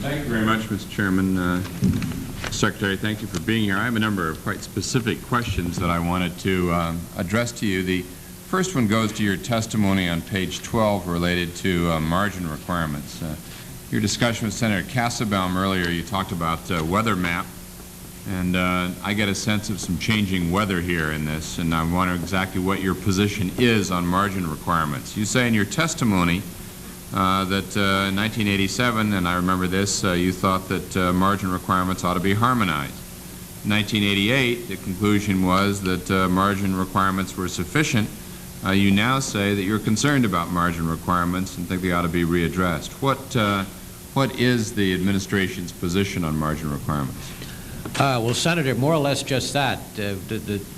Thank you very much, Mr. Chairman. Secretary, thank you for being here. I have a number of quite specific questions that I wanted to address to you. The first one goes to your testimony on page 12 related to margin requirements. Your discussion with Senator Kassebaum earlier, you talked about weather map, and I get a sense of some changing weather here in this, and I wonder exactly what your position is on margin requirements. You say in your testimony that in 1987, and I remember this, you thought that margin requirements ought to be harmonized. In 1988, the conclusion was that margin requirements were sufficient. You now say that you're concerned about margin requirements and think they ought to be readdressed. What is the administration's position on margin requirements? Well, Senator, more or less just that.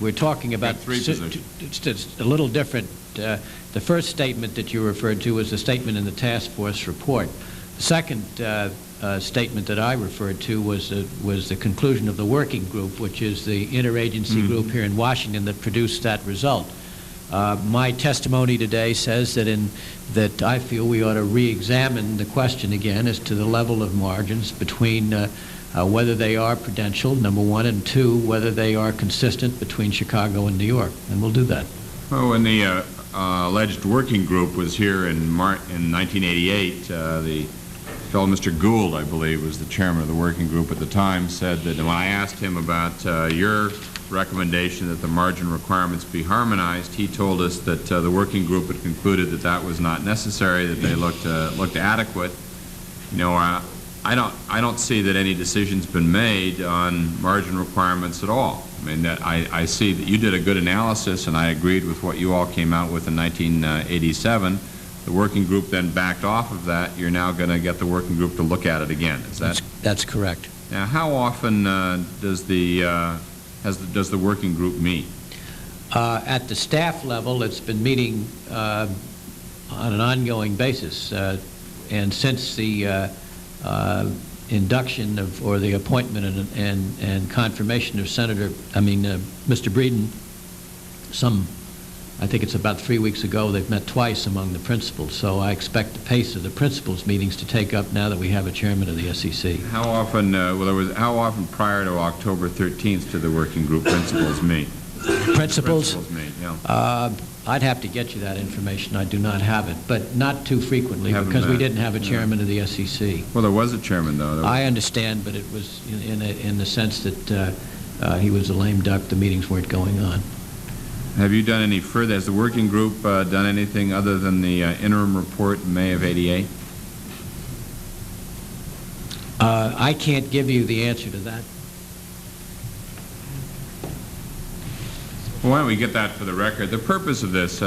We're talking about three positions. It's a little different. The first statement that you referred to was the statement in the task force report. The second statement that I referred to was the conclusion of the working group, which is the interagency group here in Washington that produced that result. My testimony today says that I feel we ought to re-examine the question again as to the level of margins between whether they are prudential, number one, and two, whether they are consistent between Chicago and New York, and we'll do that. Well, when the alleged working group was here in 1988, the fellow Mr. Gould, I believe, was the chairman of the working group at the time, said that when I asked him about your recommendation that the margin requirements be harmonized, he told us that the working group had concluded that that was not necessary, that they looked adequate. You know, I don't see that any decision's been made on margin requirements at all. I mean, I see that you did a good analysis, and I agreed with what you all came out with in 1987. The working group then backed off of that. You're now going to get the working group to look at it again. Is that? That's correct. Now, how often does the working group meet? At the staff level, it's been meeting on an ongoing basis, and since the induction of, or the appointment and confirmation of Mr. Breeden, I think it's about 3 weeks ago, they've met twice among the principals. So I expect the pace of the principals meetings to take up now that we have a chairman of the SEC. How often, how often prior to October 13th did the working group principals meet? Principals? Meet, yeah. I'd have to get you that information. I do not have it, but not too frequently because we didn't have a chairman of the SEC. Well, there was a chairman, though. I understand, but it was in the sense that he was a lame duck. The meetings weren't going on. Have you done any further? Has the working group done anything other than the interim report in May of '88? I can't give you the answer to that. Well, why don't we get that for the record? The purpose of this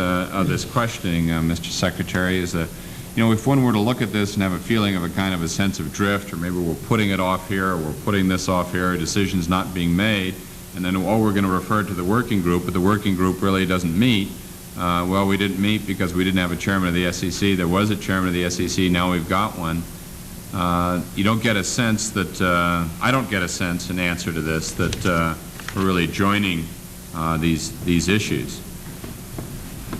questioning, Mr. Secretary, is that, you know, if one were to look at this and have a feeling of a kind of a sense of drift, or maybe we're putting it off here, or we're putting this off here, or decisions not being made, And then, oh, we're going to refer to the working group, but the working group really doesn't meet. Well, we didn't meet because we didn't have a chairman of the SEC. There was a chairman of the SEC. Now we've got one. You don't get a sense that, I don't get a sense in answer to this, that we're really joining these issues.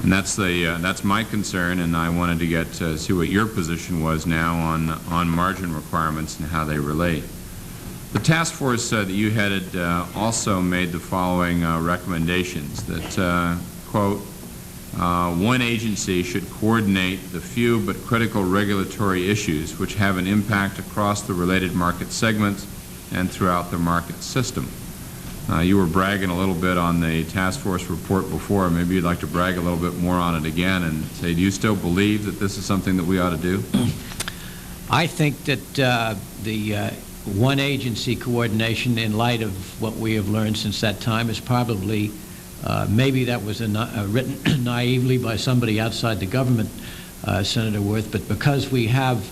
And that's my concern, and I wanted to get see what your position was now on margin requirements and how they relate. The task force that you headed also made the following recommendations that, quote, one agency should coordinate the few but critical regulatory issues which have an impact across the related market segments and throughout the market system. You were bragging a little bit on the task force report before. Maybe you'd like to brag a little bit more on it again and say, do you still believe that this is something that we ought to do? I think that the one agency coordination, in light of what we have learned since that time, is probably, maybe that was written naively by somebody outside the government, Senator Wirth, but because we have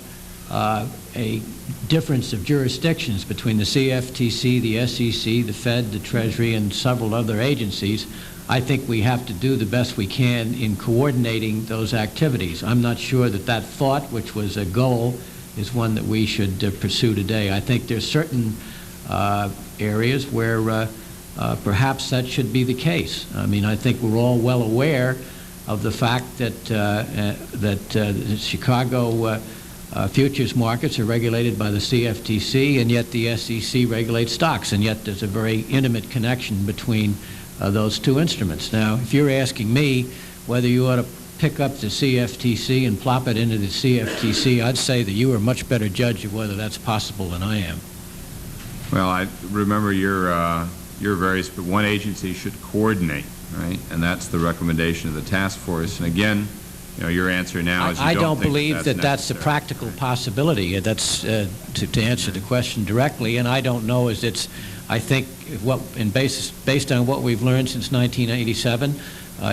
a difference of jurisdictions between the CFTC, the SEC, the Fed, the Treasury, and several other agencies, I think we have to do the best we can in coordinating those activities. I'm not sure that that thought, which was a goal, is one that we should pursue today. I think there's certain areas where perhaps that should be the case. I mean, I think we're all well aware of the fact that the Chicago futures markets are regulated by the CFTC, and yet the SEC regulates stocks, and yet there's a very intimate connection between those two instruments. Now, if you're asking me whether you ought to pick up the CFTC and plop it into the CFTC, I'd say that you are a much better judge of whether that's possible than I am. Well, I remember your various, but one agency should coordinate, right? And that's the recommendation of the task force. And again, you know, your answer now is I don't think believe that that's a necessary. practical possibility. That's to answer the question directly, and I don't know as it's. I think based on what we've learned since 1987,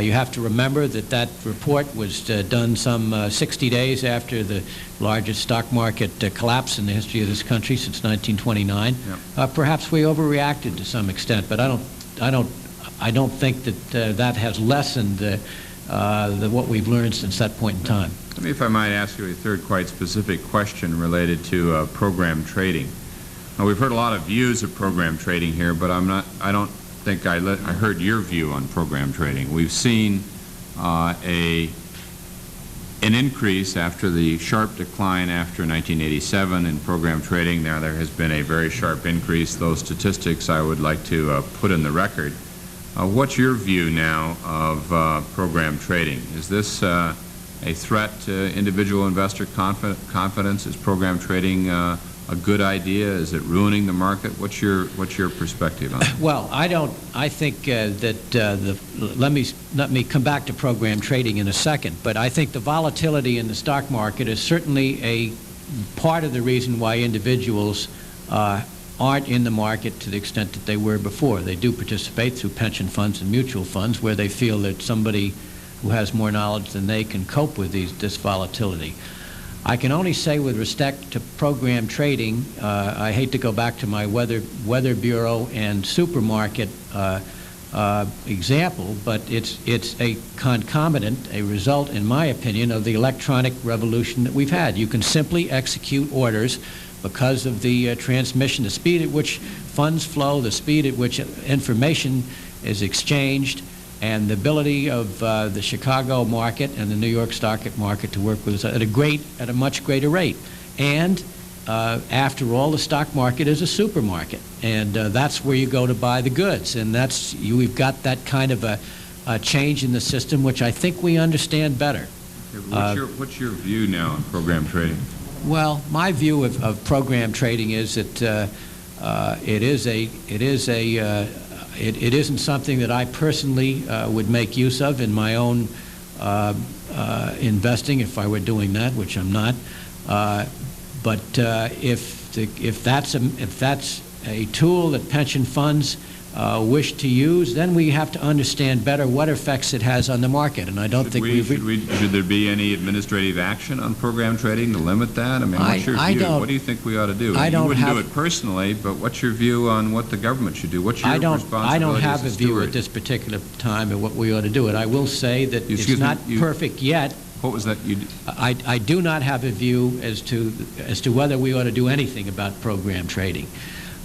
you have to remember that that report was done some 60 days after the largest stock market collapse in the history of this country since 1929. Yep. Perhaps we overreacted to some extent, but I don't think that that has lessened what we've learned since that point in time. Let me, if I might, ask you a third quite specific question related to program trading. Now, we've heard a lot of views of program trading here, but I don't think I heard your view on program trading. We've seen an increase after the sharp decline after 1987 in program trading. Now there has been a very sharp increase. Those statistics I would like to put in the record. What's your view now of program trading? Is this a threat to individual investor confidence? Is program trading a good idea? Is it ruining the market? What's your perspective on it? Well, I think that let me come back to program trading in a second, but I think the volatility in the stock market is certainly a part of the reason why individuals aren't in the market to the extent that they were before. They do participate through pension funds and mutual funds where they feel that somebody who has more knowledge than they can cope with this volatility. I can only say with respect to program trading, I hate to go back to my Weather Bureau and supermarket example, but it's a concomitant, a result, in my opinion, of the electronic revolution that we've had. You can simply execute orders because of the transmission, the speed at which funds flow, the speed at which information is exchanged, and the ability of the Chicago market and the New York stock market to work with us at a much greater rate. And after all, the stock market is a supermarket, and that's where you go to buy the goods. And we've got that kind of a change in the system, which I think we understand better. What's your view now on program trading? Well, my view of program trading is that it isn't something that I personally would make use of in my own investing if I were doing that, which I'm not. But if that's a tool that pension funds wish to use, then we have to understand better what effects it has on the market. And I don't think should there be any administrative action on program trading to limit that? I mean, what's your view? What do you think we ought to do? You wouldn't do it personally, but what's your view on what the government should do? What's your responsibility? I don't have as a view at this particular time of what we ought to do. And I will say that it's not perfect yet. What was that? I do not have a view as to whether we ought to do anything about program trading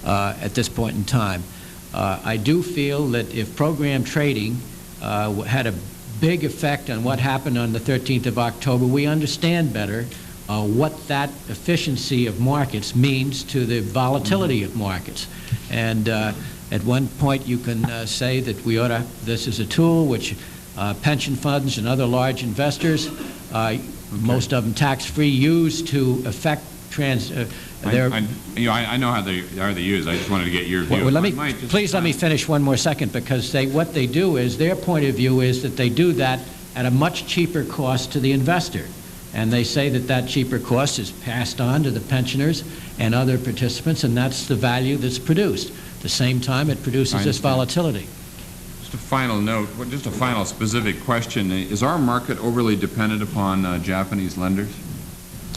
at this point in time. I do feel that if program trading had a big effect on what happened on the 13th of October, we understand better what that efficiency of markets means to the volatility of markets. And at one point you can say that we ought to, this is a tool which pension funds and other large investors, most of them tax-free, use to affect I know how they used. I just wanted to get your view. Well, please let me finish one more second, because what they do is, their point of view is that they do that at a much cheaper cost to the investor. And they say that that cheaper cost is passed on to the pensioners and other participants, and that's the value that's produced. At the same time, it produces this volatility. Just a final note, just a final specific question. Is our market overly dependent upon Japanese lenders?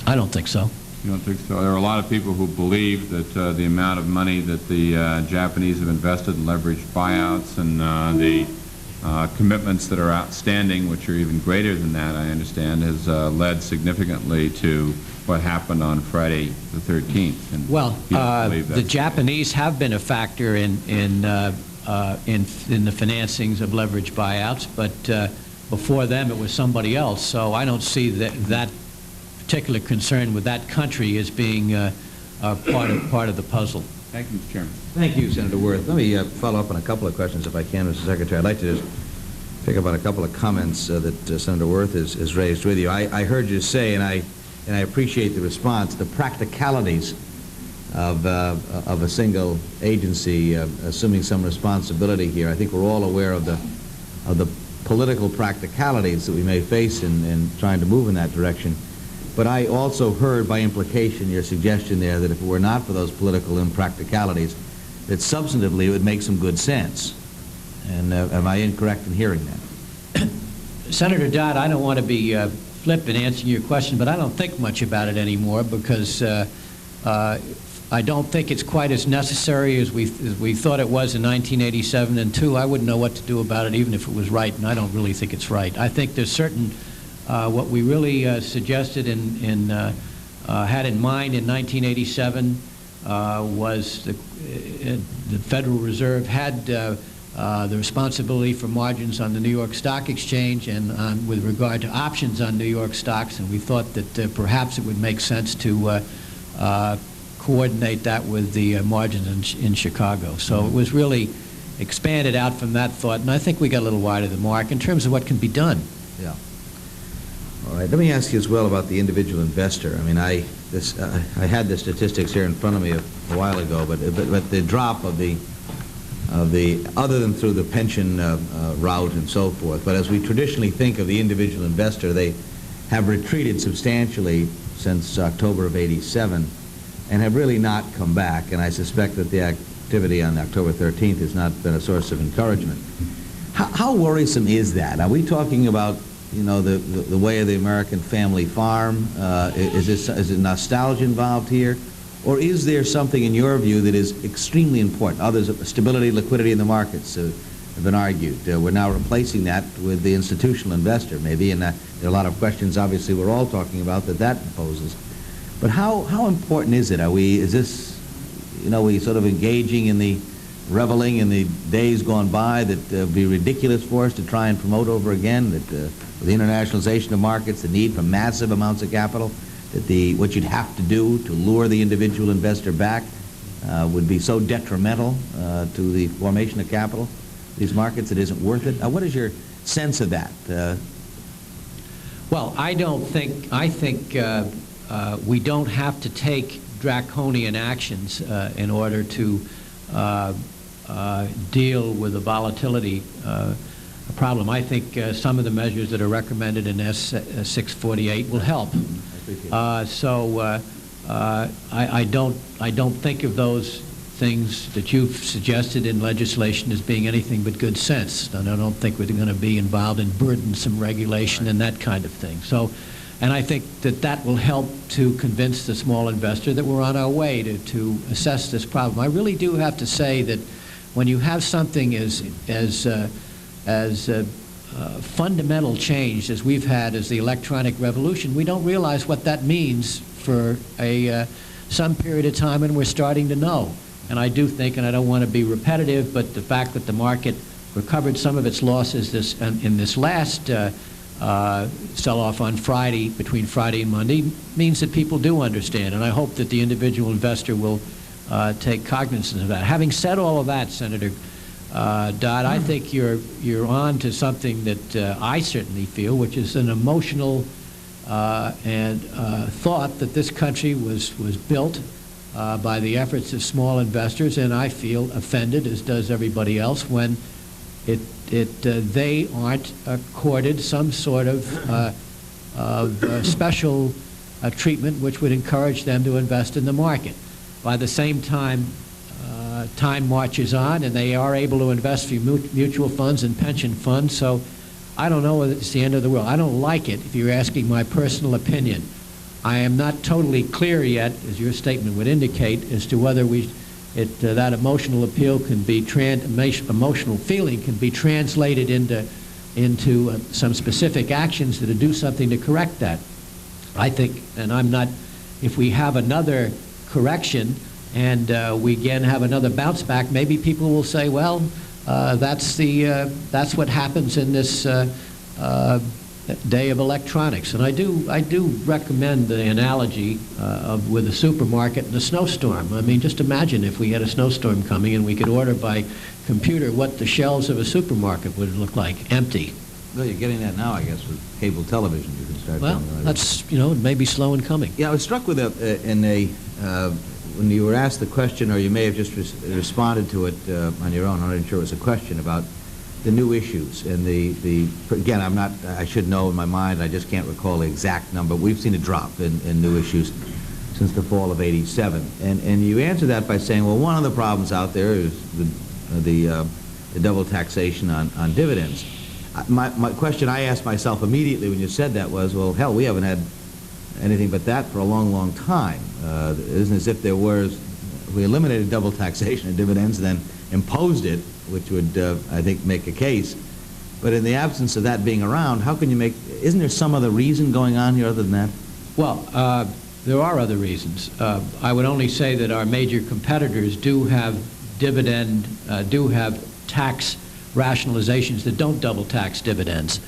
I don't think so. You don't think so? There are a lot of people who believe that the amount of money that the Japanese have invested in leveraged buyouts and the commitments that are outstanding, which are even greater than that, I understand, has led significantly to what happened on Friday the 13th. And well, the Japanese have been a factor in the financings of leveraged buyouts, but before them it was somebody else. So I don't see that particular concern with that country as being part of the puzzle. Thank you, Mr. Chairman. Thank you, Senator Wirth. Let me follow up on a couple of questions, if I can, Mr. Secretary. I'd like to just pick up on a couple of comments that Senator Wirth has raised with you. I heard you say, and I appreciate the response, the practicalities of a single agency assuming some responsibility here. I think we're all aware of the political practicalities that we may face in trying to move in that direction. But I also heard by implication your suggestion there that if it were not for those political impracticalities, that substantively it would make some good sense. And am I incorrect in hearing that? Senator Dodd, I don't want to be flip in answering your question, but I don't think much about it anymore, because I don't think it's quite as necessary as we thought it was in 1987. And two, I wouldn't know what to do about it even if it was right, and I don't really think it's right. I think there's certain what we really suggested had in mind in 1987 was the Federal Reserve had the responsibility for margins on the New York Stock Exchange and with regard to options on New York stocks, and we thought that perhaps it would make sense to coordinate that with the margins in Chicago. So it was really expanded out from that thought, and I think we got a little wide of the mark in terms of what can be done. Yeah. All right. Let me ask you as well about the individual investor. I mean, I had the statistics here in front of me a while ago, but the drop of the other than through the pension route and so forth, but as we traditionally think of the individual investor, they have retreated substantially since October of '87 and have really not come back. And I suspect that the activity on October 13th has not been a source of encouragement. How worrisome is that? Are we talking about, you know, the way of the American family farm? Is it nostalgia involved here? Or is there something in your view that is extremely important? Others, stability, liquidity in the markets have been argued. We're now replacing that with the institutional investor, maybe, and there are a lot of questions, obviously, we're all talking about that poses. But how important is it? Is this, you know, we sort of engaging in the reveling in the days gone by that would be ridiculous for us to try and promote over again, that with the internationalization of markets, the need for massive amounts of capital, that what you'd have to do to lure the individual investor back would be so detrimental to the formation of capital, these markets, it isn't worth it? What is your sense of that? Well, I think we don't have to take draconian actions in order to deal with the volatility problem. I think some of the measures that are recommended in S648 will help. I don't think of those things that you've suggested in legislation as being anything but good sense. And I don't think we're going to be involved in burdensome regulation and that kind of thing. So, and I think that that will help to convince the small investor that we're on our way to assess this problem. I really do have to say that when you have something as fundamental change as we've had as the electronic revolution, we don't realize what that means for some period of time, and we're starting to know. And I do think, and I don't want to be repetitive, but the fact that the market recovered some of its losses in this last sell-off on Friday, between Friday and Monday, means that people do understand. And I hope that the individual investor will take cognizance of that. Having said all of that, Senator Dodd, I think you're on to something that I certainly feel, which is an emotional and thought that this country was built by the efforts of small investors, and I feel offended, as does everybody else, when they aren't accorded some sort of special treatment which would encourage them to invest in the market. By the same time, time marches on, and they are able to invest through mutual funds and pension funds, so I don't know whether it's the end of the world. I don't like it, if you're asking my personal opinion. I am not totally clear yet, as your statement would indicate, as to whether that emotional appeal can be emotional feeling can be translated into some specific actions that do something to correct that. I think, and I'm not, if we have another correction and we again have another bounce back, maybe people will say, well, that's what happens in this day of electronics. And I do recommend the analogy with the supermarket and the snowstorm. I mean, just imagine if we had a snowstorm coming and we could order by computer what the shelves of a supermarket would look like, empty. Well, you're getting that now, I guess, with cable television. You can start. Well, that's, you know, it may be slow in coming. Yeah, I was struck with when you were asked the question, or you may have just responded to it on your own. I'm not even sure it was a question about the new issues and again, I should know in my mind, I just can't recall the exact number. We've seen a drop in new issues since the fall of '87, and you answer that by saying, well, one of the problems out there is the double taxation on dividends. My question I asked myself immediately when you said that was, well, hell, we haven't had anything but that for a long, long time. It isn't as if if we eliminated double taxation of dividends, then imposed it, which would, I think, make a case. But in the absence of that being around, how can you isn't there some other reason going on here other than that? Well, there are other reasons. I would only say that our major competitors do have tax rationalizations that don't double tax dividends.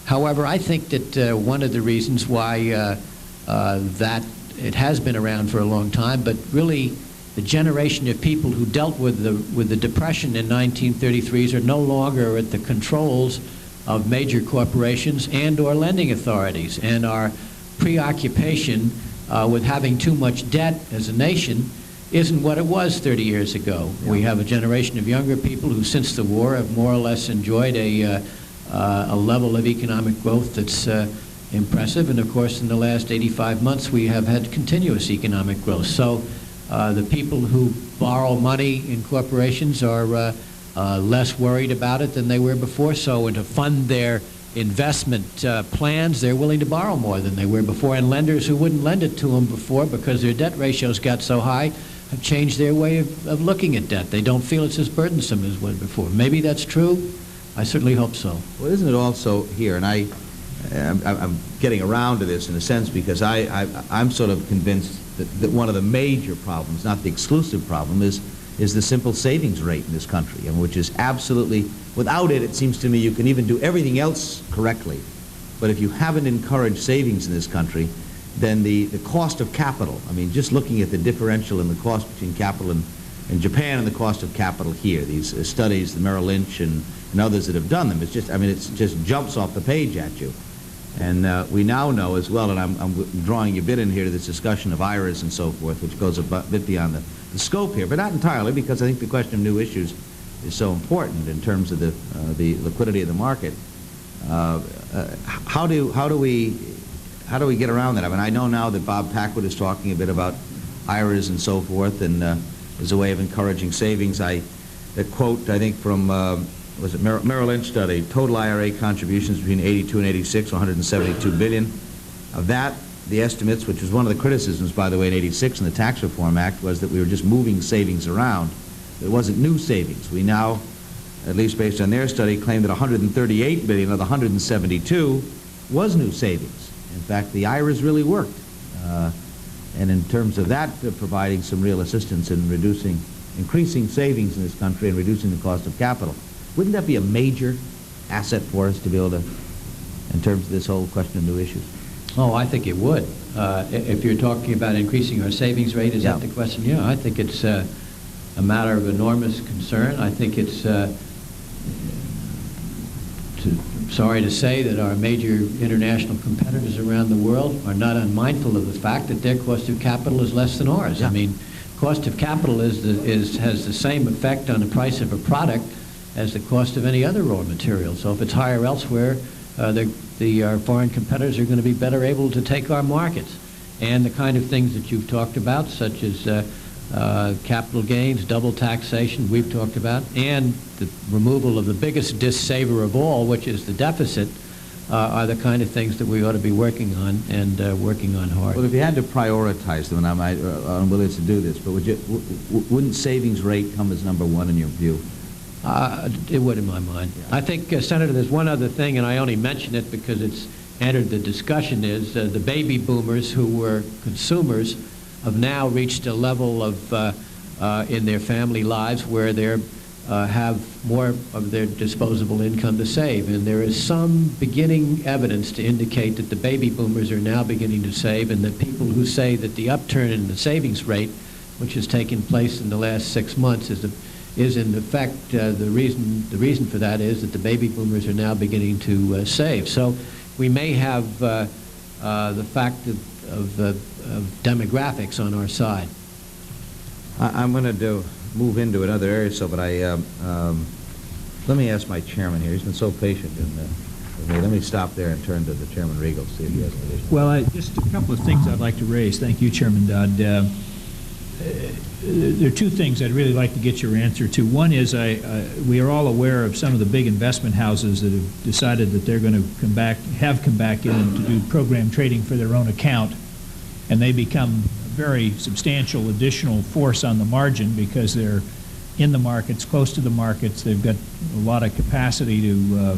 However, I think that one of the reasons why that it has been around for a long time, but really the generation of people who dealt with the Depression in 1933s are no longer at the controls of major corporations and or lending authorities, and our preoccupation with having too much debt as a nation isn't what it was 30 years ago. Yeah. We have a generation of younger people who, since the war, have more or less enjoyed a level of economic growth that's impressive, and of course in the last 85 months we have had continuous economic growth. So the people who borrow money in corporations are less worried about it than they were before, so to fund their investment plans, they're willing to borrow more than they were before, and lenders who wouldn't lend it to them before because their debt ratios got so high have changed their way of looking at debt. They don't feel it's as burdensome as it was before. Maybe that's true. I certainly hope so. Well, isn't it also here, and I'm getting around to this in a sense because I'm sort of convinced that one of the major problems, not the exclusive problem, is the simple savings rate in this country, and which is absolutely, without it, it seems to me you can even do everything else correctly. But if you haven't encouraged savings in this country, then the cost of capital, I mean, just looking at the differential in the cost between capital in Japan and the cost of capital here, these studies, the Merrill Lynch and others that have done them, it's just, I mean, it just jumps off the page at you. And we now know as well, and I'm drawing a bit in here to this discussion of IRAs and so forth, which goes a bit beyond the scope here, but not entirely, because I think the question of new issues is so important in terms of the liquidity of the market. How do we get around that? I mean, I know now that Bob Packwood is talking a bit about IRAs and so forth, and as a way of encouraging savings. The quote, I think, from, was it Merrill Lynch study, total IRA contributions between 82 and 86, 172 billion. Of that, the estimates, which was one of the criticisms, by the way, in 86 in the Tax Reform Act, was that we were just moving savings around. It wasn't new savings. We now, at least based on their study, claim that 138 billion of the 172 was new savings. In fact, the IRAs really worked. And in terms of that, providing some real assistance in increasing savings in this country and reducing the cost of capital. Wouldn't that be a major asset for us to be able to, in terms of this whole question of new issues? Oh, I think it would. If you're talking about increasing our savings rate, is that the question? Yeah, I think it's a matter of enormous concern. I think it's sorry to say that our major international competitors around the world are not unmindful of the fact that their cost of capital is less than ours. I mean, cost of capital has the same effect on the price of a product as the cost of any other raw material. So if it's higher elsewhere, our foreign competitors are going to be better able to take our markets. And the kind of things that you've talked about, such as capital gains, double taxation, we've talked about, and the removal of the biggest dissaver of all, which is the deficit, are the kind of things that we ought to be working on and working on hard. Well, if you had to prioritize them, and I'm willing to do this, but wouldn't savings rate come as number one in your view? It would in my mind. Yeah. I think, Senator, there's one other thing, and I only mention it because it's entered the discussion, is the baby boomers who were consumers have now reached a level of in their family lives where they have more of their disposable income to save. And there is some beginning evidence to indicate that the baby boomers are now beginning to save, and that people who say that the upturn in the savings rate, which has taken place in the last 6 months, is in effect the reason for that is that the baby boomers are now beginning to save. So we may have the fact of demographics on our side. I'm going to move into another area, but let me ask my chairman here. He's been so patient with me. Let me stop there and turn to the Chairman Regal, see if he has any additional. Well, just a couple of things I'd like to raise. Thank you, Chairman Dodd. There are two things I'd really like to get your answer to. One is we are all aware of some of the big investment houses that have decided that they're going to come back in to do program trading for their own account, and they become a very substantial additional force on the margin because they're in the markets, close to the markets. They've got a lot of capacity to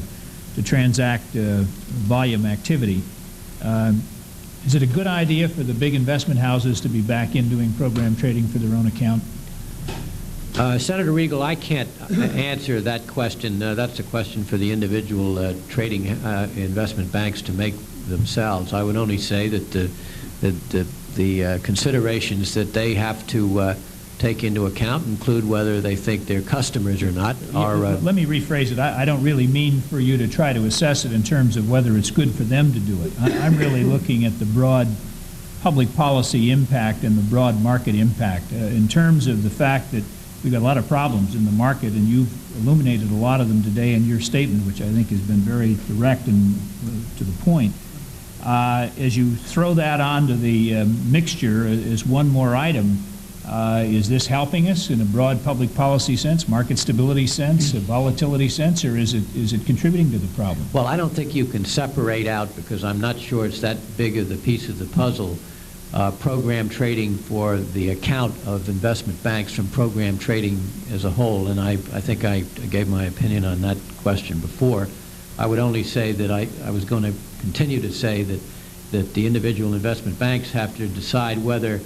transact volume activity. Is it a good idea for the big investment houses to be back in doing program trading for their own account? Senator Regal, I can't answer that question. That's a question for the individual trading investment banks to make themselves. I would only say that the considerations that they have to take into account include whether they think their customers or not are... Let me rephrase it. I don't really mean for you to try to assess it in terms of whether it's good for them to do it. I'm really looking at the broad public policy impact and the broad market impact. In terms of the fact that we've got a lot of problems in the market, and you've illuminated a lot of them today in your statement, which I think has been very direct and to the point. As you throw that onto the mixture as one more item, is this helping us in a broad public policy sense, market stability sense, a volatility sense, or is it contributing to the problem? Well, I don't think you can separate out, because I'm not sure it's that big of the piece of the puzzle, program trading for the account of investment banks from program trading as a whole. And I think I gave my opinion on that question before. I would only say that I was going to continue to say that the individual investment banks have to decide whether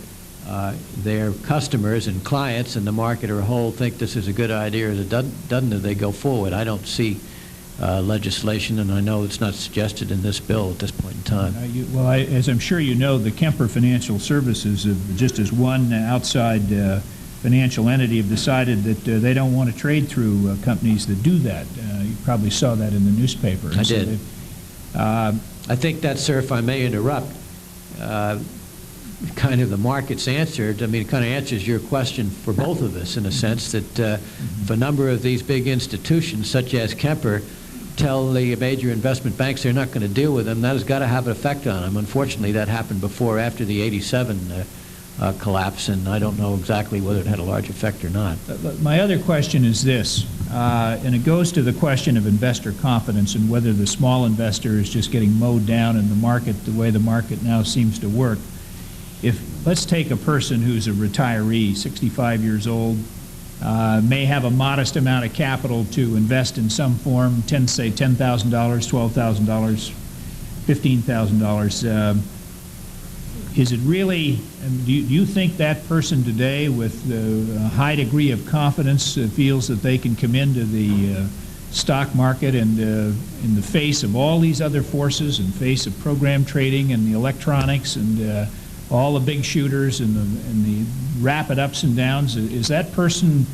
their customers and clients and the market as a whole think this is a good idea or doesn't, if they go forward. I don't see legislation, and I know it's not suggested in this bill at this point in time. Well, as I'm sure you know, the Kemper Financial Services, just as one outside financial entity, have decided that they don't want to trade through companies that do that. You probably saw that in the newspaper. I did. I think that, sir, if I may interrupt, kind of the market's answered. I mean, it kind of answers your question for both of us in a sense that if a number of these big institutions, such as Kemper, tell the major investment banks they're not going to deal with them, that has got to have an effect on them. Unfortunately, that happened before, after the '87 collapse, and I don't know exactly whether it had a large effect or not. My other question is this, and it goes to the question of investor confidence and whether the small investor is just getting mowed down in the market the way the market now seems to work. Let's take a person who's a retiree, 65 years old, may have a modest amount of capital to invest in some form, say $10,000, $12,000, $15,000. Is it really, do you think that person today with a high degree of confidence feels that they can come into the stock market and in the face of all these other forces, in face of program trading and the electronics and all the big shooters and the rapid ups and downs, is that person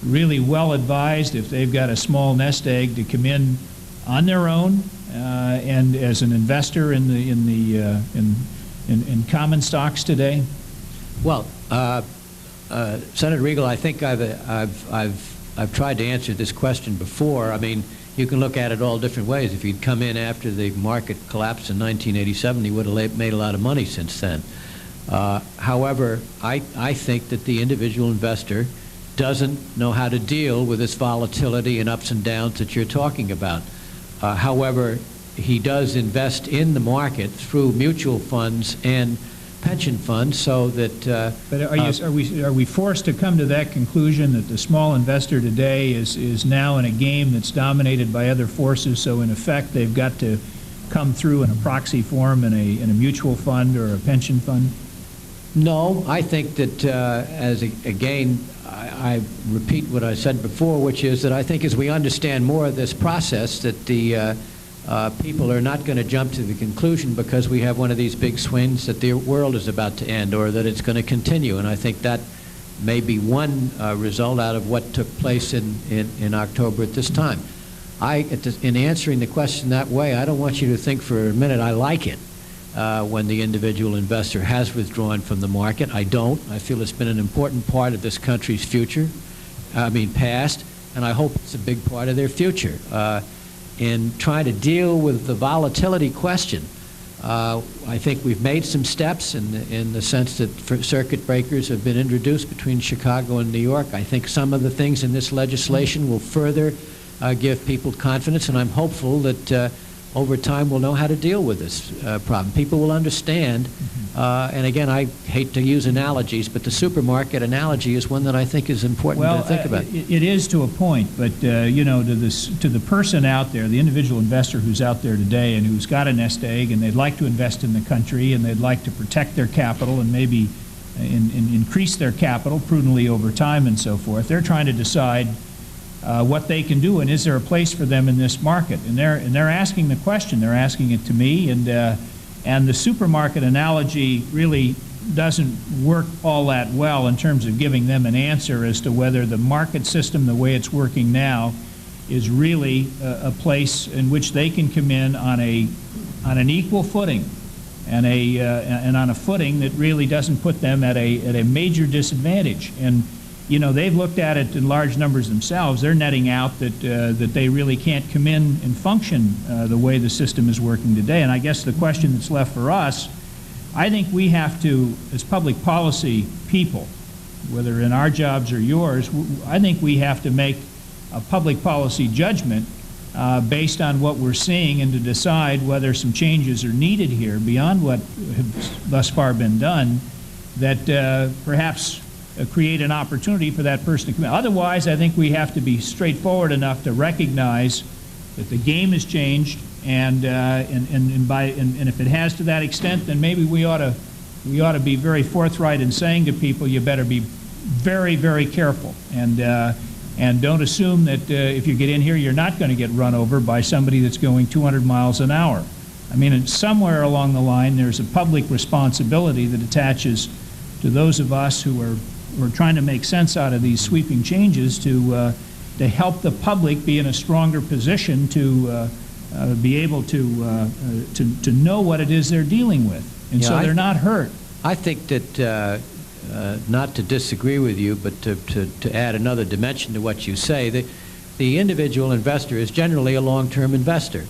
really well advised if they've got a small nest egg to come in on their own and as an investor in common stocks today? Well, Senator Riegel, I think I've tried to answer this question before. I mean, you can look at it all different ways. If he'd come in after the market collapsed in 1987, he would have made a lot of money since then. However, I think that the individual investor doesn't know how to deal with this volatility and ups and downs that you're talking about. However, he does invest in the market through mutual funds and pension funds, so that. But are we forced to come to that conclusion that the small investor today is now in a game that's dominated by other forces? So in effect, they've got to come through in a proxy form in a mutual fund or a pension fund. No, I think that again, I repeat what I said before, which is that I think as we understand more of this process, that the people are not going to jump to the conclusion because we have one of these big swings that the world is about to end or that it's going to continue. And I think that may be one result out of what took place in October at this time. In answering the question that way, I don't want you to think for a minute I like it when the individual investor has withdrawn from the market. I don't. I feel it's been an important part of this country's future, past, and I hope it's a big part of their future. In trying to deal with the volatility question, I think we've made some steps in the sense that circuit breakers have been introduced between Chicago and New York. I think some of the things in this legislation will further give people confidence, and I'm hopeful that over time we'll know how to deal with this problem. People will understand, and again, I hate to use analogies, but the supermarket analogy is one that I think is important to think about. It is to a point, but you know, to the person out there, the individual investor who's out there today and who's got a nest egg and they'd like to invest in the country and they'd like to protect their capital and maybe increase their capital prudently over time and so forth, they're trying to decide what they can do, and is there a place for them in this market? And they're asking the question. They're asking it to me, and the supermarket analogy really doesn't work all that well in terms of giving them an answer as to whether the market system, the way it's working now, is really a place in which they can come in on an equal footing, and on a footing that really doesn't put them at a major disadvantage. And you know, they've looked at it in large numbers themselves. They're netting out that they really can't come in and function the way the system is working today. And I guess the question that's left for us, I think we have to, as public policy people, whether in our jobs or yours, I think we have to make a public policy judgment based on what we're seeing and to decide whether some changes are needed here beyond what have thus far been done, that perhaps create an opportunity for that person to come in. Otherwise, I think we have to be straightforward enough to recognize that the game has changed, and if it has to that extent, then maybe we ought to be very forthright in saying to people, you better be very, very careful, and don't assume that if you get in here, you're not going to get run over by somebody that's going 200 miles an hour. I mean, somewhere along the line, there's a public responsibility that attaches to those of us who are trying to make sense out of these sweeping changes to help the public be in a stronger position to be able to know what it is they're dealing with, and so they're not hurt. I think that not to disagree with you, but to add another dimension to what you say, the individual investor is generally a long-term investor.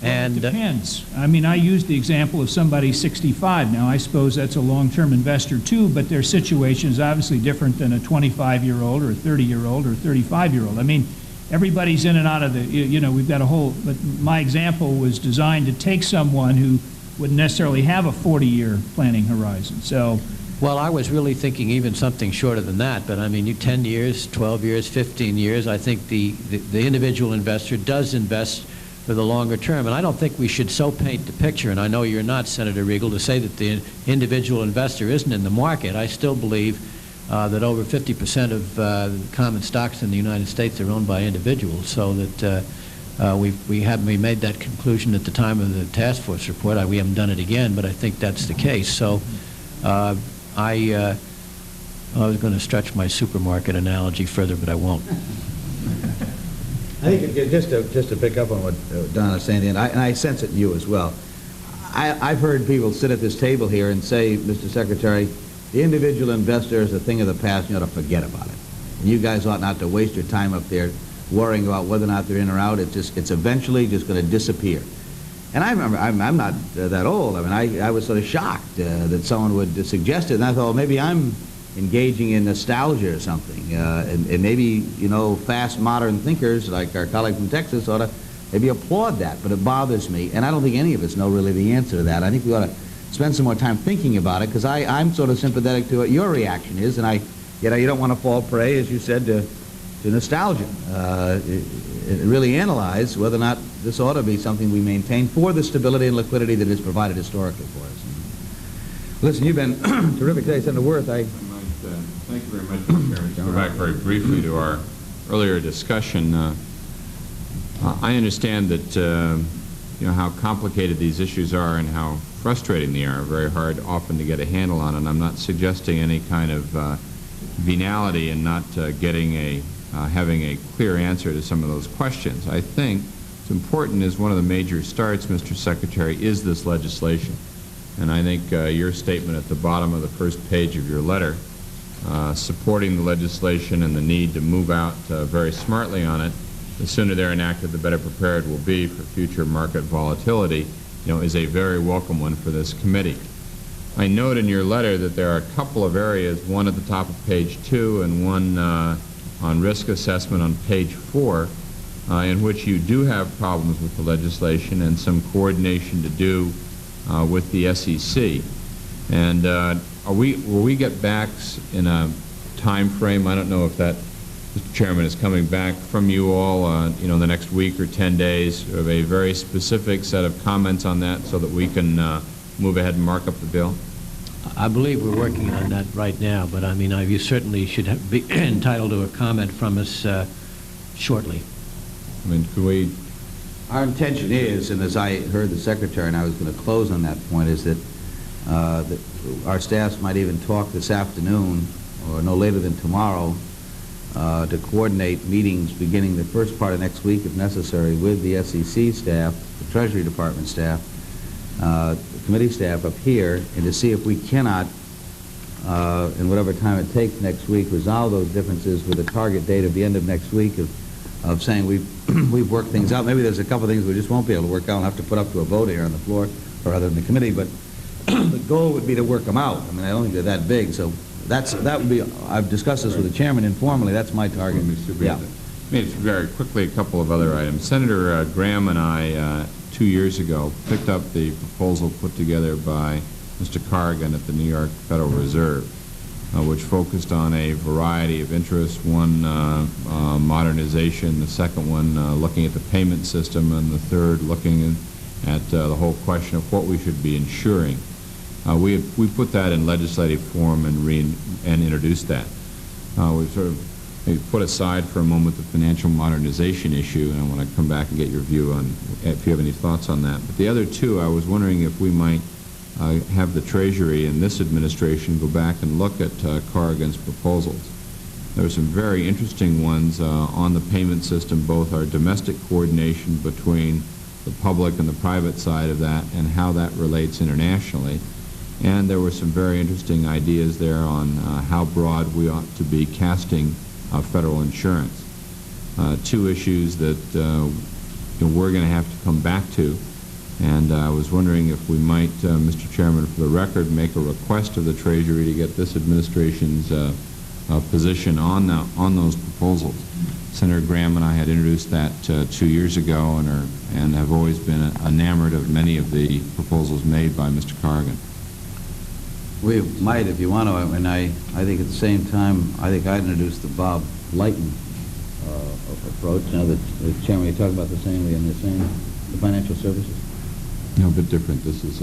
And it depends. I mean, I used the example of somebody 65. Now, I suppose that's a long-term investor too, but their situation is obviously different than a 25-year-old or a 30-year-old or a 35-year-old. I mean, everybody's in and out of the, you know, we've got a whole, but my example was designed to take someone who wouldn't necessarily have a 40-year planning horizon. So, well, I was really thinking even something shorter than that, but I mean, 10 years, 12 years, 15 years, I think the individual investor does invest for the longer term. And I don't think we should so paint the picture, and I know you're not, Senator Riegel, to say that the individual investor isn't in the market. I still believe that over 50% of common stocks in the United States are owned by individuals, so that we made that conclusion at the time of the task force report. We haven't done it again, but I think that's the case. So I was going to stretch my supermarket analogy further, but I won't. I think just to pick up on what Don is saying, and I sense it in you as well. I've heard people sit at this table here and say, Mr. Secretary, the individual investor is a thing of the past. You ought to forget about it. And you guys ought not to waste your time up there worrying about whether or not they're in or out. It's eventually just going to disappear. And I remember, I'm not that old. I mean, I was sort of shocked that someone would suggest it, and I thought, well, maybe I'm engaging in nostalgia or something, and maybe, you know, fast modern thinkers like our colleague from Texas ought to maybe applaud that, but it bothers me, and I don't think any of us know really the answer to that. I think we ought to spend some more time thinking about it, because I'm sort of sympathetic to what your reaction is, and you don't want to fall prey, as you said, to nostalgia. Really analyze whether or not this ought to be something we maintain for the stability and liquidity that is provided historically for us. Listen, you've been terrific today, Senator Wirth. Thank you very much, Mr. Chairman. To go back very briefly to our earlier discussion, I understand that you know how complicated these issues are and how frustrating they are. Very hard often to get a handle on, and I'm not suggesting any kind of venality in not having a clear answer to some of those questions. I think it's important, as one of the major starts, Mr. Secretary, is this legislation. And I think your statement at the bottom of the first page of your letter, supporting the legislation and the need to move out very smartly on it, the sooner they're enacted, the better prepared we'll be for future market volatility, you know, is a very welcome one for this committee. I note in your letter that there are a couple of areas, one at the top of page 2 and one on risk assessment on page 4, in which you do have problems with the legislation and some coordination to do with the SEC. And will we get back in a time frame? I don't know if that, Mr. Chairman, is coming back from you all, you know, in the next week or 10 days, of a very specific set of comments on that, so that we can move ahead and mark up the bill. I believe we're working on that right now, but I mean, you certainly should be entitled to a comment from us shortly. I mean, could we? Our intention is, and as I heard the Secretary, and I was going to close on that point, is that our staffs might even talk this afternoon, or no later than tomorrow, to coordinate meetings beginning the first part of next week, if necessary, with the SEC staff, the Treasury Department staff, the committee staff up here, and to see if we cannot, in whatever time it takes next week, resolve those differences with a target date at the end of next week of saying we've worked things out. Maybe there's a couple of things we just won't be able to work out and have to put up to a vote here on the floor, or rather in the committee, but the goal would be to work them out. I mean, I don't think they're that big, so that would be, I've discussed this with the chairman informally, that's my target. Yeah. I mean, it's very quickly a couple of other items. Senator Graham and I, 2 years ago, picked up the proposal put together by Mr. Corrigan at the New York Federal Reserve, which focused on a variety of interests. One, modernization, the second one, looking at the payment system, and the third, looking at the whole question of what we should be insuring. We put that in legislative form and introduced that. We sort of maybe put aside for a moment the financial modernization issue, and I want to come back and get your view on, if you have any thoughts on that. But the other two, I was wondering if we might have the Treasury and this administration go back and look at Corrigan's proposals. There are some very interesting ones on the payment system, both our domestic coordination between the public and the private side of that, and how that relates internationally. And there were some very interesting ideas there on how broad we ought to be casting federal insurance. Two issues that we're going to have to come back to. And I was wondering if we might, Mr. Chairman, for the record, make a request of the Treasury to get this administration's position on those proposals. Senator Graham and I had introduced that 2 years ago and have always been enamored of many of the proposals made by Mr. Corrigan. We might, if you want to, and I think at the same time, I think I'd introduce the Bob Lighton approach. Now that the Chairman, you talk about the financial services? No, a bit different. This is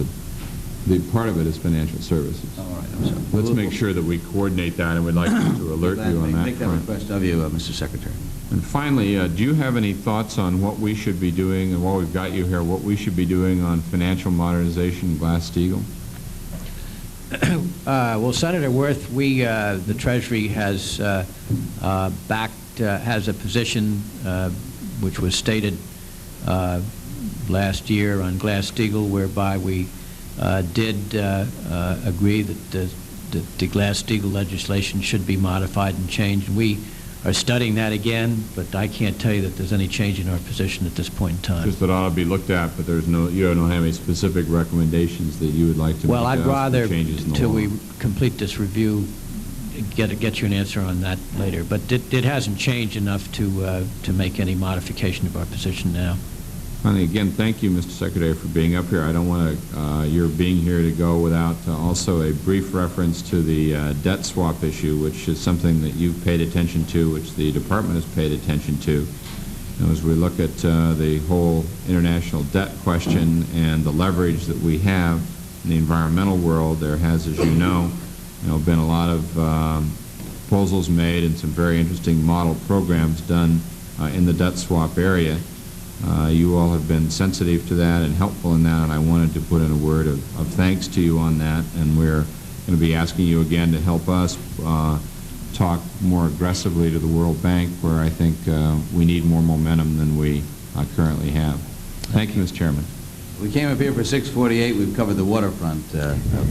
the part of it is financial services. All right, I'm sorry. Let's make sure that we coordinate that, and we'd like to alert you on that. Make that request of you, Mr. Secretary. And finally, do you have any thoughts on what we should be doing, and while we've got you here, what we should be doing on financial modernization, Glass-Steagall? Well, Senator Wirth, the Treasury has has a position which was stated last year on Glass-Steagall, whereby we did agree that the Glass-Steagall legislation should be modified and changed. We are studying that again, but I can't tell you that there's any change in our position at this point in time. Just that ought to be looked at, but you don't have any specific recommendations that you would like to make. Well, I'd rather, until we complete this review, get you an answer on that later. But it hasn't changed enough to make any modification of our position now. Finally, again, thank you, Mr. Secretary, for being up here. I don't want your being here to go without also a brief reference to the debt swap issue, which is something that you've paid attention to, which the Department has paid attention to. And as we look at the whole international debt question and the leverage that we have in the environmental world, there has, as you know, been a lot of proposals made and some very interesting model programs done in the debt swap area. You all have been sensitive to that and helpful in that, and I wanted to put in a word of thanks to you on that, and we're going to be asking you again to help us talk more aggressively to the World Bank, where I think we need more momentum than we currently have. Thank you, Mr. Chairman. We came up here for 648. We've covered the waterfront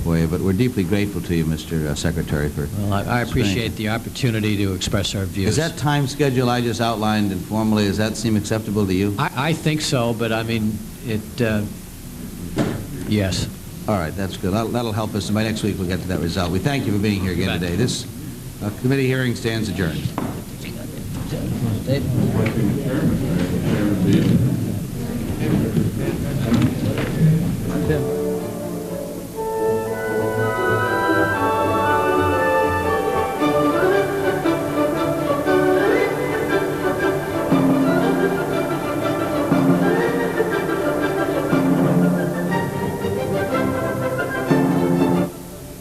for you, but we're deeply grateful to you, Mr. Secretary, for... Well, I appreciate the opportunity to express our views. Is that time schedule I just outlined informally, does that seem acceptable to you? I think so, but I mean, yes. All right, that's good. That'll help us, and by next week we'll get to that result. We thank you for being here again today. This committee hearing stands adjourned.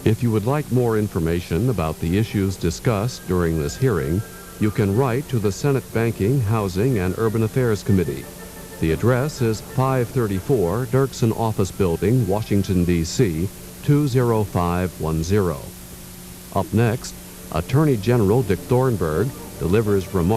If you would like more information about the issues discussed during this hearing, you can write to the Senate Banking, Housing, and Urban Affairs Committee. The address is 534 Dirksen Office Building, Washington, D.C., 20510. Up next, Attorney General Dick Thornburgh delivers remarks